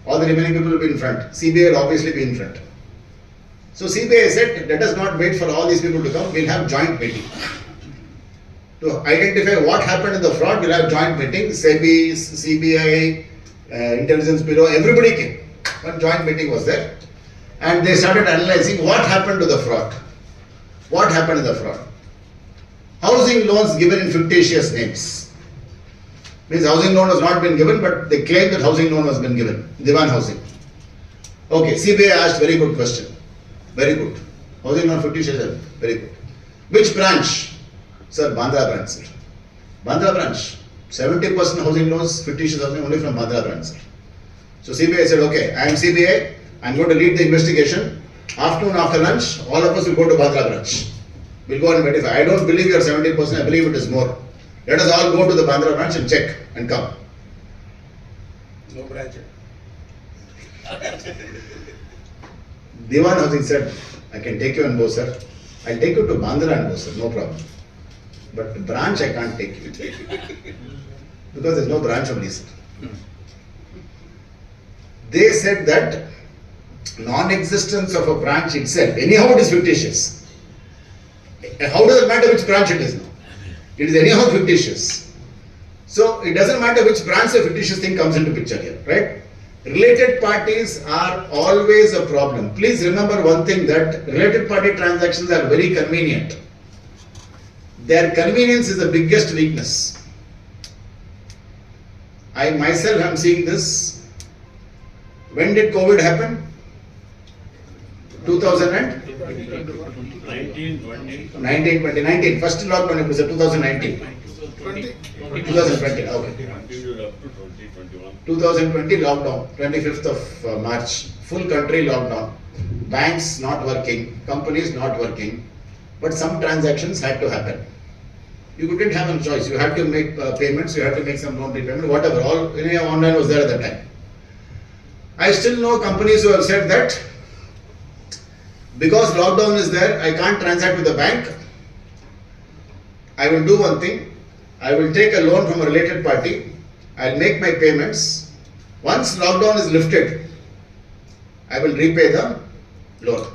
All the remaining people will be in front. CBI will obviously be in front. So CBI said, let us not wait for all these people to come, we'll have joint meeting. To identify what happened in the fraud, we'll have joint meeting, SEBI, CBI, Intelligence Bureau, everybody came. One joint meeting was there. And they started analyzing what happened to the fraud. What happened in the fraud? Housing loans given in fictitious names. Means housing loan has not been given, but they claim that housing loan has been given. Diwan Housing. Okay, CBI asked very good question. Very good. Housing loan fictitious, very good. Which branch? Sir, Bandra branch, sir. Bandra branch. 70% housing loans, fictitious housing only from Bandra branch, sir. So CBI said, okay, I am CBI. I'm going to lead the investigation. Afternoon after lunch, all of us will go to Bandra branch. We'll go and verify. I don't believe you are 70%, I believe it is more. Let us all go to the Bandra branch and check and come. No branch. Diwan Housing said, I can take you and go, sir. I'll take you to Bandra and go, sir, no problem. But the branch I can't take you. Because there's no branch only, sir. They said that non-existence of a branch itself, anyhow it is fictitious. How does it matter which branch it is now? It is anyhow fictitious. So it doesn't matter which branch the fictitious thing comes into picture here, right? Related parties are always a problem. Please remember one thing, that related party transactions are very convenient. Their convenience is the biggest weakness. I myself am seeing this. When did COVID happen? 19, first lockdown it was 2019. 2020, okay. Continued up to 2021. 2020 lockdown, 25th of March, full country lockdown. Banks not working, companies not working, but some transactions had to happen. You didn't have a choice. You had to make payments, you had to make some loan repayment, whatever. All online was there at that time. I still know companies who have said that because lockdown is there, I can't transact with the bank. I will do one thing. I will take a loan from a related party. I'll make my payments. Once lockdown is lifted, I will repay the loan.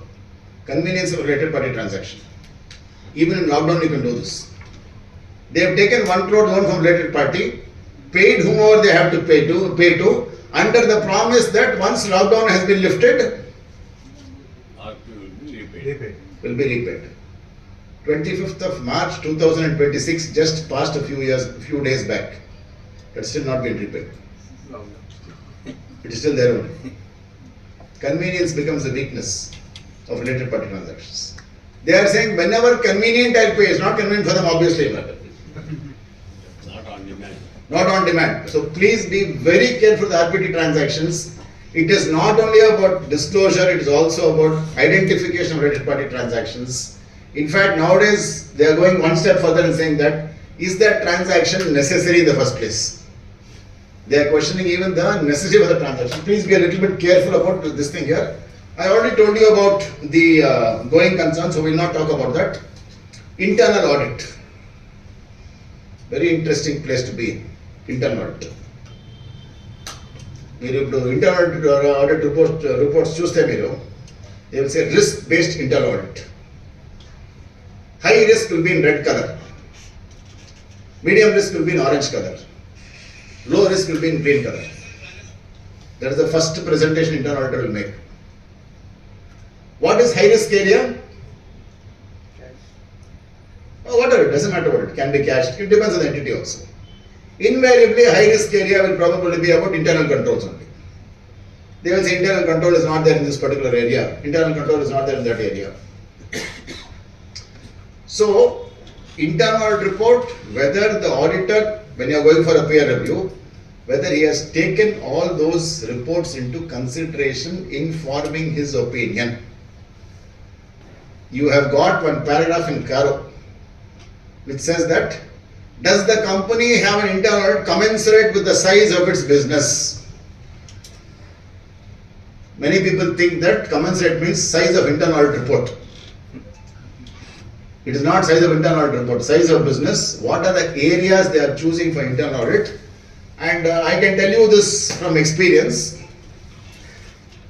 Convenience of related party transaction. Even in lockdown, you can do this. They have taken 1 crore loan from related party, paid whomever they have to pay to, under the promise that once lockdown has been lifted, RP will be repaid. will be repaid. 25th of March 2026, just passed a few days back. It's still not been repaid. It is still there only. Convenience becomes the weakness of related party transactions. They are saying whenever convenient I'll pay. It's not convenient for them, obviously. Not on demand. Not on demand. So please be very careful with RPT transactions. It is not only about disclosure, it is also about identification of related party transactions. In fact, nowadays they are going one step further and saying that, is that transaction necessary in the first place? They are questioning even the necessity of the transaction. Please be a little bit careful about this thing here. I already told you about the going concern, so we will not talk about that. Internal audit. Very interesting place to be in. Internal audit. మీరు ఇప్పుడు internal audit reports చూస్తే మీరు they will say risk based internal audit. High risk will be in red color, medium risk will be in orange color, low risk will be in green color. That is the first presentation internal auditor will make. What is high risk area? Oh, whatever, it doesn't matter what, it can be cash, it depends on the entity also. Invariably, high risk area will probably be about internal controls only. They will say internal control is not there in this particular area, internal control is not there in that area. So, internal audit report, whether the auditor, when you are going for a peer review, whether he has taken all those reports into consideration in forming his opinion. You have got one paragraph in Caro which says that, does the company have an internal audit commensurate with the size of its business? Many people think that commensurate means size of internal audit report. It is not size of internal audit report, size of business. What are the areas they are choosing for internal audit? And I can tell you this from experience.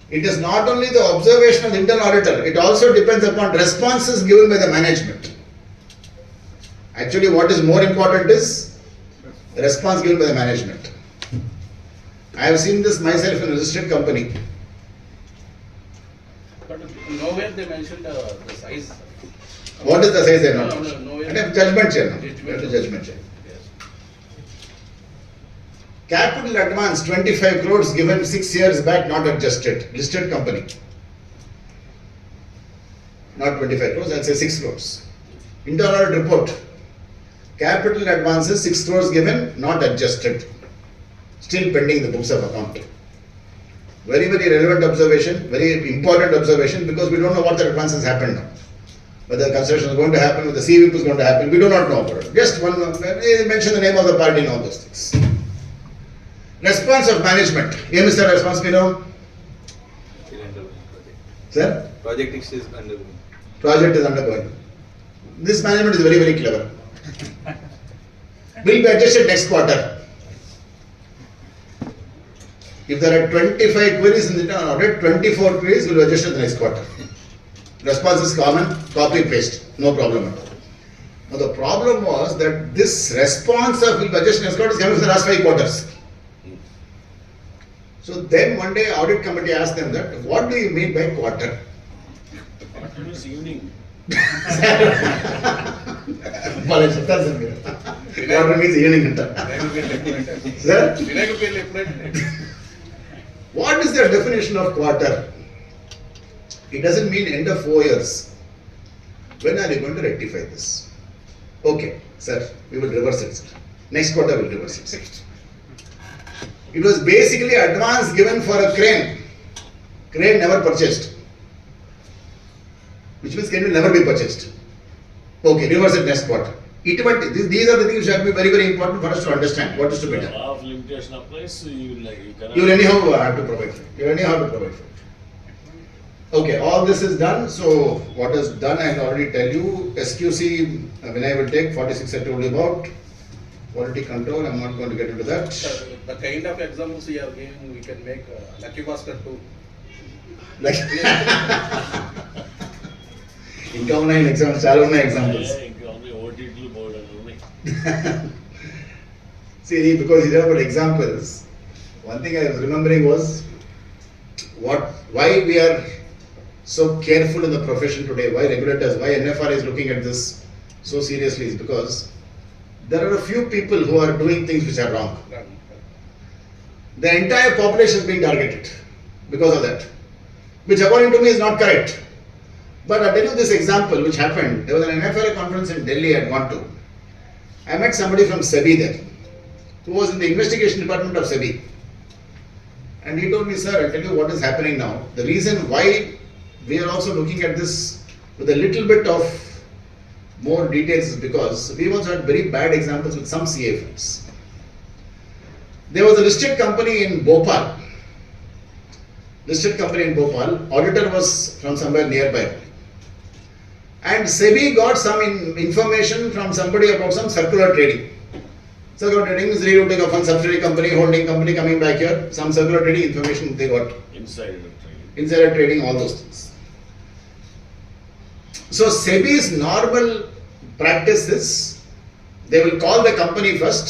It is not only the observation of the internal auditor, it also depends upon responses given by the management. Actually, what is more important is the response given by the management. I have seen this myself in a registered company. But nowhere they mentioned the size. What is the size they are not? No, And a judgment chair. Judgment chair. Yes. Capital advance 25 crores given 6 years back, not adjusted. Listed company. Not 25 crores, I'll say 6 crores. Internal audit report. Capital advances 6 crores given, not adjusted. Still pending the books of account. Very, very relevant observation, very important observation, because we don't know what the advances happened now. Whether construction is going to happen, whether the CVP is going to happen, we do not know about it. Just one, mention the name of the party and all those things. Response of management. Aim is the response, you know? Sir? Project is undergoing. Project is undergoing. This management is very, very clever. Will be adjusted next quarter. If there are 25 queries in the internal audit, 24 queries will be adjusted the next quarter. Response is common, copy paste, no problem at all. Now the problem was that this response of will be adjusted next quarter is coming for the last 5 quarters. So then one day audit committee asked them that, what do you mean by quarter? Quarter is evening. Quarter means evening. Sir? What is the definition of quarter? It doesn't mean end of 4 years. When are you going to rectify this? Okay, sir, we will reverse it, sir. Next quarter we'll reverse it, sir. It was basically advance given for a crane. Crane never purchased. Which means crane will never be purchased. Okay, reverse it next quarter. These are the things which have to be very, very important for us to understand what is to be The done. law of limitation applies, so you cannot. You will anyhow have to provide for it. You will anyhow have to provide for it. Okay, all this is done. So what is done, I will already tell you. SQC, when I will take 46, I told you about. Quality control, I am not going to get into that. The kind of examples we are giving, we can make Lucky Basket too. Like, ఇంకా ఉన్నాయి examples, చాలా ఉన్నాయి examples. ఇంకా ఉన్నాయి, ఓటీటీలు board అని ఉన్నాయి. See, because you know about examples, one thing I was remembering was why we are so careful in the profession today, why regulators, why NFR is looking at this so seriously is because there are a few people who are doing things which are wrong. The entire population is being targeted because of that, which according to me is not correct. But I'll tell you this example which happened. There was an NFRA conference in Delhi I had gone to. I met somebody from SEBI there, who was in the investigation department of SEBI. And he told me, sir, I'll tell you what is happening now. The reason why we are also looking at this with a little bit of more details is because we also had very bad examples with some CA firms. There was a listed company in Bhopal. Auditor was from somewhere nearby. And SEBI got some information from somebody about some circular trading. Circular trading is rerouting of one subsidiary company, holding company coming back here. Some circular trading information they got. Insider trading, all those things. So SEBI's normal practice is they will call the company first,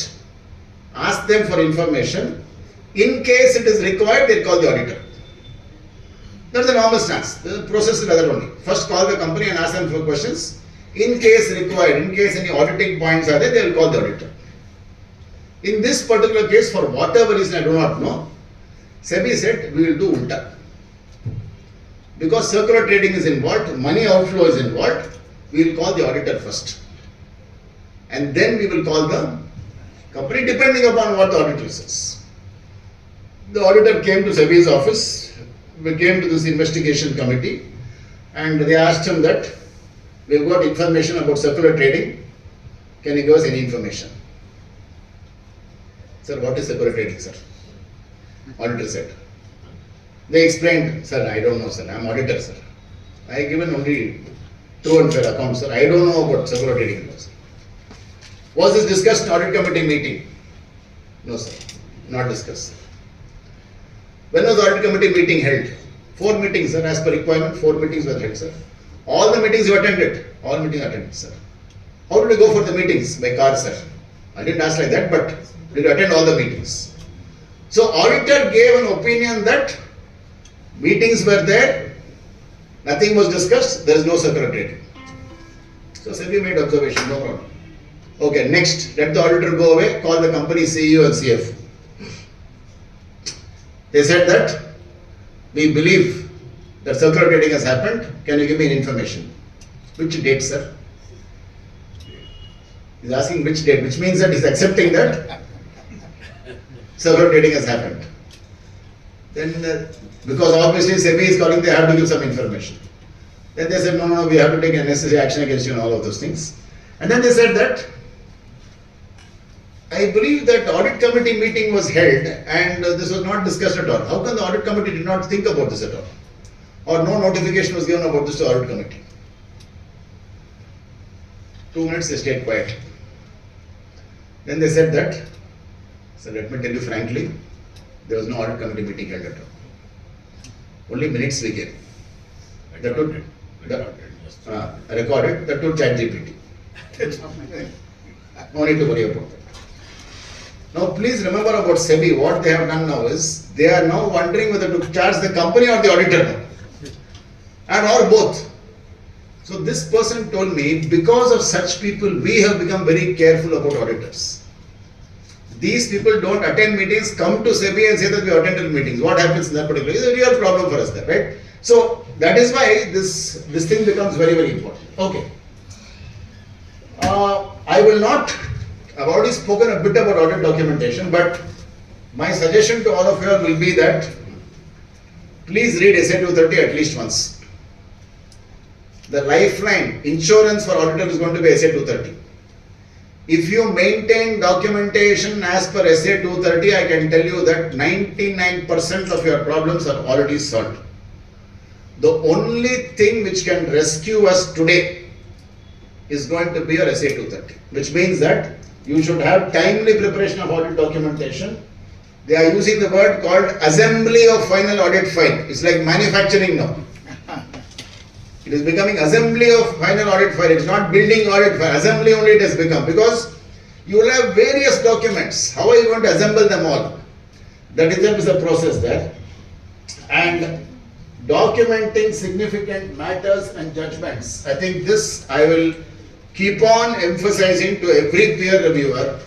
ask them for information. In case it is required, they call the auditor. That's the normal stance. The process is rather only. First call the company and ask them for questions. In case required, in case any auditing points are there, they will call the auditor. In this particular case, for whatever reason I do not know, SEBI said we will do ulta. Because circular trading is involved, money outflow is involved, we will call the auditor first. And then we will call the company depending upon what the auditor says. The auditor came to SEBI's office. We came to this investigation committee and they asked him that we've got information about circular trading. Can you give us any information? Sir, what is circular trading, sir? Auditor said. They explained, sir, I don't know, sir. I'm auditor, sir. I given only true and fair accounts, sir. I don't know about circular trading. Sir. Was this discussed in audit committee meeting? No, sir. Not discussed. When was the audit committee meeting held? 4 meetings, sir, as per requirement, 4 meetings were held, sir. All the meetings you attended? All meetings attended, sir. How did you go for the meetings? By car, sir. I didn't ask like that, but did you attend all the meetings? So auditor gave an opinion that meetings were there, nothing was discussed, there is no circular trading. So SEBI made observation, no problem. Okay, next, let the auditor go away, call the company CEO and CFO. They said that we believe that circular trading has happened. Can you give me information? Which date, sir? He's asking which date, which means that he's accepting that circular trading has happened. Then, because obviously SEBI is calling, they have to give some information. Then they said, no, we have to take a necessary action against you and all of those things. And then they said that I believe that audit committee meeting was held and this was not discussed at all. How come the audit committee did not think about this at all? Or no notification was given about this to audit committee? 2 minutes they stayed quiet. Then they said that, so let me tell you frankly, there was no audit committee meeting held at all. Only minutes we gave. Recorded, that to ChatGPT. No need to worry about that. Now please remember about SEBI, what they have done now is, they are now wondering whether to charge the company or the auditor now. And or both. So this person told me, because of such people, we have become very careful about auditors. These people don't attend meetings, come to SEBI and say that we attended meetings. What happens in that particular? It's a real problem for us there, right? So that is why this thing becomes very, very important. Okay. I will not, I've already spoken a bit about audit documentation, but my suggestion to all of you will be that please read SA 230 at least once. The lifeline, insurance for auditor is going to be SA 230. If you maintain documentation as per SA 230, I can tell you that 99% of your problems are already solved. The only thing which can rescue us today is going to be your SA 230, which means that you should have timely preparation of audit documentation. They are using the word called assembly of final audit file. It's like manufacturing now. It is becoming assembly of final audit file. It's not building audit file. Assembly only it has become, because you will have various documents. How are you going to assemble them all? That itself is a process there. And documenting significant matters and judgments. I think this I will keep on emphasizing to every peer reviewer.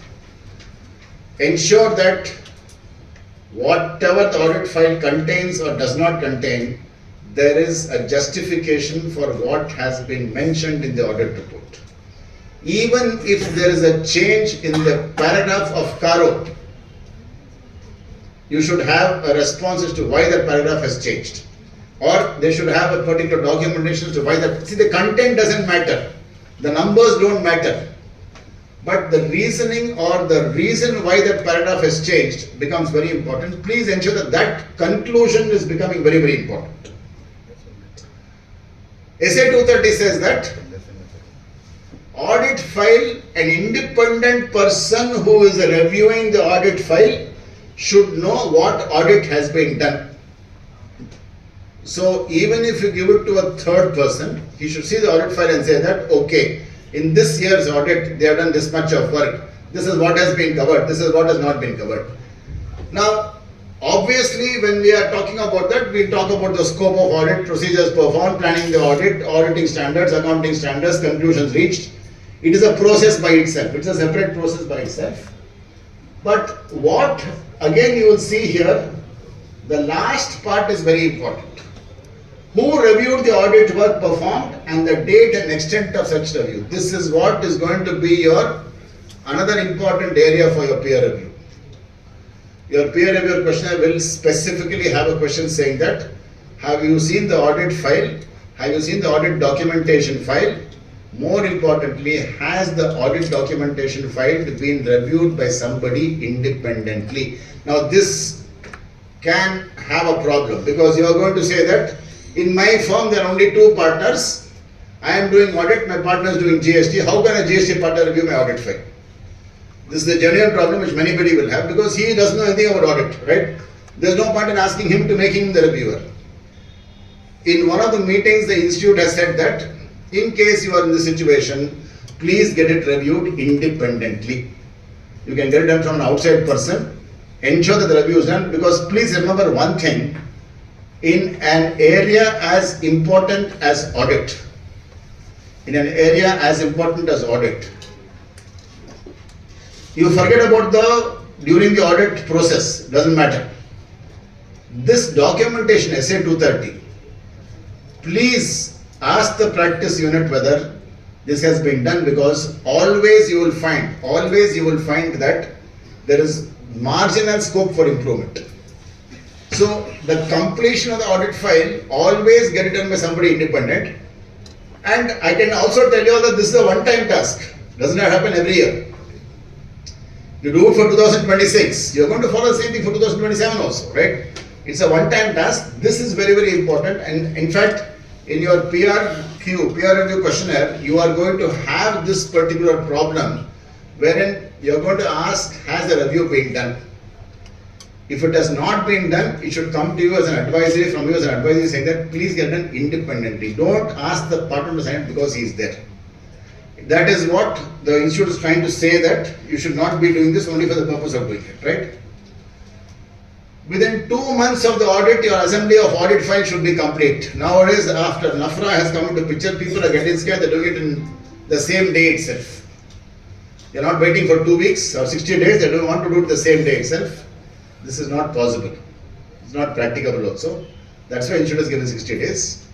Ensure that whatever the audit file contains or does not contain, there is a justification for what has been mentioned in the audit report. Even if there is a change in the paragraph of Caro, you should have a response as to why that paragraph has changed. Or they should have a particular documentation as to why that. See, the content doesn't matter. The numbers don't matter. But the reasoning or the reason why that paragraph has changed becomes very important. Please ensure that that conclusion is becoming very, very important. SA 230 says that audit file, an independent person who is reviewing the audit file should know what audit has been done. So even if you give it to a third person, he should see the audit file and say that, okay, in this year's audit, they have done this much of work. This is what has been covered. This is what has not been covered. Now, obviously, when we are talking about that, we talk about the scope of audit, procedures performed, planning the audit, auditing standards, accounting standards, conclusions reached. It is a process by itself. It's a separate process by itself. But what, again, you will see here, the last part is very important. Who reviewed the audit work performed and the date and extent of such review. This is what is going to be your another important area for your peer review. Your peer review questionnaire will specifically have a question saying that, have you seen the audit file? Have you seen the audit documentation file? More importantly, has the audit documentation file been reviewed by somebody independently? Now this can have a problem, because you are going to say that in my firm there are only two partners. I am doing audit, my partner is doing GST. How can a GST partner review my audit file? This is a genuine problem which many will have, because he doesn't know anything about audit, right? There is no point in asking him to make him the reviewer. In one of the meetings, the institute has said that in case you are in this situation, please get it reviewed independently. You can get it done from an outside person. Ensure that the review is done, because please remember one thing, in an area as important as audit, you forget about during the audit process, doesn't matter. This documentation, SA 230, please ask the practice unit whether this has been done, because always you will find that there is marginal scope for improvement. So the completion of the audit file, always get it done by somebody independent. And I can also tell you that this is a one-time task. Does not happen every year. You do it for 2026. You are going to follow the same thing for 2027 also, right? It's a one-time task. This is very, very important. And in fact, in your PRQ, peer review questionnaire, you are going to have this particular problem, wherein you are going to ask, has the review been done? If it has not been done, it should come to you as an advisory, from you as an advisory, saying that please get done independently. Don't ask the partner to sign it because he is there. That is what the institute is trying to say, that you should not be doing this only for the purpose of doing it, right? Within 2 months of the audit, your assembly of audit file should be complete. Nowadays, after NAFRA has come into picture, people are getting scared, they're doing it in the same day itself. They're not waiting for 2 weeks or 60 days, they don't want to do it the same day itself. This is not possible. It's not practicable also. That's why insurance is given 60 days.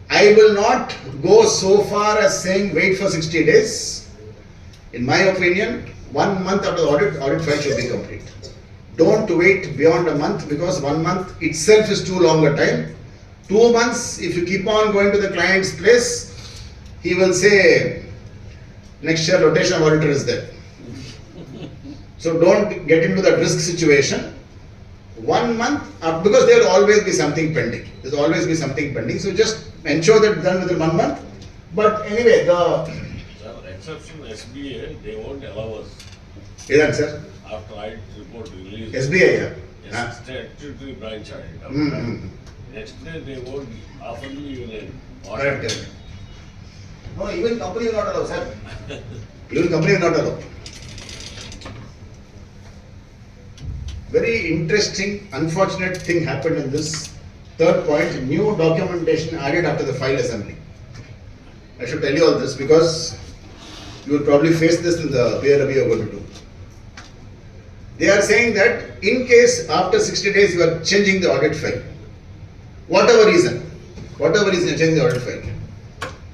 I will not go so far as saying wait for 60 days. In my opinion, 1 month after the audit file should be complete. Don't wait beyond a month, because 1 month itself is too long a time. 2 months, if you keep on going to the client's place, he will say, next year rotation of auditor is there. So don't get into that risk situation. 1 month, because there will always be something pending. There will always be something pending. So just ensure that it's done within 1 month. But anyway, Sir, exception SBA, they won't allow us is that, sir? after audit report release. SBI, yeah. Yes, statutory branch audit. Mm-hmm. Next day they won't offer me even an Correct, audit. correct. No, even company will not allow, sir. Even company will not allow. Very interesting, unfortunate thing happened in this third point, new documentation added after the file assembly. I should tell you all this because you will probably face this in the peer review you are going to do. They are saying that in case after 60 days you are changing the audit file, whatever reason you are changing the audit file,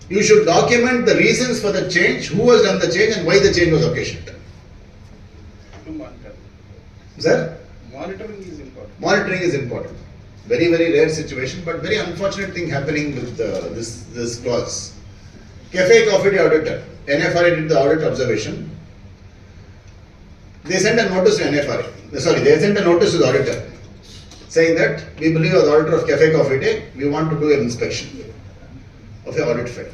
you should document the reasons for the change, who has done the change and why the change was occasioned. To monitor. Sir? Monitoring is important. Monitoring is important. Very, very rare situation, but very unfortunate thing happening with this clause. Cafe Coffee Day auditor, NFRA did the audit observation. They sent a notice to NFRA. Sorry, they sent a notice to the auditor saying that we believe as auditor of Cafe Coffee Day, we want to do an inspection of your audit file.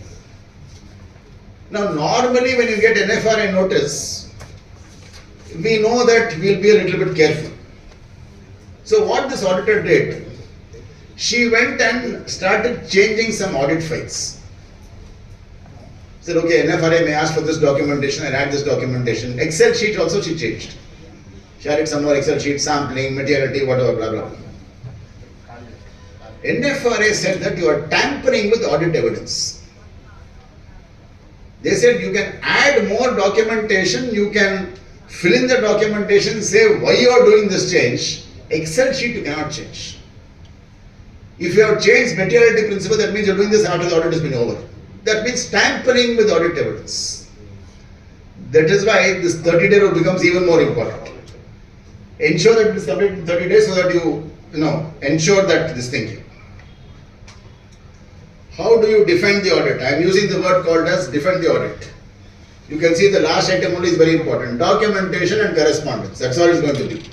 Now, normally when you get NFRA notice, we know that we'll be a little bit careful. So what this auditor did, she went and started changing some audit files. Said, okay, NFRA may ask for this documentation and add this documentation. Excel sheet also she changed. She added some more Excel sheet, sampling, materiality, whatever, blah, blah. NFRA said that you are tampering with audit evidence. They said you can add more documentation, you can fill in the documentation, say why you are doing this change. Excel sheet you cannot change. If you have changed materiality principle, that means you are doing this after the audit has been over. That means tampering with audit evidence. That is why this 30-day rule becomes even more important. Ensure that it is completed in 30 days so that you ensure that this thing. How do you defend the audit? I am using the word called as defend the audit. You can see the last item only is very important. Documentation and correspondence. That's all it's going to be.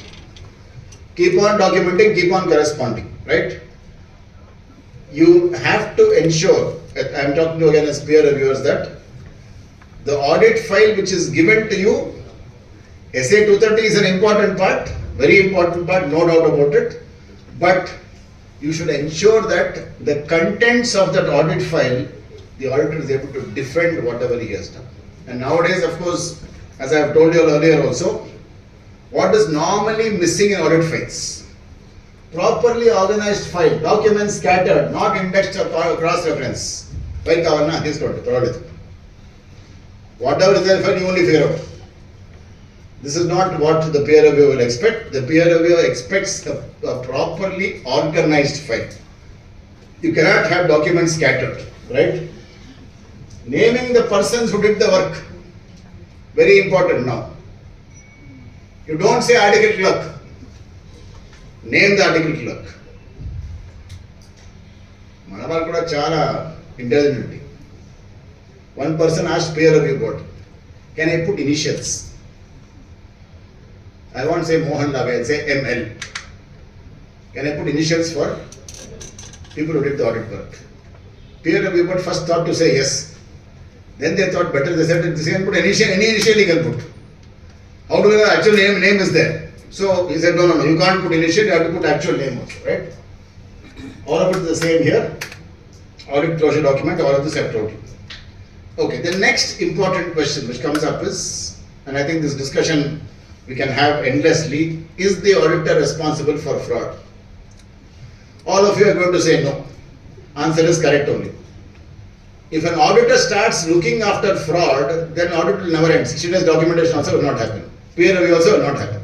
Keep on documenting, keep on corresponding, right? You have to ensure, I am talking to again as peer reviewers, that the audit file which is given to you, SA 230 is an important part, very important part, no doubt about it, but you should ensure that the contents of that audit file, the auditor is able to defend whatever he has done. And nowadays, of course, as I have told you earlier also, what is normally missing in audit files? Properly organized file, documents scattered, not indexed or cross-reference. File kavarna, this got it. Whatever is there, file you only figure out. This is not what the peer reviewer will expect. The peer reviewer expects a properly organized file. You cannot have documents scattered, right? Naming the persons who did the work, very important now. You don't say article clerk. Name the article clerk. Manaval kuda chala intelligent. One person asked peer review board, can I put initials? I won't say Mohan, Lavi, I'll say ML. Can I put initials for people who did the audit work? Peer review board first thought to say yes. Then they thought better, they said they can put any initial he can put. How do we know actual name is there? So he said, no, you can't put initial, you have to put actual name also, right? All of it is the same here. Audit closure document, all of this I have told you. Okay, the next important question which comes up is, and I think this discussion we can have endlessly, is the auditor responsible for fraud? All of you are going to say no. Answer is correct only. If an auditor starts looking after fraud, then audit will never end. 60 days documentation also will not happen. Peer review also will not happen.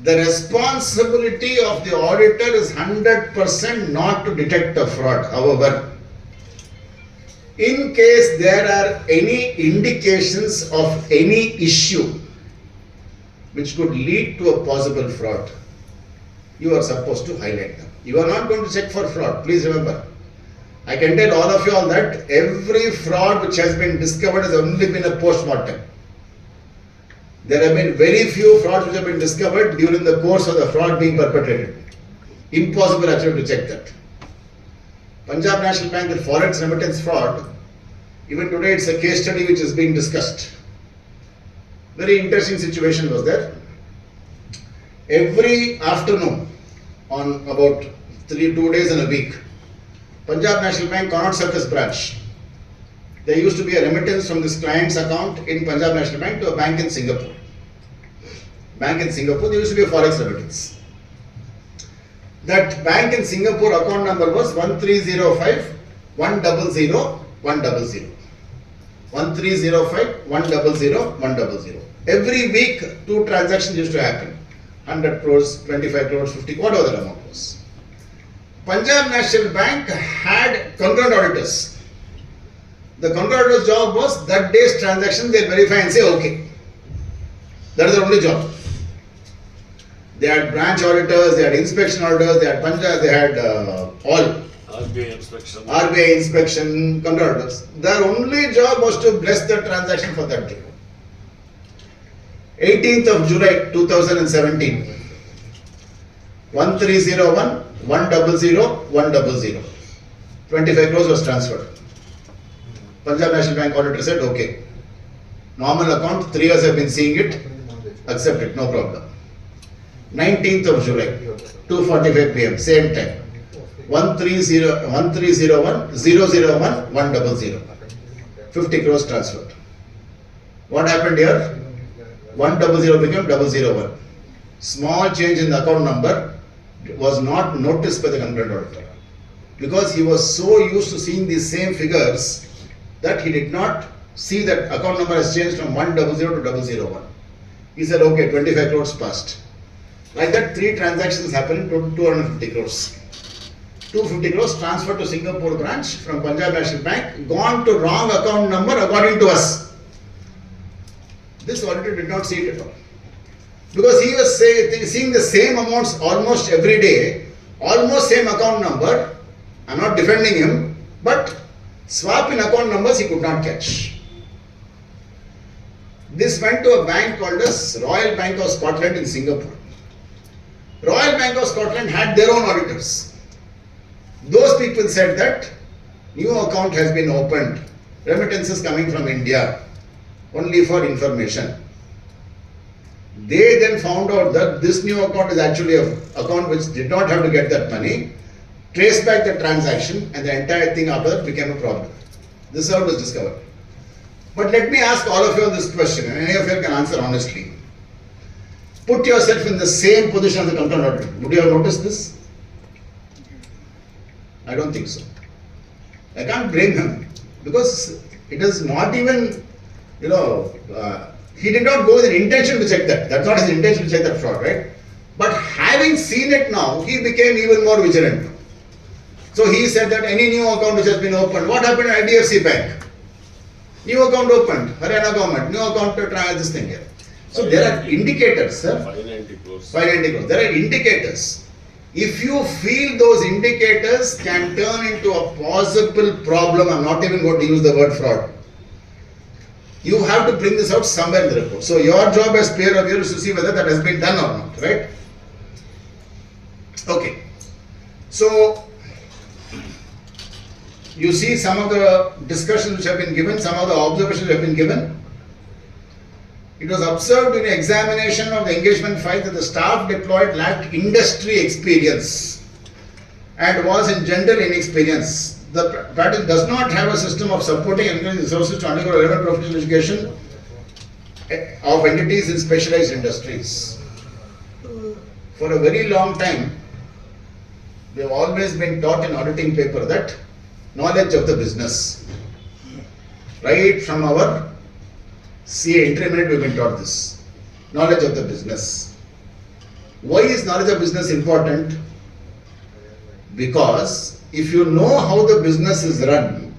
the responsibility of the auditor is 100% not to detect a fraud. However, in case there are any indications of any issue which could lead to a possible fraud, you are supposed to highlight them. You are not going to check for fraud. Please remember, I can tell all of you all that every fraud which has been discovered has only been a post-mortem. There have been very few frauds which have been discovered during the course of the fraud being perpetrated. Impossible actually to check that. Punjab National Bank, the forex remittance fraud, even today it's a case study which is being discussed. Very interesting situation was there. Every afternoon on about 2 days in a week, Punjab National Bank Connaught Circus branch, there used to be a remittance from this client's account in Punjab National Bank to a bank in Singapore. Bank in Singapore, there used to be a forex remittance. That bank in Singapore account number was 1305 100 100. 1305 100 100. Every week, 2 transactions used to happen. 100 crores, 25 crores, 50, whatever the amount was. Punjab National Bank had concurrent auditors. The concurrent auditor's job was that day's transaction they'll verify and say okay. That is their only job. They had branch auditors, they had inspection auditors, they had Punjab, they had all. RBI inspection. RBI inspection, concurrent auditors. Their only job was to bless the transaction for that day. 18th of July 2017, 1301 100 100. 25 crores was transferred. Punjab National Bank auditor said, okay, normal account, 3 years have been seeing it, accept it, no problem. 19th of July, 2:45 p.m., same time, 1301 001 100. 50 crores transferred. What happened here? 100 became 001. Small change in the account number was not noticed by the concurrent auditor because he was so used to seeing these same figures that he did not see that account number has changed from 100 to 001. He said, okay, 25 crores passed. Like that, 3 transactions happened to 250 crores. 250 crores transferred to Singapore branch from Punjab National Bank, gone to wrong account number according to us. This auditor did not see it at all. Because he was seeing the same amounts almost every day, almost same account number. I am not defending him, but swap in account numbers he could not catch. This went to a bank called as Royal Bank of Scotland in Singapore. Royal Bank of Scotland had their own auditors. Those people said that new account has been opened, remittances coming from India, only for information. They then found out that this new account is actually an account which did not have to get that money, traced back the transaction, and the entire thing after that became a problem. This is how it was discovered. But let me ask all of you this question, and any of you can answer honestly. Put yourself in the same position as the concurrent auditor. Would you have noticed this? I don't think so. I can't blame him because it is not even, he did not go with an intention to check that. That's not his intention to check that fraud, right? But having seen it now, he became even more vigilant. So he said that any new account which has been opened, what happened at IDFC Bank? New account opened, Haryana government, new account to try this thing here. So there are indicators, sir. 590 crores. 590 crores. There are indicators. If you feel those indicators can turn into a possible problem, I'm not even going to use the word fraud. You have to bring this out somewhere in the report. So your job as peer reviewer is to see whether that has been done or not, right? Okay. So you see some of the discussions which have been given, some of the observations which have been given. It was observed in examination of the engagement file that the staff deployed lacked industry experience and was in general inexperienced. The pattern does not have a system of supporting and encouraging resources to undergo relevant professional education of entities in specialized industries. For a very long time, we have always been taught in auditing paper that knowledge of the business. Right from our CA intermediate, we have been taught this. Knowledge of the business. Why is knowledge of business important? Because if you know how the business is run,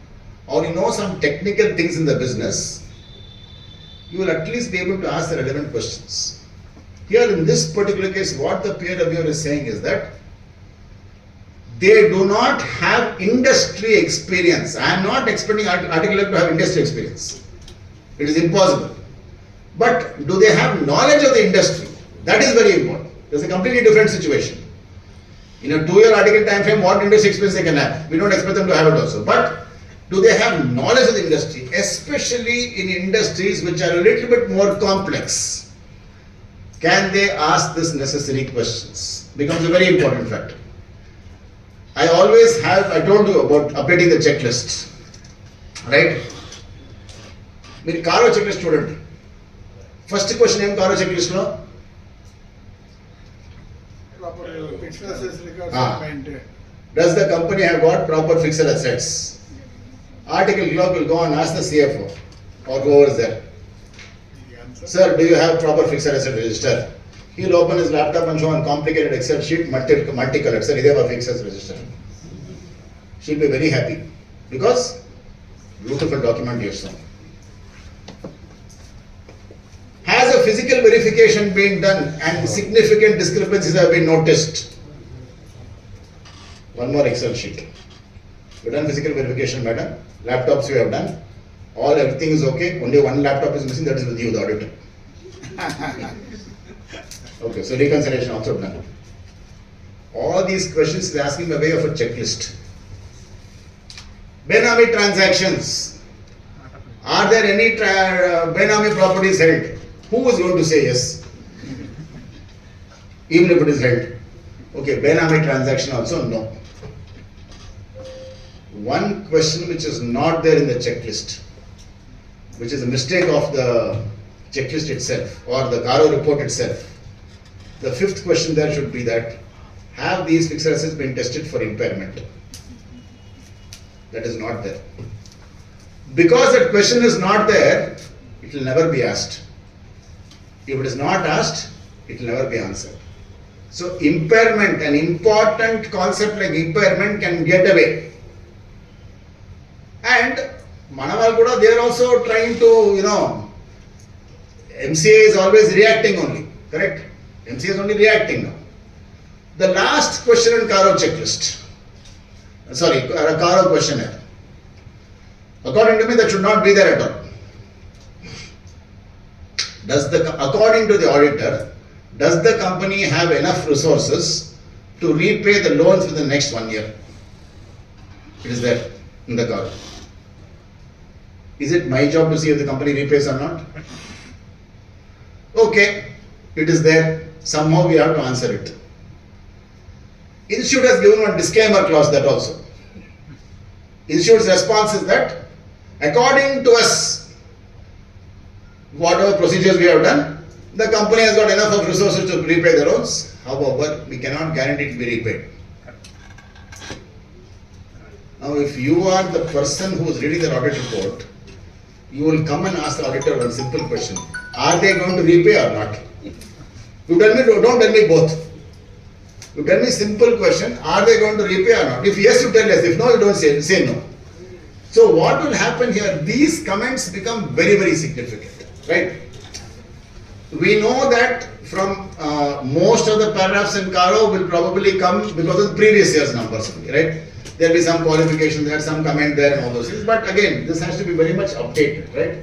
or you know some technical things in the business, you will at least be able to ask the relevant questions. Here in this particular case, what the peer reviewer is saying is that they do not have industry experience. I am not expecting articulate to have industry experience. It is impossible. But do they have knowledge of the industry? That is very important. There's a completely different situation. In a 2-year article time frame, what industry experience they can have? We don't expect them to have it also. But do they have knowledge of the industry? Especially in industries which are a little bit more complex. Can they ask this necessary questions? Becomes a very important factor. I always have, I told you about updating the checklist. Right? మీరు కారో checklist చూడండి. First question ఏం కారో checklist లో? Proper fixed assets records Ah. are maintained. Does the company have got proper fixed assets? Article clerk will go and ask the CFO or whoever is there. The answer. Sir, do you have proper fixed asset register? He'll open his laptop and show a complicated Excel sheet, multicolored. Sir, they have a fixed asset register. She'll be very happy because beautiful document you saw. Has a physical verification been done and significant discrepancies have been noticed? One more Excel sheet. You done physical verification, madam? Laptops you have done. Everything is okay. Only one laptop is missing. That is with you, the auditor. Okay, so reconciliation also done. All these questions is asking by way of a checklist. Benami transactions. Are there any Benami properties held? Who is going to say yes? Even if it is held. Okay, Benami transaction also no. One question which is not there in the checklist, which is a mistake of the checklist itself or the Karo report itself. The fifth question there should be that, have these fixed assets been tested for impairment? That is not there. Because that question is not there, it will never be asked. If it is not asked, it will never be answered. So impairment, an important concept like impairment can get away. And Manaval Kuda, they are also trying to, MCA is always reacting only, correct? MCA is only reacting now. The last question in Karo checklist, Karo questionnaire. According to me, that should not be there at all. According to the auditor, does the company have enough resources to repay the loans within the next 1 year? It is there in the Karo. Is it my job to see if the company repays or not? Okay, it is there. Somehow we have to answer it. Institute has given one disclaimer clause that also. Institute's response is that, according to us, whatever procedures we have done, the company has got enough of resources to repay the loans. However, we cannot guarantee it to be repaid. Now, if you are the person who is reading the audit report, you will come and ask the auditor one simple question: are they going to repay or not? You tell me, don't tell me both. You tell me simple question: are they going to repay or not? If yes, you tell yes. If no, you don't say no. So what will happen here? These comments become very, very significant, right? We know that from most of the paragraphs in Karo will probably come because of the previous year's numbers only, right? There will be some qualification there, some comment there and all those things. But again, this has to be very much updated, right?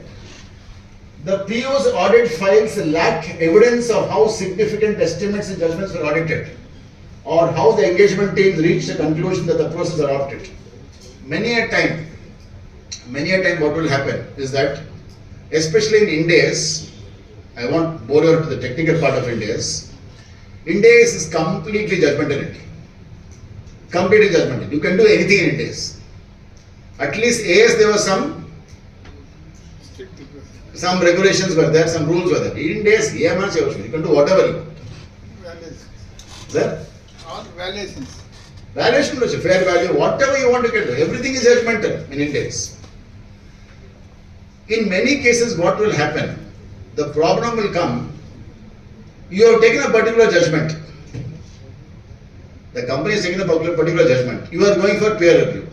The PO's audit files lack evidence of how significant estimates and judgments were audited, or how the engagement teams reached the conclusion that the process adopted. Many a time what will happen is that, especially in India's, I won't bore you to the technical part of India's. India's is completely judgmental. Completely judgmental. You can do anything in India's. At least AS there was some regulations were there, some rules were there. In India's, you can do whatever you want. Valuations. Sir? All valuations. Valuation, fair value, whatever you want to get. Everything is judgmental in India's. In many cases, what will happen? The problem will come You have taken a particular judgment. The company has taken a particular judgment. You are going for peer review.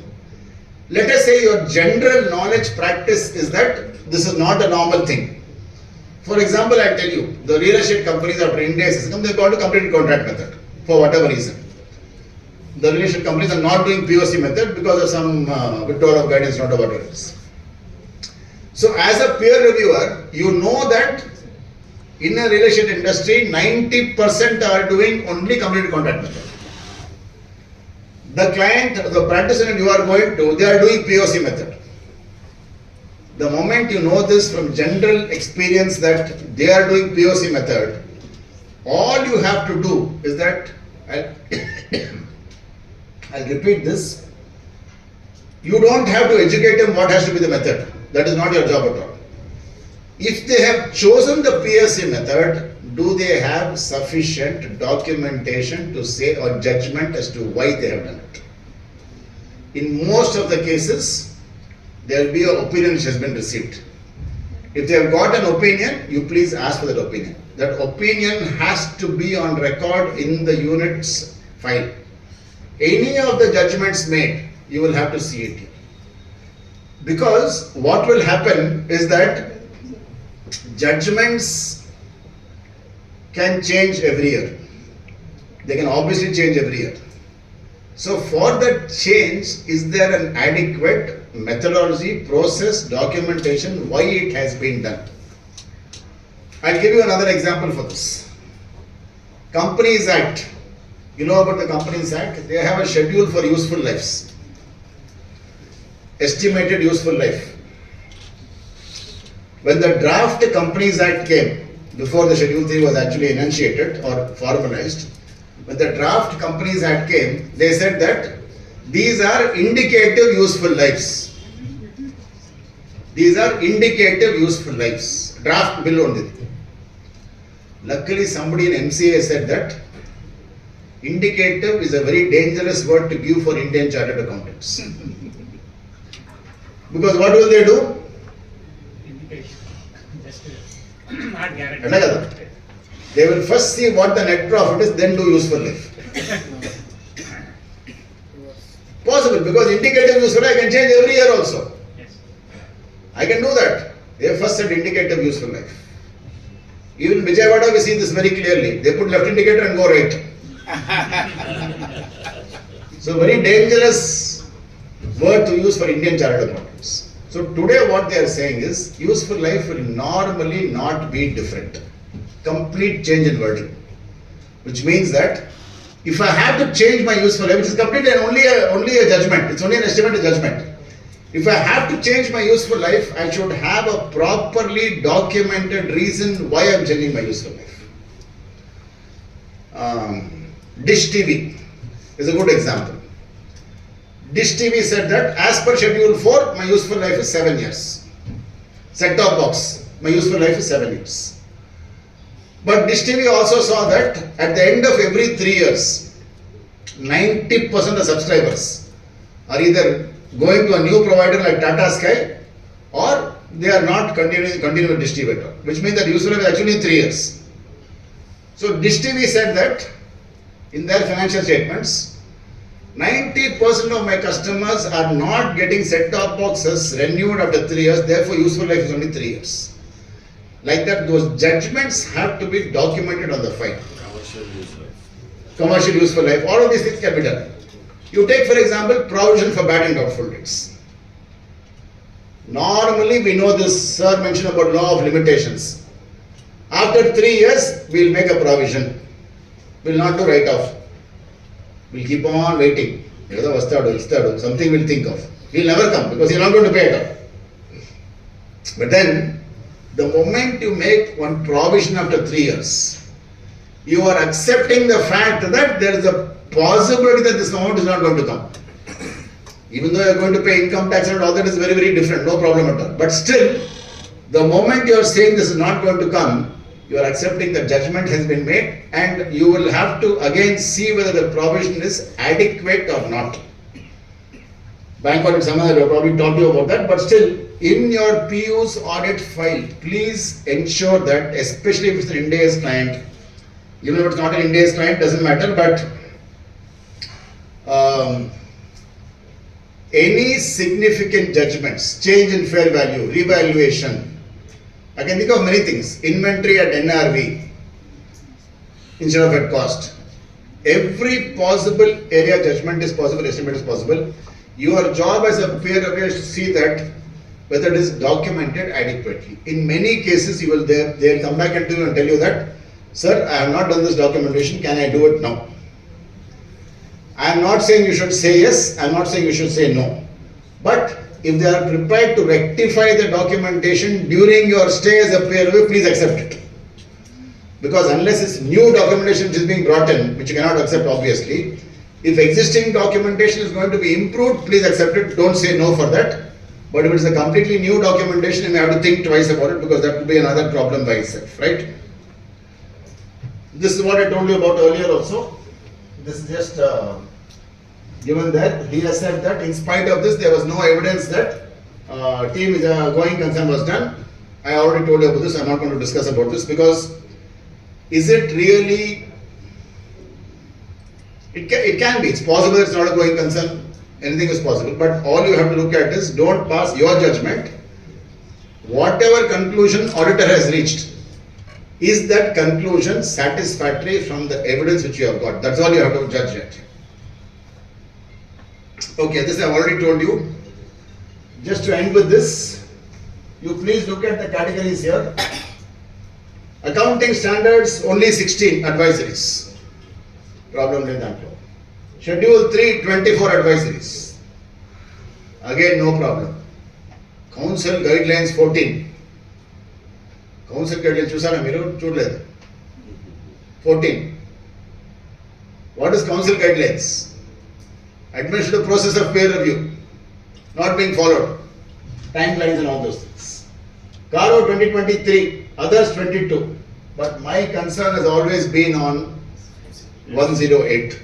Let us say your general knowledge practice is that this is not a normal thing. For example, I tell you, the real estate companies after India system, they got to complete contract method for whatever reason. The real estate companies are not doing POC method because of some withdrawal of guidance, not about it. So as a peer reviewer, you know that in a real estate industry, 90% are doing only completed contract method. The client, the practitioner you are going to, they are doing POC method. The moment you know this from general experience that they are doing POC method, all you have to do is that, I'll repeat this, you don't have to educate them what has to be the method. That is not your job at all. If they have chosen the POC method, do they have sufficient documentation to say or judgment as to why they have done it? In most of the cases, there will be an opinion which has been received. If they have got an opinion, you please ask for that opinion. That opinion has to be on record in the unit's file. Any of the judgments made, you will have to see it here. Because what will happen is that judgments can change every year. They can obviously change every year. So for that change, is there an adequate methodology, process, documentation, why it has been done? I'll give you another example for this. Companies Act. You know about the Companies Act? They have a schedule for useful lives. Estimated useful life. When the draft Companies Act came, before the Schedule 3 was actually enunciated or formalized, when the draft Companies Act came, they said that these are indicative useful lives. These are indicative useful lives. Draft bill only. Luckily, somebody in MCA said that indicative is a very dangerous word to give for Indian Chartered Accountants. Because what will they do? Indication. Just not guaranteed. They will first see what the net profit is, then do useful life. Possible, because indicative useful life I can change every year also. Yes. I can do that. They first said indicative useful life. Even in Vijayawada we see this very clearly. They put left indicator and go right. So very dangerous word to use for Indian chartered accountants. So today what they are saying is useful life will normally not be different. Complete change in wording. Which means that if I have to change my useful life, which is completely and only a judgment, it's only an estimated judgment. If I have to change my useful life, I should have a properly documented reason why I am changing my useful life. Dish TV is a good example. Dish TV said that as per Schedule 4, my useful life is 7 years. Set-top box, my useful life is 7 years. But Dish TV also saw that at the end of every 3 years, 90% of subscribers are either going to a new provider like Tata Sky or they are not continuing with Dish TV at all, which means that useful life is actually 3 years. So Dish TV said that in their financial statements, 90% of my customers are not getting set-top boxes renewed after 3 years, therefore useful life is only 3 years. Like that, those judgments have to be documented on the file. Commercial use life. Commercial useful life, all of these things can be done. You take for example, provision for bad and doubtful debts. Normally we know this, sir mentioned about law of limitations. After 3 years, we will make a provision. We will not do write-off. We will keep on waiting. Something we will think of. He will never come because he is not going to pay it off. But then, the moment you make one provision after 3 years, you are accepting the fact that there is a possibility that this amount is not going to come. Even though you are going to pay income tax and all that is very, very different, no problem at all. But still, the moment you are saying this is not going to come, you are accepting that judgment has been made and you will have to again see whether the provision is adequate or not. Bank audit, someone will probably talk to you about that, but still, in your PU's audit file, please ensure that, especially if it's an Ind AS client, Even if it's not an India's client, doesn't matter, but any significant judgments, change in fair value, revaluation, I can think of many things, inventory at NRV instead of at cost. Every possible area judgment is possible, estimate is possible. Your job as a peer reviewer is to see that whether it is documented adequately. In many cases, they will come back and tell you that, sir, I have not done this documentation, can I do it now? I am not saying you should say yes, I am not saying you should say no. But if they are prepared to rectify the documentation during your stay as a peer review, please accept it. Because unless it's new documentation which is being brought in, which you cannot accept obviously, if existing documentation is going to be improved, please accept it, don't say no for that. But if it's a completely new documentation, you may have to think twice about it because that will be another problem by itself, right? This is what I told you about earlier also. This is just given that he has said that in spite of this, there was no evidence that team is going concern was done. I already told you about this. I'm not going to discuss about this because is it really? It can be. It's possible. It's not a going concern. Anything is possible. But all you have to look at is don't pass your judgment. Whatever conclusion auditor has reached, is that conclusion satisfactory from the evidence which you have got? That's all you have to judge it. Okay, this I have already told you. Just to end with this, you please look at the categories here. Accounting standards, only 16 advisories. Problem with that. Schedule 3, 24 advisories. Again, no problem. Council guidelines 14. Council guidelines చూసారా మీరు చూడలేదు 14. What is council guidelines? Administrative process of peer review not being followed, timelines and all those things. Caro 2023, others 22, but my concern has always been on 108.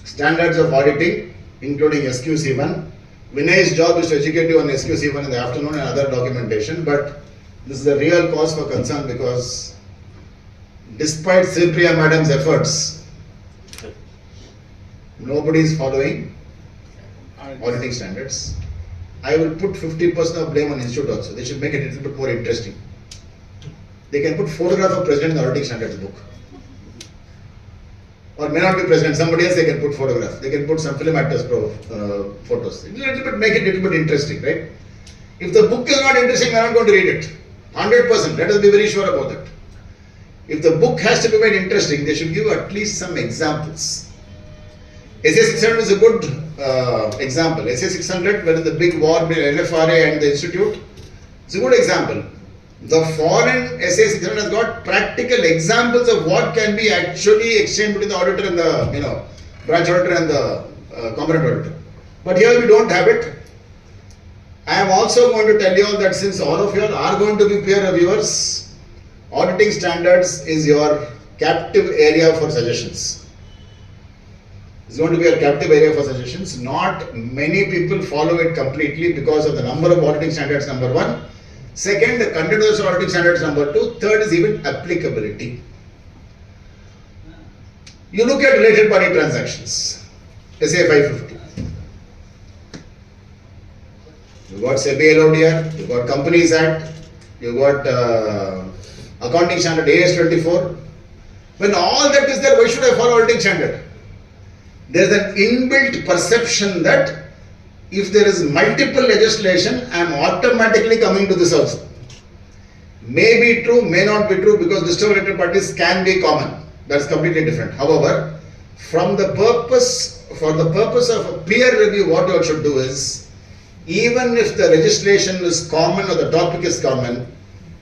Standards of auditing, including SQC1. Vinay's job is to educate you on SQC1 in the afternoon and other documentation, but this is a real cause for concern because despite Sripriya Madam's efforts, nobody is following auditing standards. I will put 50% of blame on institute also. They should make it a little bit more interesting. They can put photograph of president in the auditing standards book. Or may not be president, somebody else they can put photograph. They can put some film actors photos. Make it a little bit interesting, right? If the book is not interesting, we are not going to read it. 100%. Let us be very sure about that. If the book has to be made interesting, they should give at least some examples. SA 600 is a good example. SA 600, where is the big war between LFRA and the institute, it's a good example. The foreign SA 600 has got practical examples of what can be actually exchanged between the auditor and the branch auditor and the competent auditor. But here we don't have it. I am also going to tell you all that since all of you are going to be peer reviewers, auditing standards is your captive area for suggestions. It's going to be a captive area for suggestions. Not many people follow it completely because of the number of auditing standards, number one. Second, the content of the auditing standards, number two. Third is even applicability. You look at related party transactions, SA 550. You got SEBI LODR, you got Companies Act, you got Accounting Standard AS 24. When all that is there, why should I follow auditing standard? There is an inbuilt perception that if there is multiple legislation, I am automatically coming to this also. May be true, may not be true, because disturbed related parties can be common. That's completely different. However, for the purpose of a peer review, what you should do is, even if the legislation is common or the topic is common,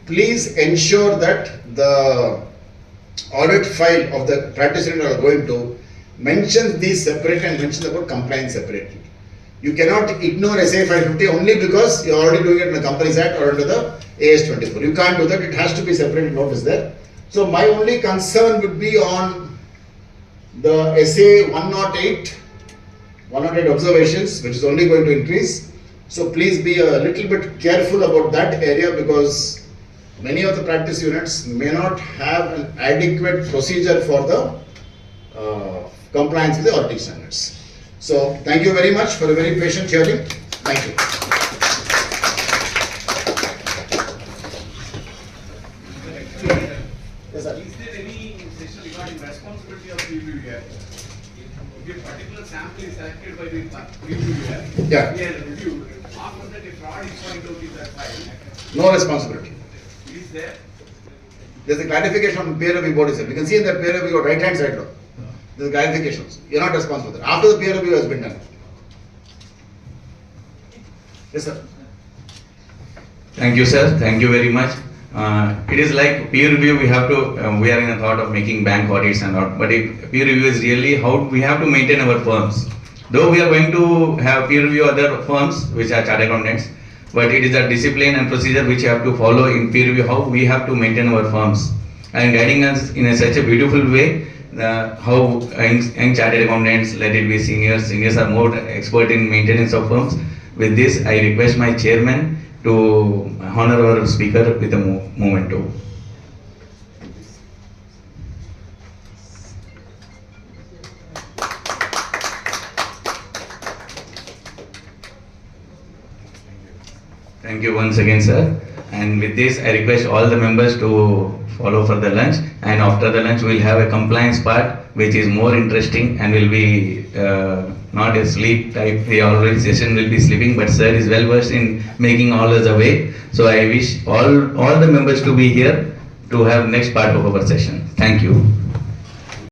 please ensure that the audit file of the practitioner you are going to mentions these separate and mentions about compliance separately. You cannot ignore SA 550 only because you are already doing it in the Companies Act or under the AS 24. You can't do that. It has to be separate notice there. So my only concern would be on the SA 108 observations, which is only going to increase. So please be a little bit careful about that area because many of the practice units may not have an adequate procedure for the compliance with the auditing standards. So thank you very much for a very patient hearing. Thank you. Yes, sir. Is there any session regarding responsibility of reviewer? If a particular sample is selected by the reviewer, Yeah. we are reviewed. After that, if fraud is found out in that file, No responsibility. is there? There's a clarification on peer review board itself. You can see in that peer review right hand side now. There's clarifications. You're not responsible for that. After the peer review has been done. Yes, sir. Thank you, sir. Thank you very much. It is like peer review. We have to. We are in a thought of making bank audits and all. But peer review is really how we have to maintain our firms. Though we are going to have peer review other firms which are chartered accountants, but it is a discipline and procedure which you have to follow in peer review. How we have to maintain our firms and guiding us in such a beautiful way. How young chartered accountants, let it be seniors. Seniors are more expert in maintenance of firms. With this, I request my chairman to honor our speaker with a memento. Thank you once again, sir. And with this, I request all the members to follow for the lunch. And after the lunch, we'll have a compliance part, which is more interesting and will be not a sleep type. The already session will be sleeping, but sir is well versed in making all us awake. So I wish all the members to be here to have next part of our session. Thank you.